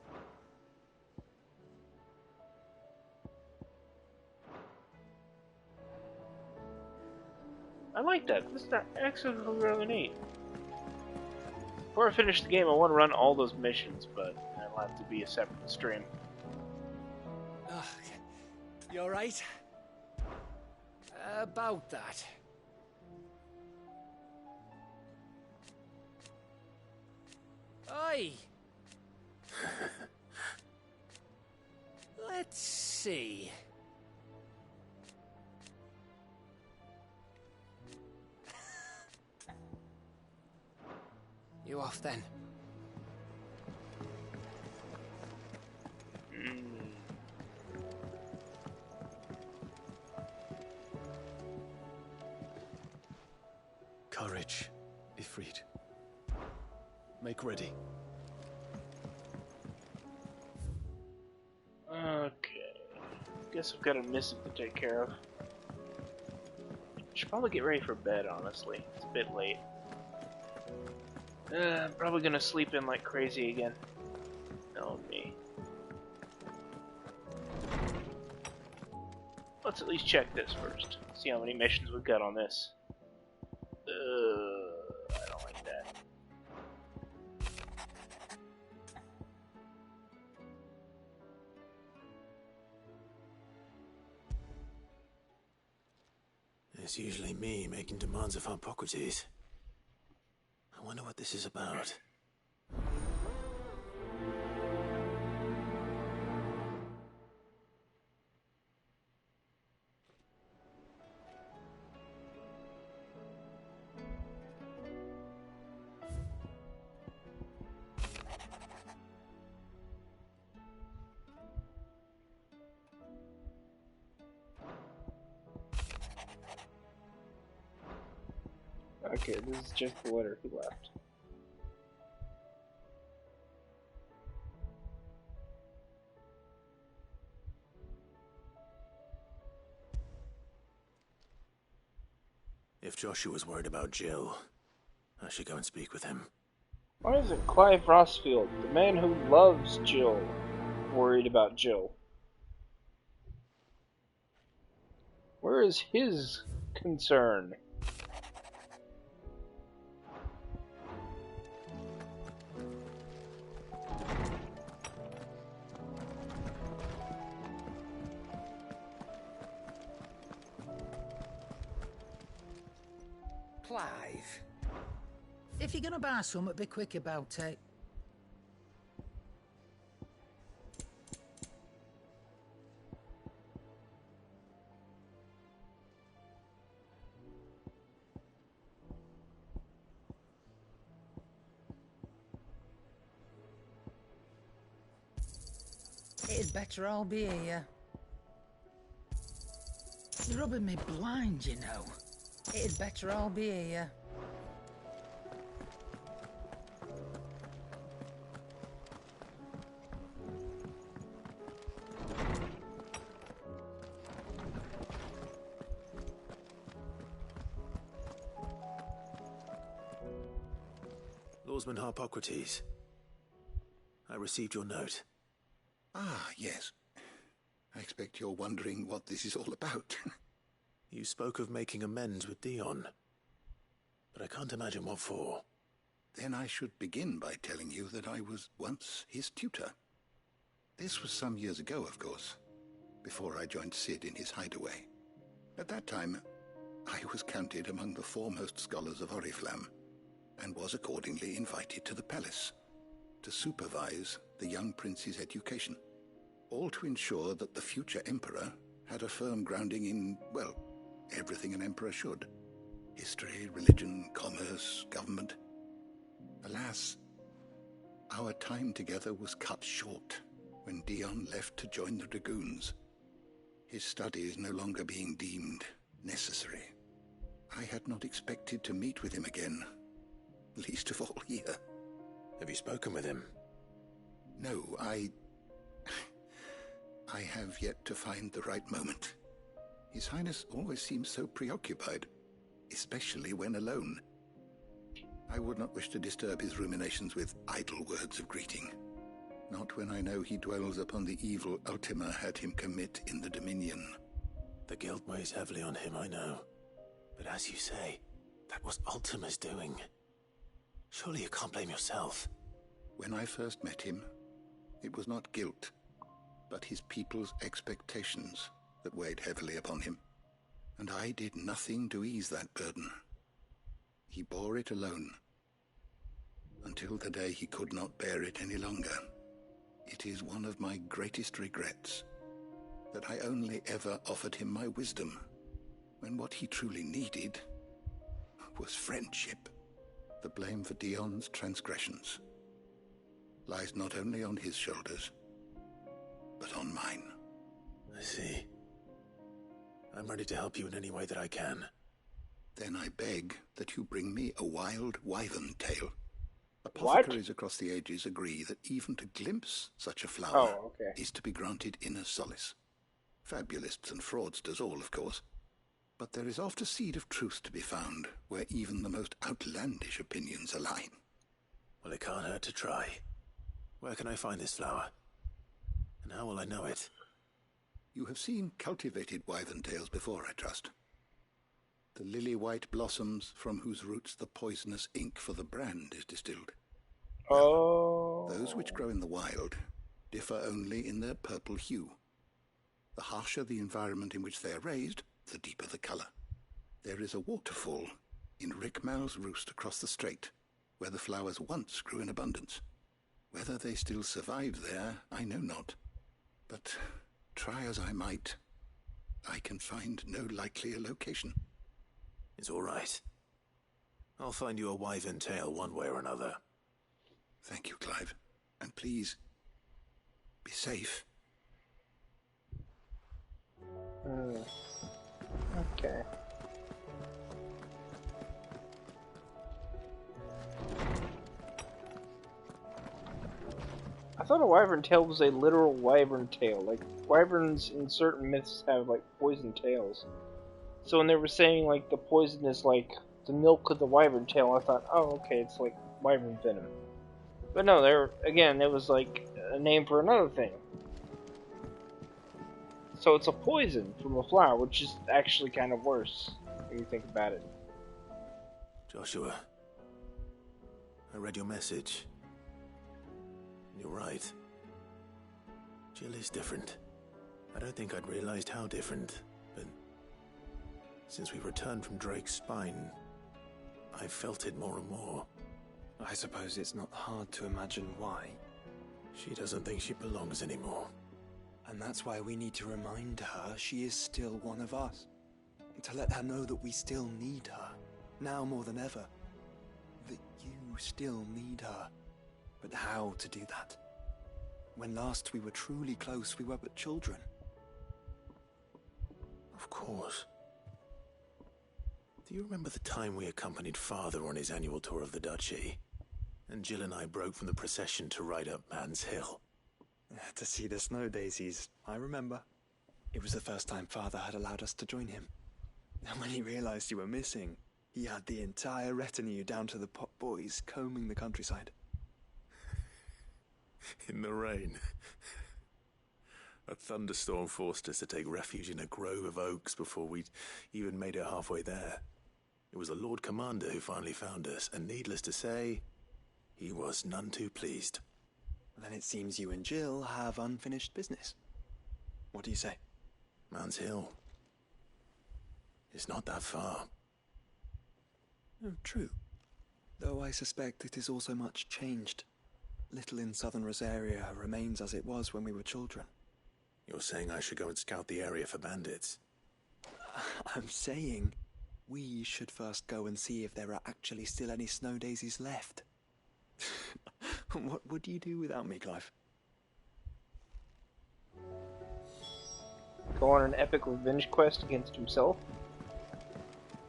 I like that. This is actually really neat. Before I finish the game, I want to run all those missions, but that'll have to be a separate stream.
You alright? About that. Oi! Let's see. You off then?
Courage, Ifrit. Make ready.
Okay. Guess I've got a missive to take care of. Should probably get ready for bed, honestly. It's a bit late. I'm probably gonna sleep in like crazy again. Oh, me. Let's at least check this first. See how many missions we've got on this. I don't like that.
It's usually me making demands of Hippocrates. I wonder what this is about.
Okay, this is just the letter he left.
If Joshua's worried about Jill, I should go and speak with him.
Why isn't Clive Rossfield, the man who loves Jill, worried about Jill? Where is his concern?
Clive, if you're gonna buy something, be quick about it. It'd better all be here. You're rubbing me blind, you know. It'd better all be here.
Lawsman Harpocrates, I received your note.
Ah, yes. I expect you're wondering what this is all about.
You spoke of making amends with Dion, but I can't imagine what for.
Then I should begin by telling you that I was once his tutor. This was some years ago, of course, before I joined Sid in his hideaway. At that time, I was counted among the foremost scholars of Oriflamme, and was accordingly invited to the palace to supervise the young prince's education, all to ensure that the future emperor had a firm grounding in, well, everything an emperor should. History, religion, commerce, government. Alas, our time together was cut short when Dion left to join the Dragoons, his studies no longer being deemed necessary. I had not expected to meet with him again, least of all here.
Have you spoken with him?
No, I have yet to find the right moment. His Highness always seems so preoccupied, especially when alone. I would not wish to disturb his ruminations with idle words of greeting, not when I know he dwells upon the evil Ultima had him commit in the Dominion.
The guilt weighs heavily on him, I know. But as you say, that was Ultima's doing. Surely you can't blame yourself.
When I first met him, it was not guilt, but his people's expectations that weighed heavily upon him, and I did nothing to ease that burden. He bore it alone, until the day he could not bear it any longer. It is one of my greatest regrets that I only ever offered him my wisdom, when what he truly needed was friendship. The blame for Dion's transgressions lies not only on his shoulders, but on mine.
I see. I'm ready to help you in any way that I can.
Then I beg that you bring me a wild wyvern tail. Apothecaries across the ages agree that even to glimpse such a flower is to be granted inner solace. Fabulists and fraudsters all, of course. But there is oft a seed of truth to be found where even the most outlandish opinions align.
Well, it can't hurt to try. Where can I find this flower? And how will I know it?
You have seen cultivated wyvern tails before, I trust. The lily-white blossoms from whose roots the poisonous ink for the brand is distilled.
Oh.
Those which grow in the wild differ only in their purple hue. The harsher the environment in which they are raised, the deeper the color. There is a waterfall in Rickmal's roost across the strait, where the flowers once grew in abundance. Whether they still survive there, I know not. But try as I might, I can find no likelier location.
It's all right. I'll find you a wyvern tail one way or another.
Thank you, Clive. And please, be safe.
Okay. I thought a wyvern tail was a literal wyvern tail. Like, wyverns in certain myths have, like, poison tails. So when they were saying, like, the poison is, like, the milk of the wyvern tail, I thought, oh, okay, it's like wyvern venom. But no, it was, like, a name for another thing. So it's a poison from a flower, which is actually kind of worse, when you think about it.
Joshua, I read your message. You're right. Jill is different. I don't think I'd realized how different, but since we returned from Drake's spine, I've felt it more and more.
I suppose it's not hard to imagine why.
She doesn't think she belongs anymore.
And that's why we need to remind her she is still one of us. To let her know that we still need her, now more than ever. That you still need her. But how to do that? When last we were truly close, we were but children.
Of course. Do you remember the time we accompanied Father on his annual tour of the Duchy? And Jill and I broke from the procession to ride up Man's Hill.
To see the snow daisies, I remember. It was the first time Father had allowed us to join him. And when he realized you were missing, he had the entire retinue down to the pot boys combing the countryside.
In the rain. A thunderstorm forced us to take refuge in a grove of oaks before we'd even made it halfway there. It was the Lord Commander who finally found us, and needless to say, he was none too pleased.
Then it seems you and Jill have unfinished business. What do you say?
Man's Hill. It's not that far.
Oh, true. Though I suspect it is also much changed. Little in southern Rosaria remains as it was when we were children.
You're saying I should go and scout the area for bandits?
I'm saying we should first go and see if there are actually still any snow daisies left. What would you do without me, Clive?
Go on an epic revenge quest against himself.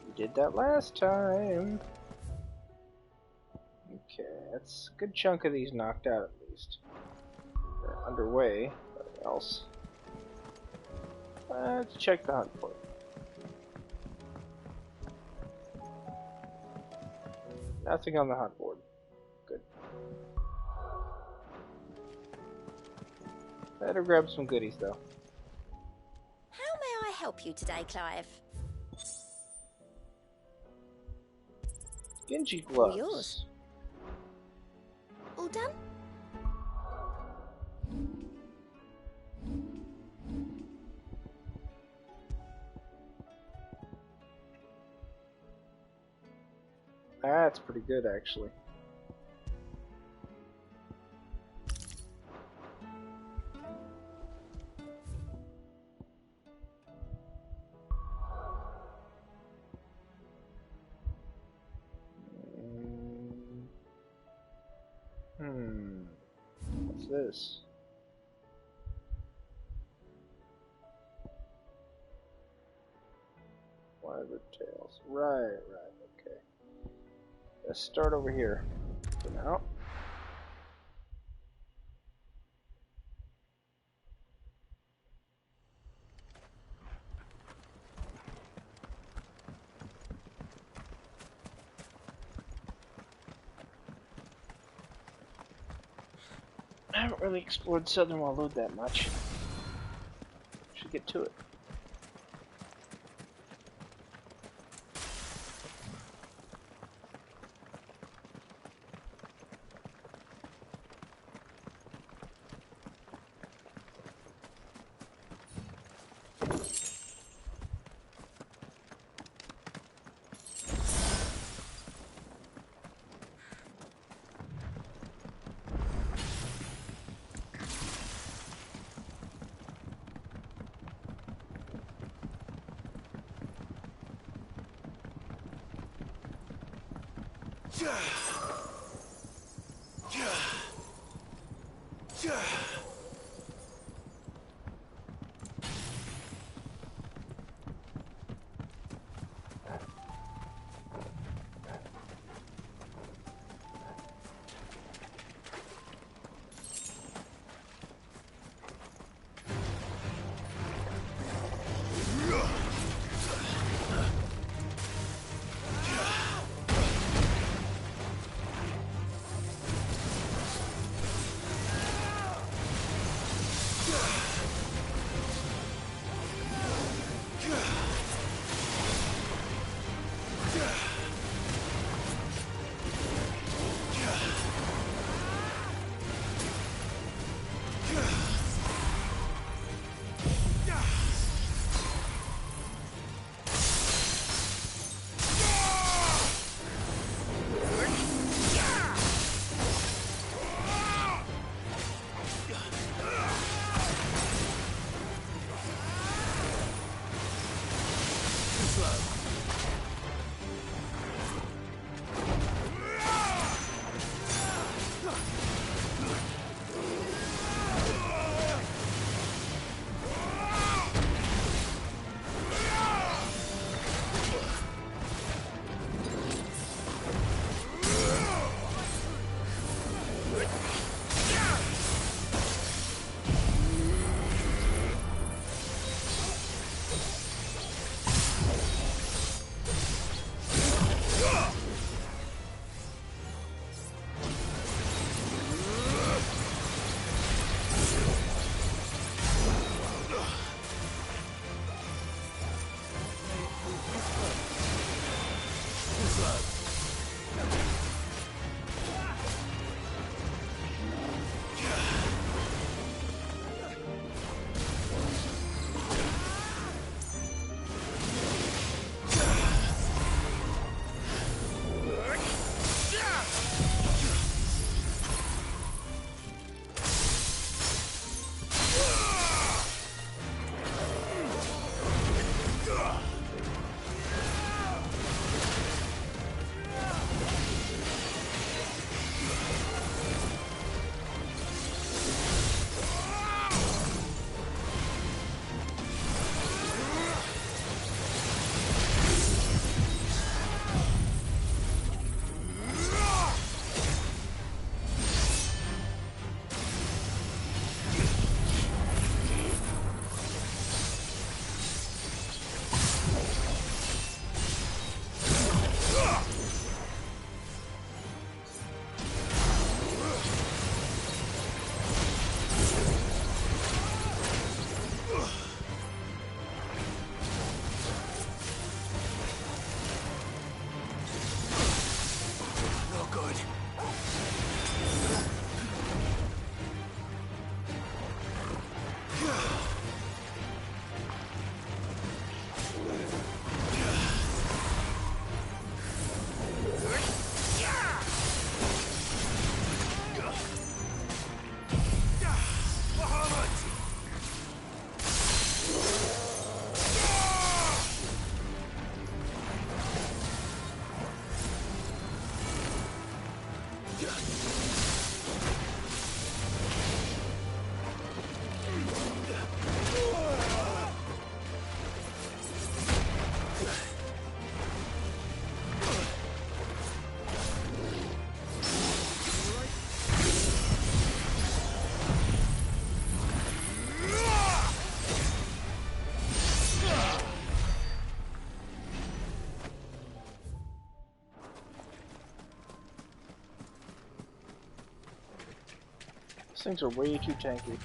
We did that last time. Okay, that's a good chunk of these knocked out at least. They're underway. Nothing else. Let's check the hunt board. Nothing on the hunt board. Good. Better grab some goodies though.
How may I help you today, Clive?
Dingy gloves.
All yours. All done?
That's pretty good, actually. What's this? Wyvern tails. Right, okay. Let's start over here for now. I haven't really explored Southern Walloon that much. Should get to it. things are way too tanky.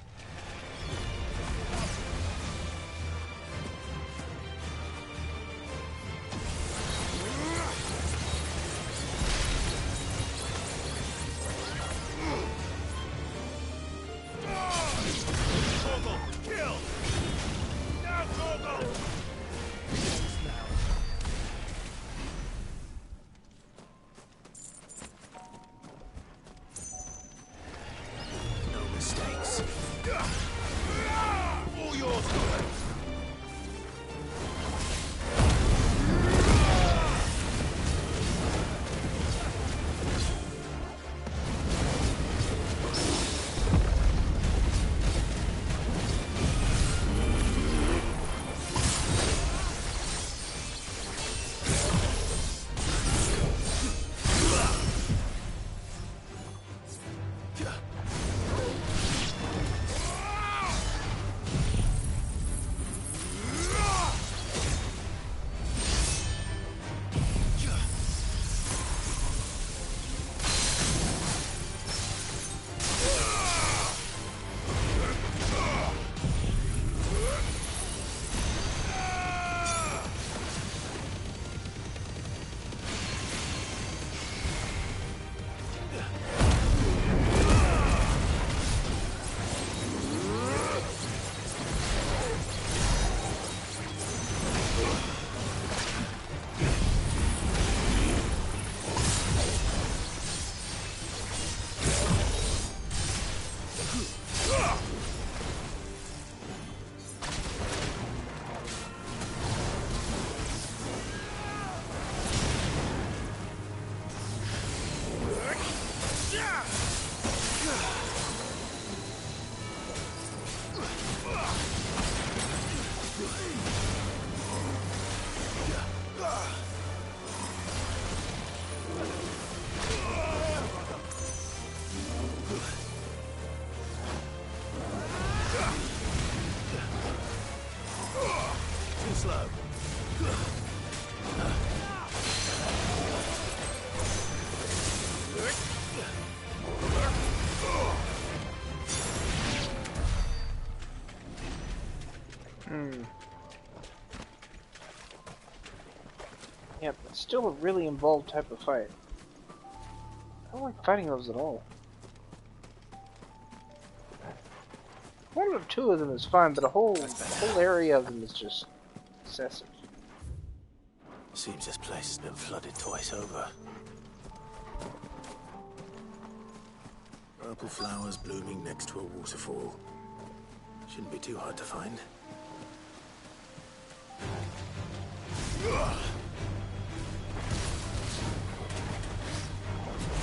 Yep, it's still a really involved type of fight. I don't like fighting those at all. One or two of them is fine, but a whole area of them is just excessive.
Seems this place has been flooded twice over. Purple flowers blooming next to a waterfall. Shouldn't be too hard to find.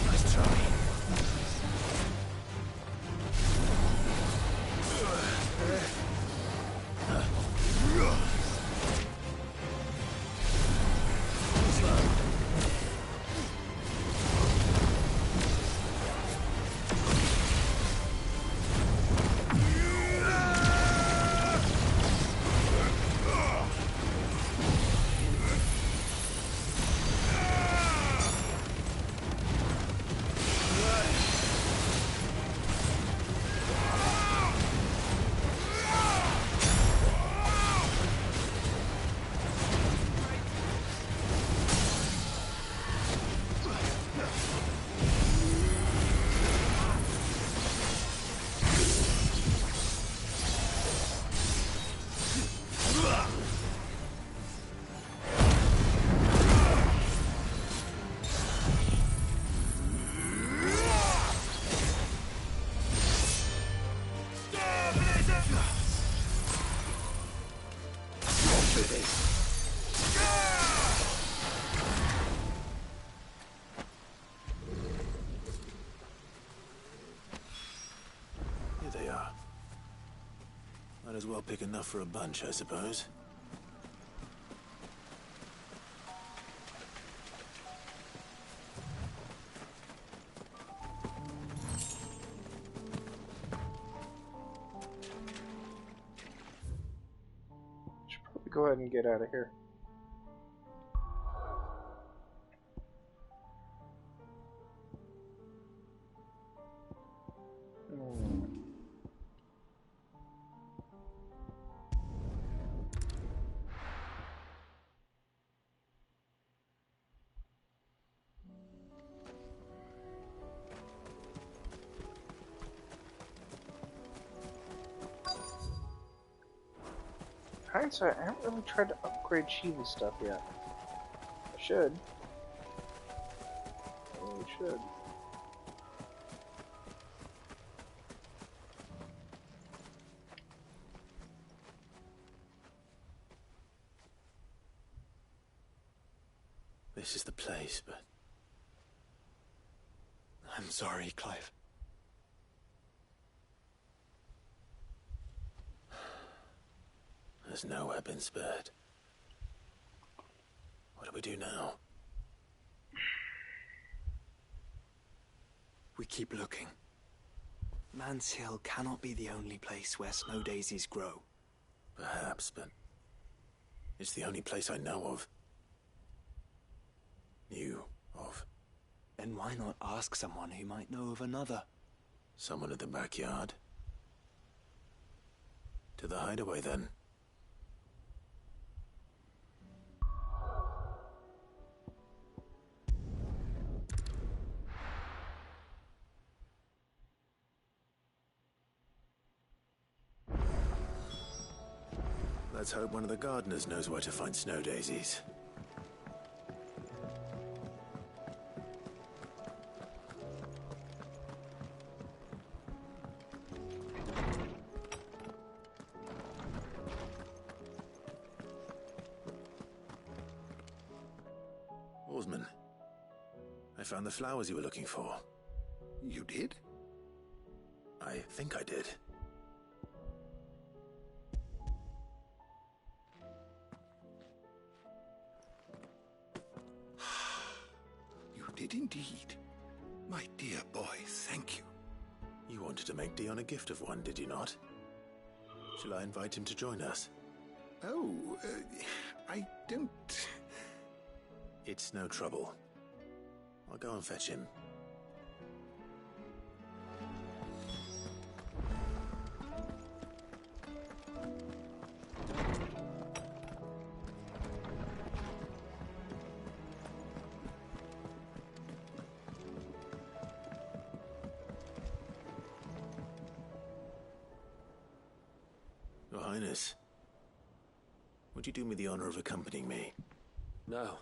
Nice try. Here they are. Might as well pick enough for a bunch, I suppose.
Should probably go ahead and get out of here. hindsight, I haven't really tried to upgrade Shiva's stuff yet. I should. I really should.
This is the place, but...
I'm sorry, Clive.
There's nowhere been spared. What do we do now?
We keep looking. Man's Hill cannot be the only place where snow daisies grow.
Perhaps, but... it's the only place I know of. Knew of.
Then why not ask someone who might know of another?
Someone in the backyard. To the hideaway, then. Let's hope one of the gardeners knows where to find snow daisies. Oarsman, I found the flowers you were looking for.
You did?
I think I did.
You did indeed. My dear boy, thank you.
You wanted to make Dion a gift of one, did you not? Shall I invite him to join us?
Oh, I don't...
It's no trouble. I'll go and fetch him. Your Highness, would you do me the honor of accompanying me?
No.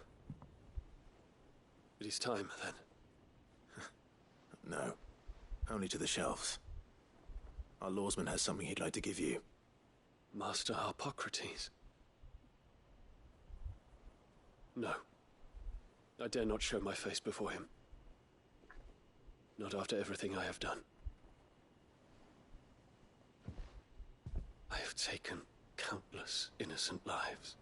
It is time, then.
No. Only to the shelves. Our lawsman has something he'd like to give you.
Master Harpocrates? No. I dare not show my face before him. Not after everything I have done. I have taken countless innocent lives.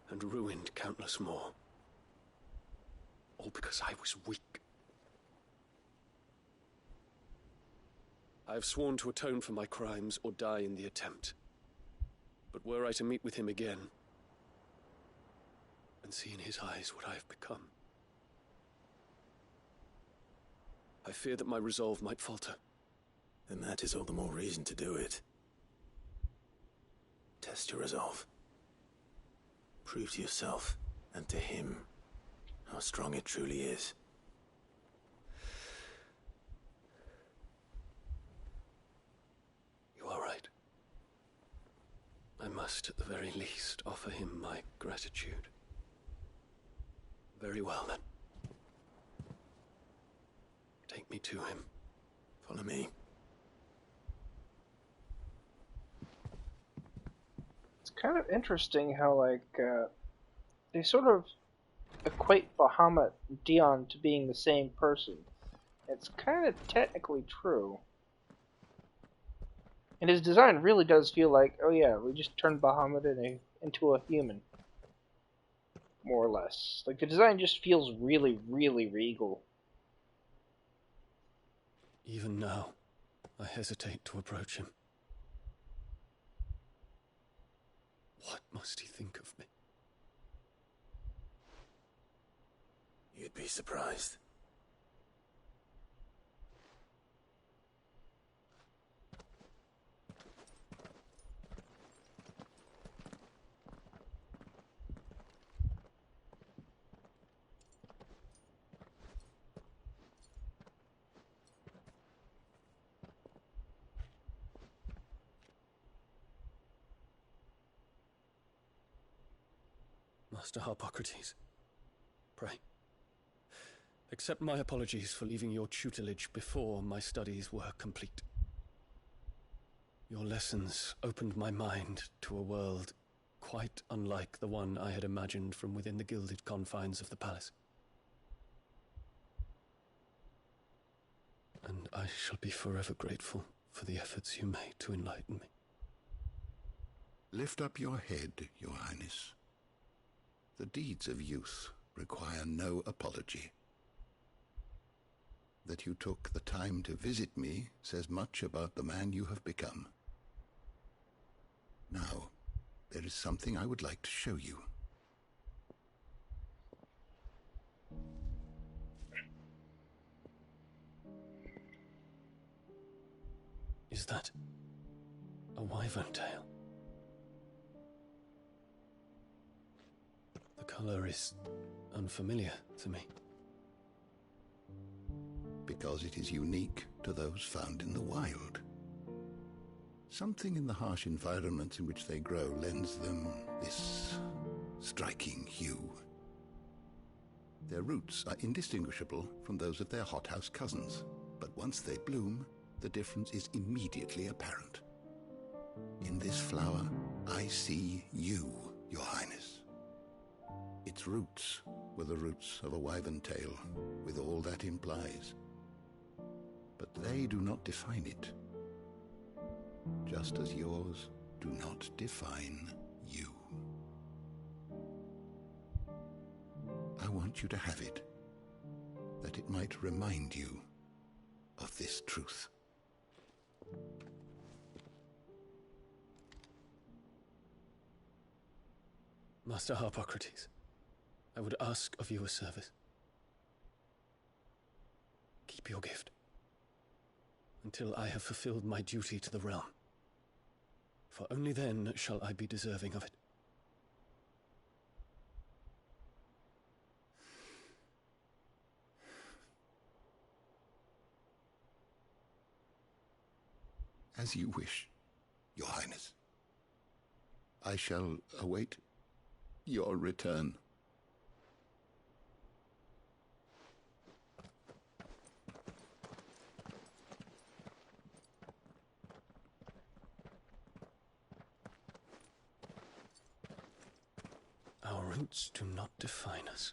And ruined countless more. All because I was weak. I have sworn to atone for my crimes or die in the attempt. But were I to meet with him again, and see in his eyes what I have become, I fear that my resolve might falter.
Then that is all the more reason to do it. Test your resolve. Prove to yourself, and to him, how strong it truly is.
You are right. I must, at the very least, offer him my gratitude. Very well, then. Take me to him.
Follow me.
It's kind of interesting how, like, they sort of equate Bahamut and Dion to being the same person. It's kind of technically true. And his design really does feel like, oh yeah, we just turned Bahamut into a human. More or less. Like, the design just feels really, really regal.
Even now, I hesitate to approach him. What must he think of me?
You'd be surprised.
Master Harpocrates, pray, accept my apologies for leaving your tutelage before my studies were complete. Your lessons opened my mind to a world quite unlike the one I had imagined from within the gilded confines of the palace. And I shall be forever grateful for the efforts you made to enlighten me.
Lift up your head, Your Highness. The deeds of youth require no apology. That you took the time to visit me says much about the man you have become. Now, there is something I would like to show you.
Is that a wyvern tail? The color is unfamiliar to me.
Because it is unique to those found in the wild. Something in the harsh environments in which they grow lends them this striking hue. Their roots are indistinguishable from those of their hothouse cousins, but once they bloom, the difference is immediately apparent. In this flower, I see you, Your Highness. Its roots were the roots of a wyvern tail, with all that implies. But they do not define it, just as yours do not define you. I want you to have it, that it might remind you of this truth.
Master Harpocrates, I would ask of you a service. Keep your gift until I have fulfilled my duty to the realm, for only then shall I be deserving of it.
As you wish, Your Highness. I shall await your return.
Our roots do not define us.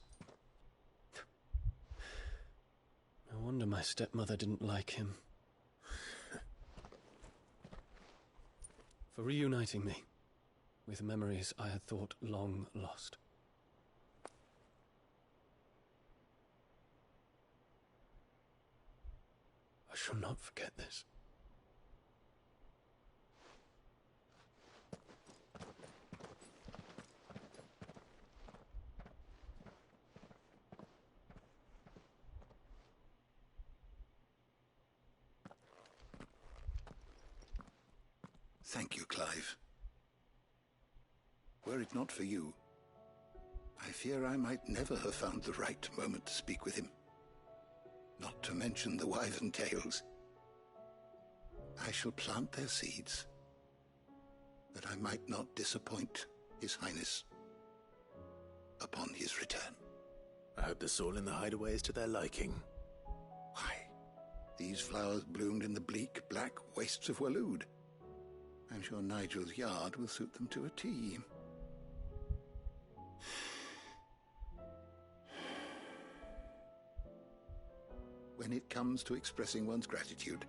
No wonder my stepmother didn't like him. For reuniting me with memories I had thought long lost. I shall not forget this.
Thank you, Clive. Were it not for you, I fear I might never have found the right moment to speak with him. Not to mention the wyvern tales. I shall plant their seeds, that I might not disappoint His Highness upon his return.
I hope the soil in the hideaway is to their liking.
Why, these flowers bloomed in the bleak, black wastes of Waloed. I'm sure Nigel's yard will suit them to a T. When it comes to expressing one's gratitude,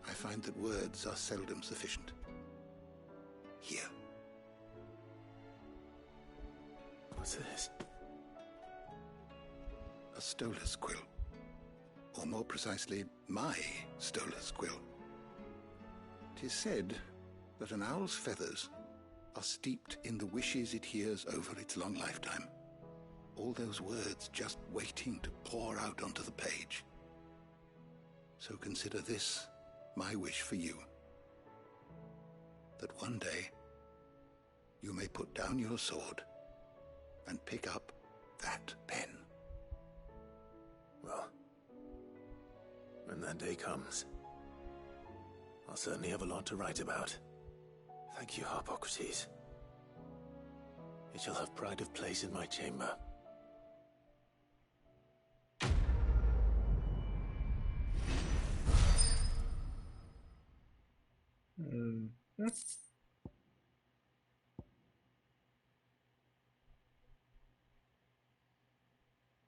I find that words are seldom sufficient. Here.
What's this?
A stolas quill. Or more precisely, my stolas quill. 'Tis said that an owl's feathers are steeped in the wishes it hears over its long lifetime. All those words just waiting to pour out onto the page. So consider this my wish for you. That one day you may put down your sword and pick up that pen.
Well, when that day comes, I'll certainly have a lot to write about. Thank you, Harpocrates. It shall have pride of place in my chamber.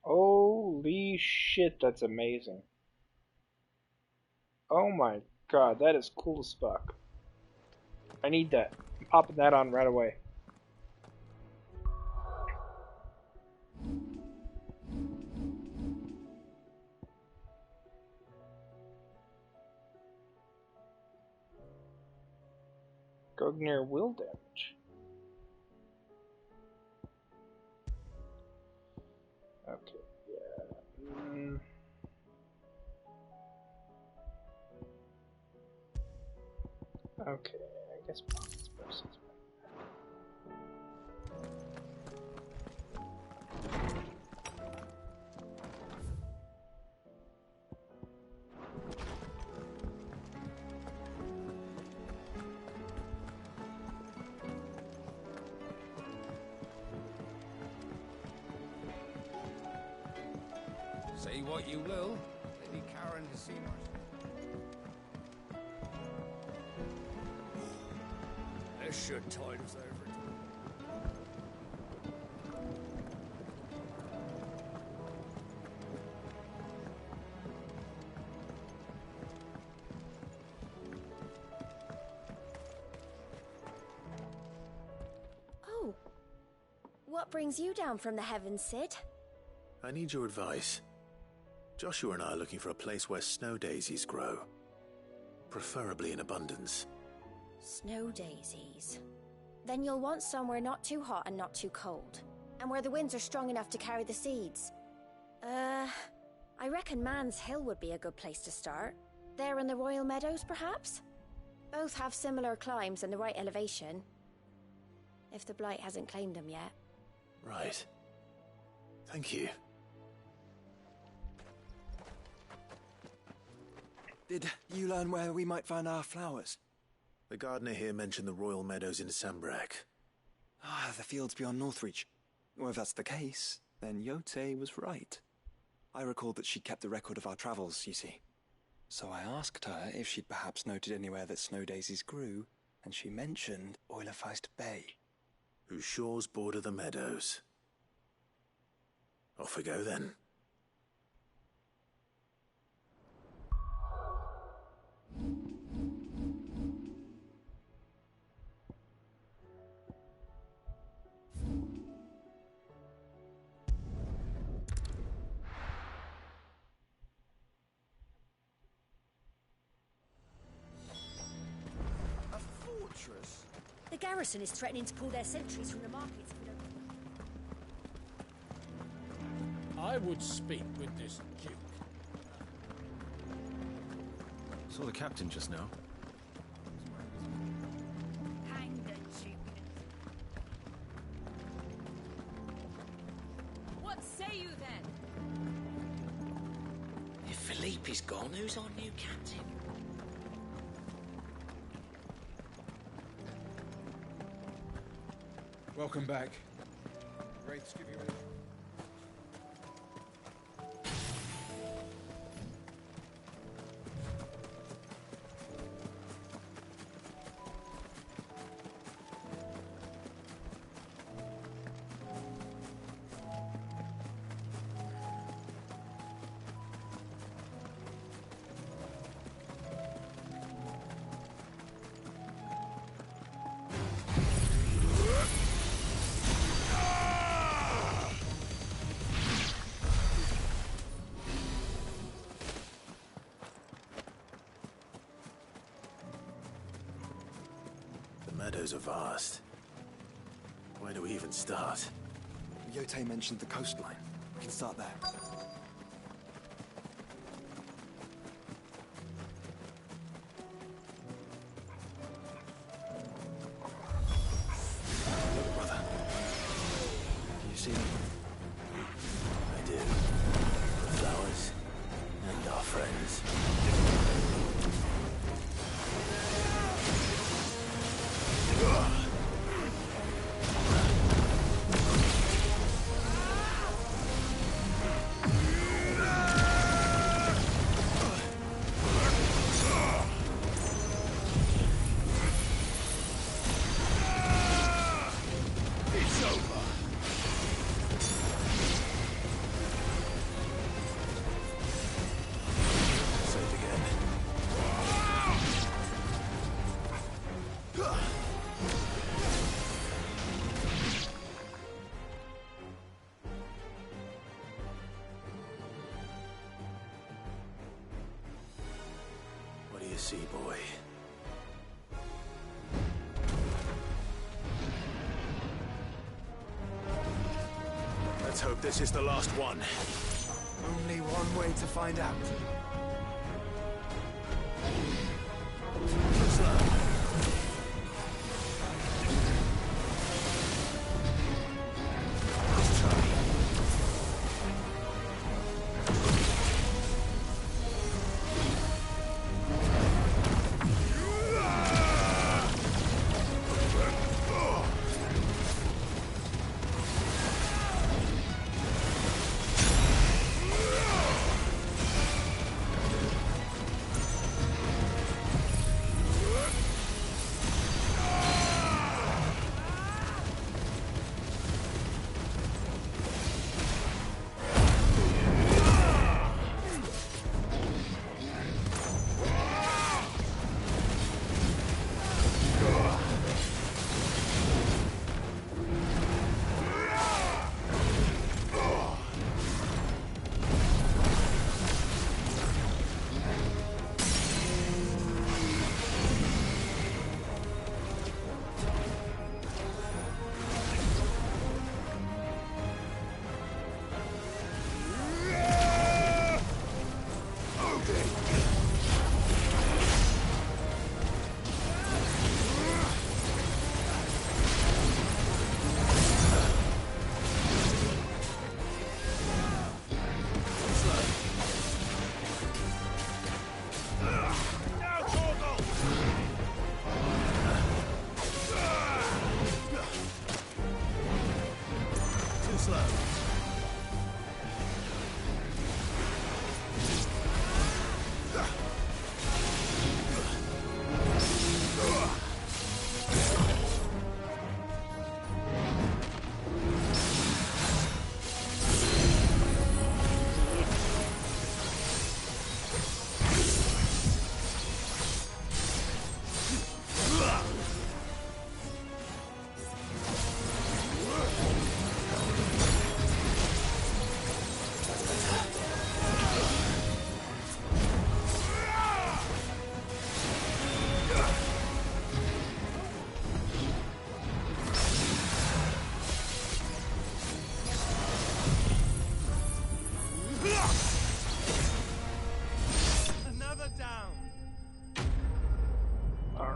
Holy shit, that's amazing. Oh my god, that is cool as fuck. I need that. I'm popping that on right away. Gognir will damage. Okay, yeah. Okay, I guess pockets versus.
Say what you will, Lady Karen has seen much. This should tide us over.
Oh. What brings you down from the heavens, Sid?
I need your advice. Joshua and I are looking for a place where snow daisies grow. Preferably in abundance.
Snow daisies. Then you'll want somewhere not too hot and not too cold. And where the winds are strong enough to carry the seeds. I reckon Man's Hill would be a good place to start. There in the Royal Meadows, perhaps? Both have similar climbs and the right elevation. If the Blight hasn't claimed them yet.
Right. Thank you.
Did you learn where we might find our flowers?
The gardener here mentioned the Royal Meadows in Sambrak.
Ah, the fields beyond Northreach. Well, if that's the case, then Yote was right. I recalled that she kept a record of our travels, you see. So I asked her if she'd perhaps noted anywhere that snow daisies grew, and she mentioned Oilerfeist Bay.
Whose shores border the meadows. Off we go then.
The garrison is threatening to pull their sentries from the markets.
I would speak with this duke.
Saw the captain just now.
Hang the duke. What say you then?
If Philippe is gone, who's our new captain?
Welcome back. Wraiths give you anything?
The meadows are vast. Where do we even start?
Yote mentioned the coastline. We can start there. Brother, do you see them?
I do. The flowers and our friends. sea boy. Let's hope this is the last one.
Only one way to find out.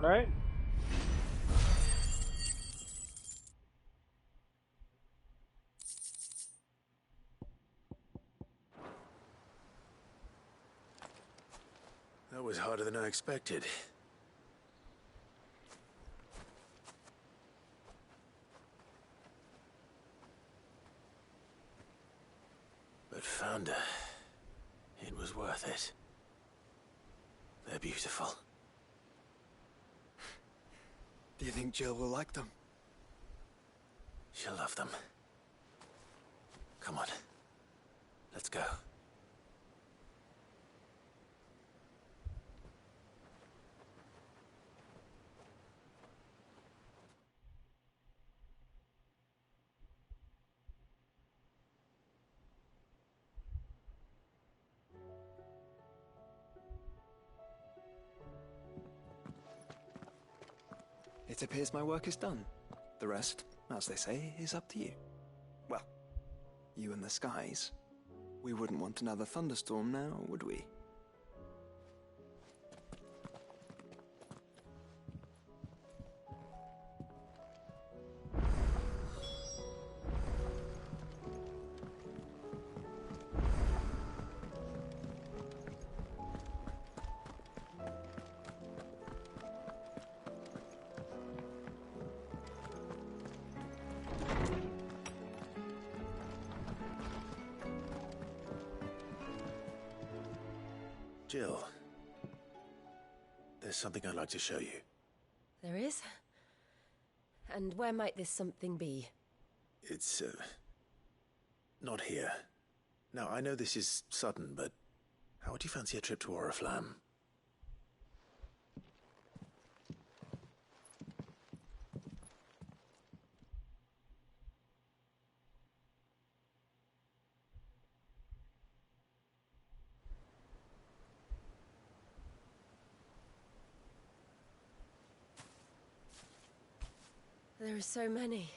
Alright.
That was harder than I expected. But Founder, it was worth it. They're beautiful.
Do you think Jill will like them?
She'll love them. Come on. Let's go.
It appears my work is done. The rest, as they say, is up to you. Well, you and the skies. We wouldn't want another thunderstorm now, would we?
Jill, there's something I'd like to show you.
There is? And where might this something be?
It's, not here. Now, I know this is sudden, but how would you fancy a trip to Oriflamme?
There are so many.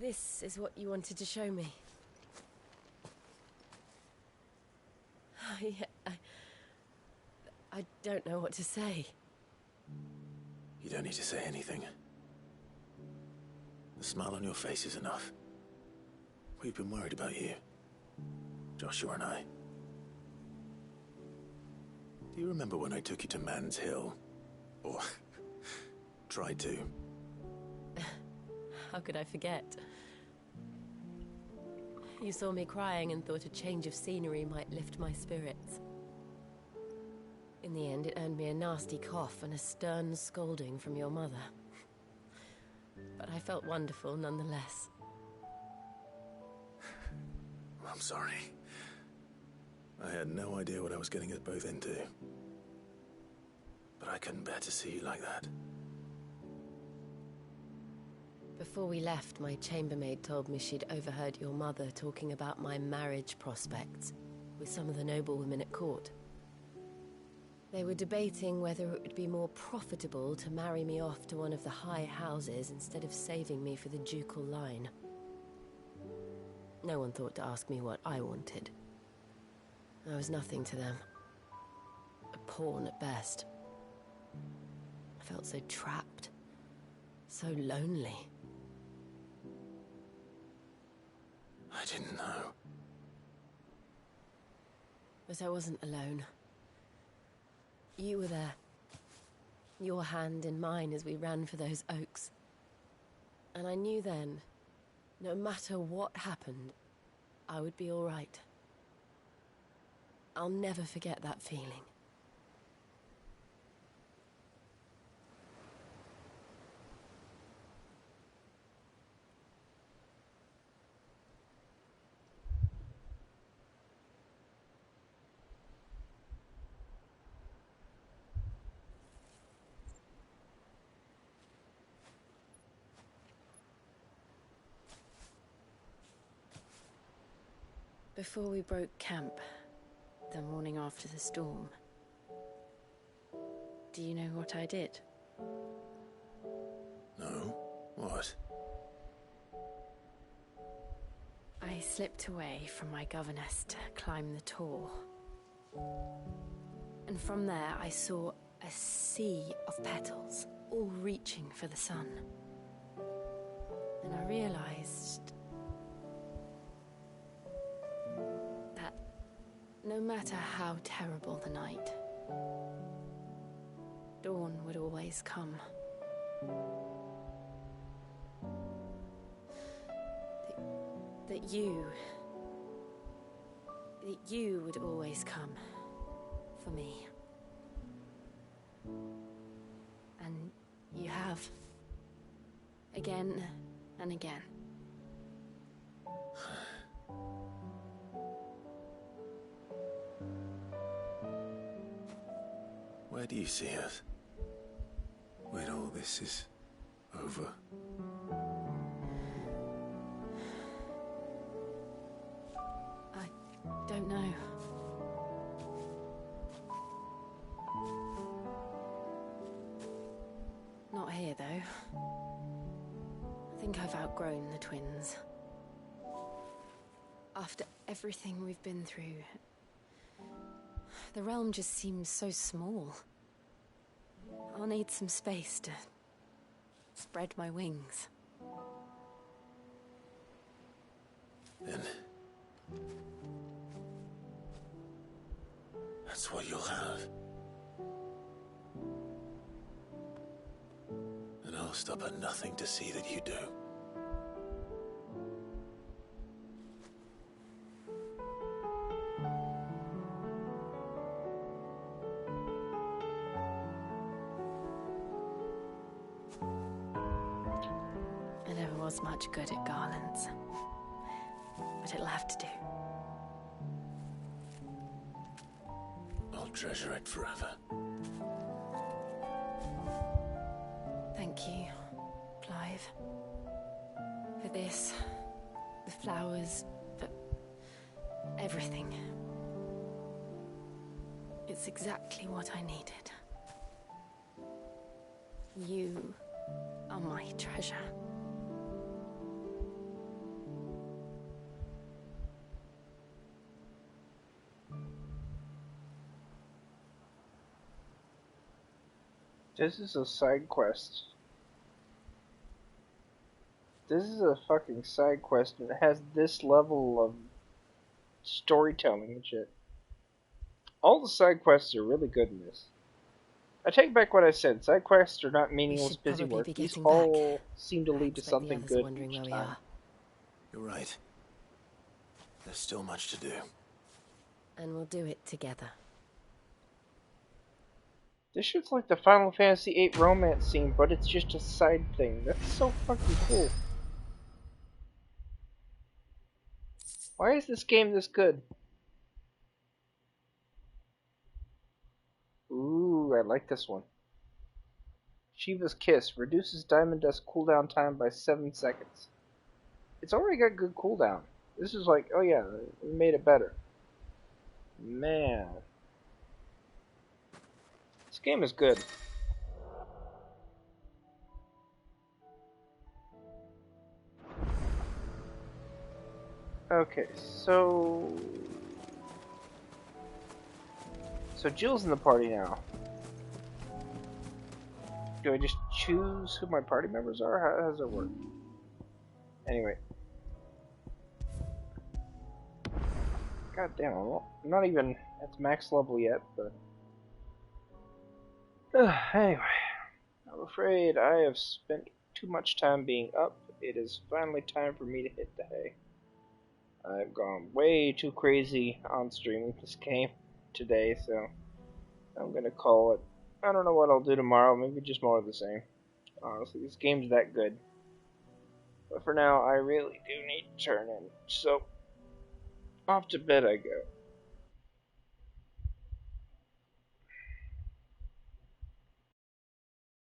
This is what you wanted to show me. I don't know what to say.
You don't need to say anything. The smile on your face is enough. We've been worried about you, Joshua and I. Do you remember when I took you to Man's Hill? Or tried to?
How could I forget? You saw me crying and thought a change of scenery might lift my spirits. In the end, it earned me a nasty cough and a stern scolding from your mother. But I felt wonderful nonetheless.
I'm sorry. I had no idea what I was getting us both into. But I couldn't bear to see you like that.
Before we left, my chambermaid told me she'd overheard your mother talking about my marriage prospects with some of the noblewomen at court. They were debating whether it would be more profitable to marry me off to one of the high houses instead of saving me for the ducal line. No one thought to ask me what I wanted. I was nothing to them. A pawn at best. I felt so trapped, so lonely.
I didn't know.
But I wasn't alone. You were there. Your hand in mine as we ran for those oaks. And I knew then, no matter what happened, I would be all right. I'll never forget that feeling. Before we broke camp, the morning after the storm, do you know what I did?
No? What?
I slipped away from my governess to climb the tor. And from there I saw a sea of petals, all reaching for the sun. And I realized that no matter how terrible the night, dawn would always come. That you would always come for me. And you have. Again and again.
Where do you see us? When all this is over?
I don't know. Not here, though. I think I've outgrown the twins. After everything we've been through, the realm just seems so small. I'll need some space to spread my wings.
Then that's what you'll have. And I'll stop at nothing to see that you do.
I never was much good at garlands, but it'll have to do.
I'll treasure it forever.
Thank you, Clive. For this, the flowers, for everything. It's exactly what I needed. You
are my treasure.
This is a side quest. This is a fucking side quest and it has this level of storytelling and shit. All the side quests are really good in this. I take back what I said. Side quests are not meaningless busy work. These all seem to lead to something good each time.
You're right. There's still much to do.
And we'll do it together.
This shit's like the Final Fantasy VIII romance scene, but it's just a side thing. That's so fucking cool. Why is this game this good? Ooh, I like this one. Shiva's Kiss reduces Diamond Dust cooldown time by 7 seconds. It's already got good cooldown. This is like, oh yeah, we made it better. Man. This game is good. Okay, so Jill's in the party now. Do I just choose who my party members are? How does it work? Anyway. God damn, I'm not even at max level yet, but... anyway. I'm afraid I have spent too much time being up. It is finally time for me to hit the hay. I've gone way too crazy on streaming this game today, so I'm gonna call it. I don't know what I'll do tomorrow, maybe just more of the same. Honestly, this game's that good. But for now, I really do need to turn in, so off to bed I go.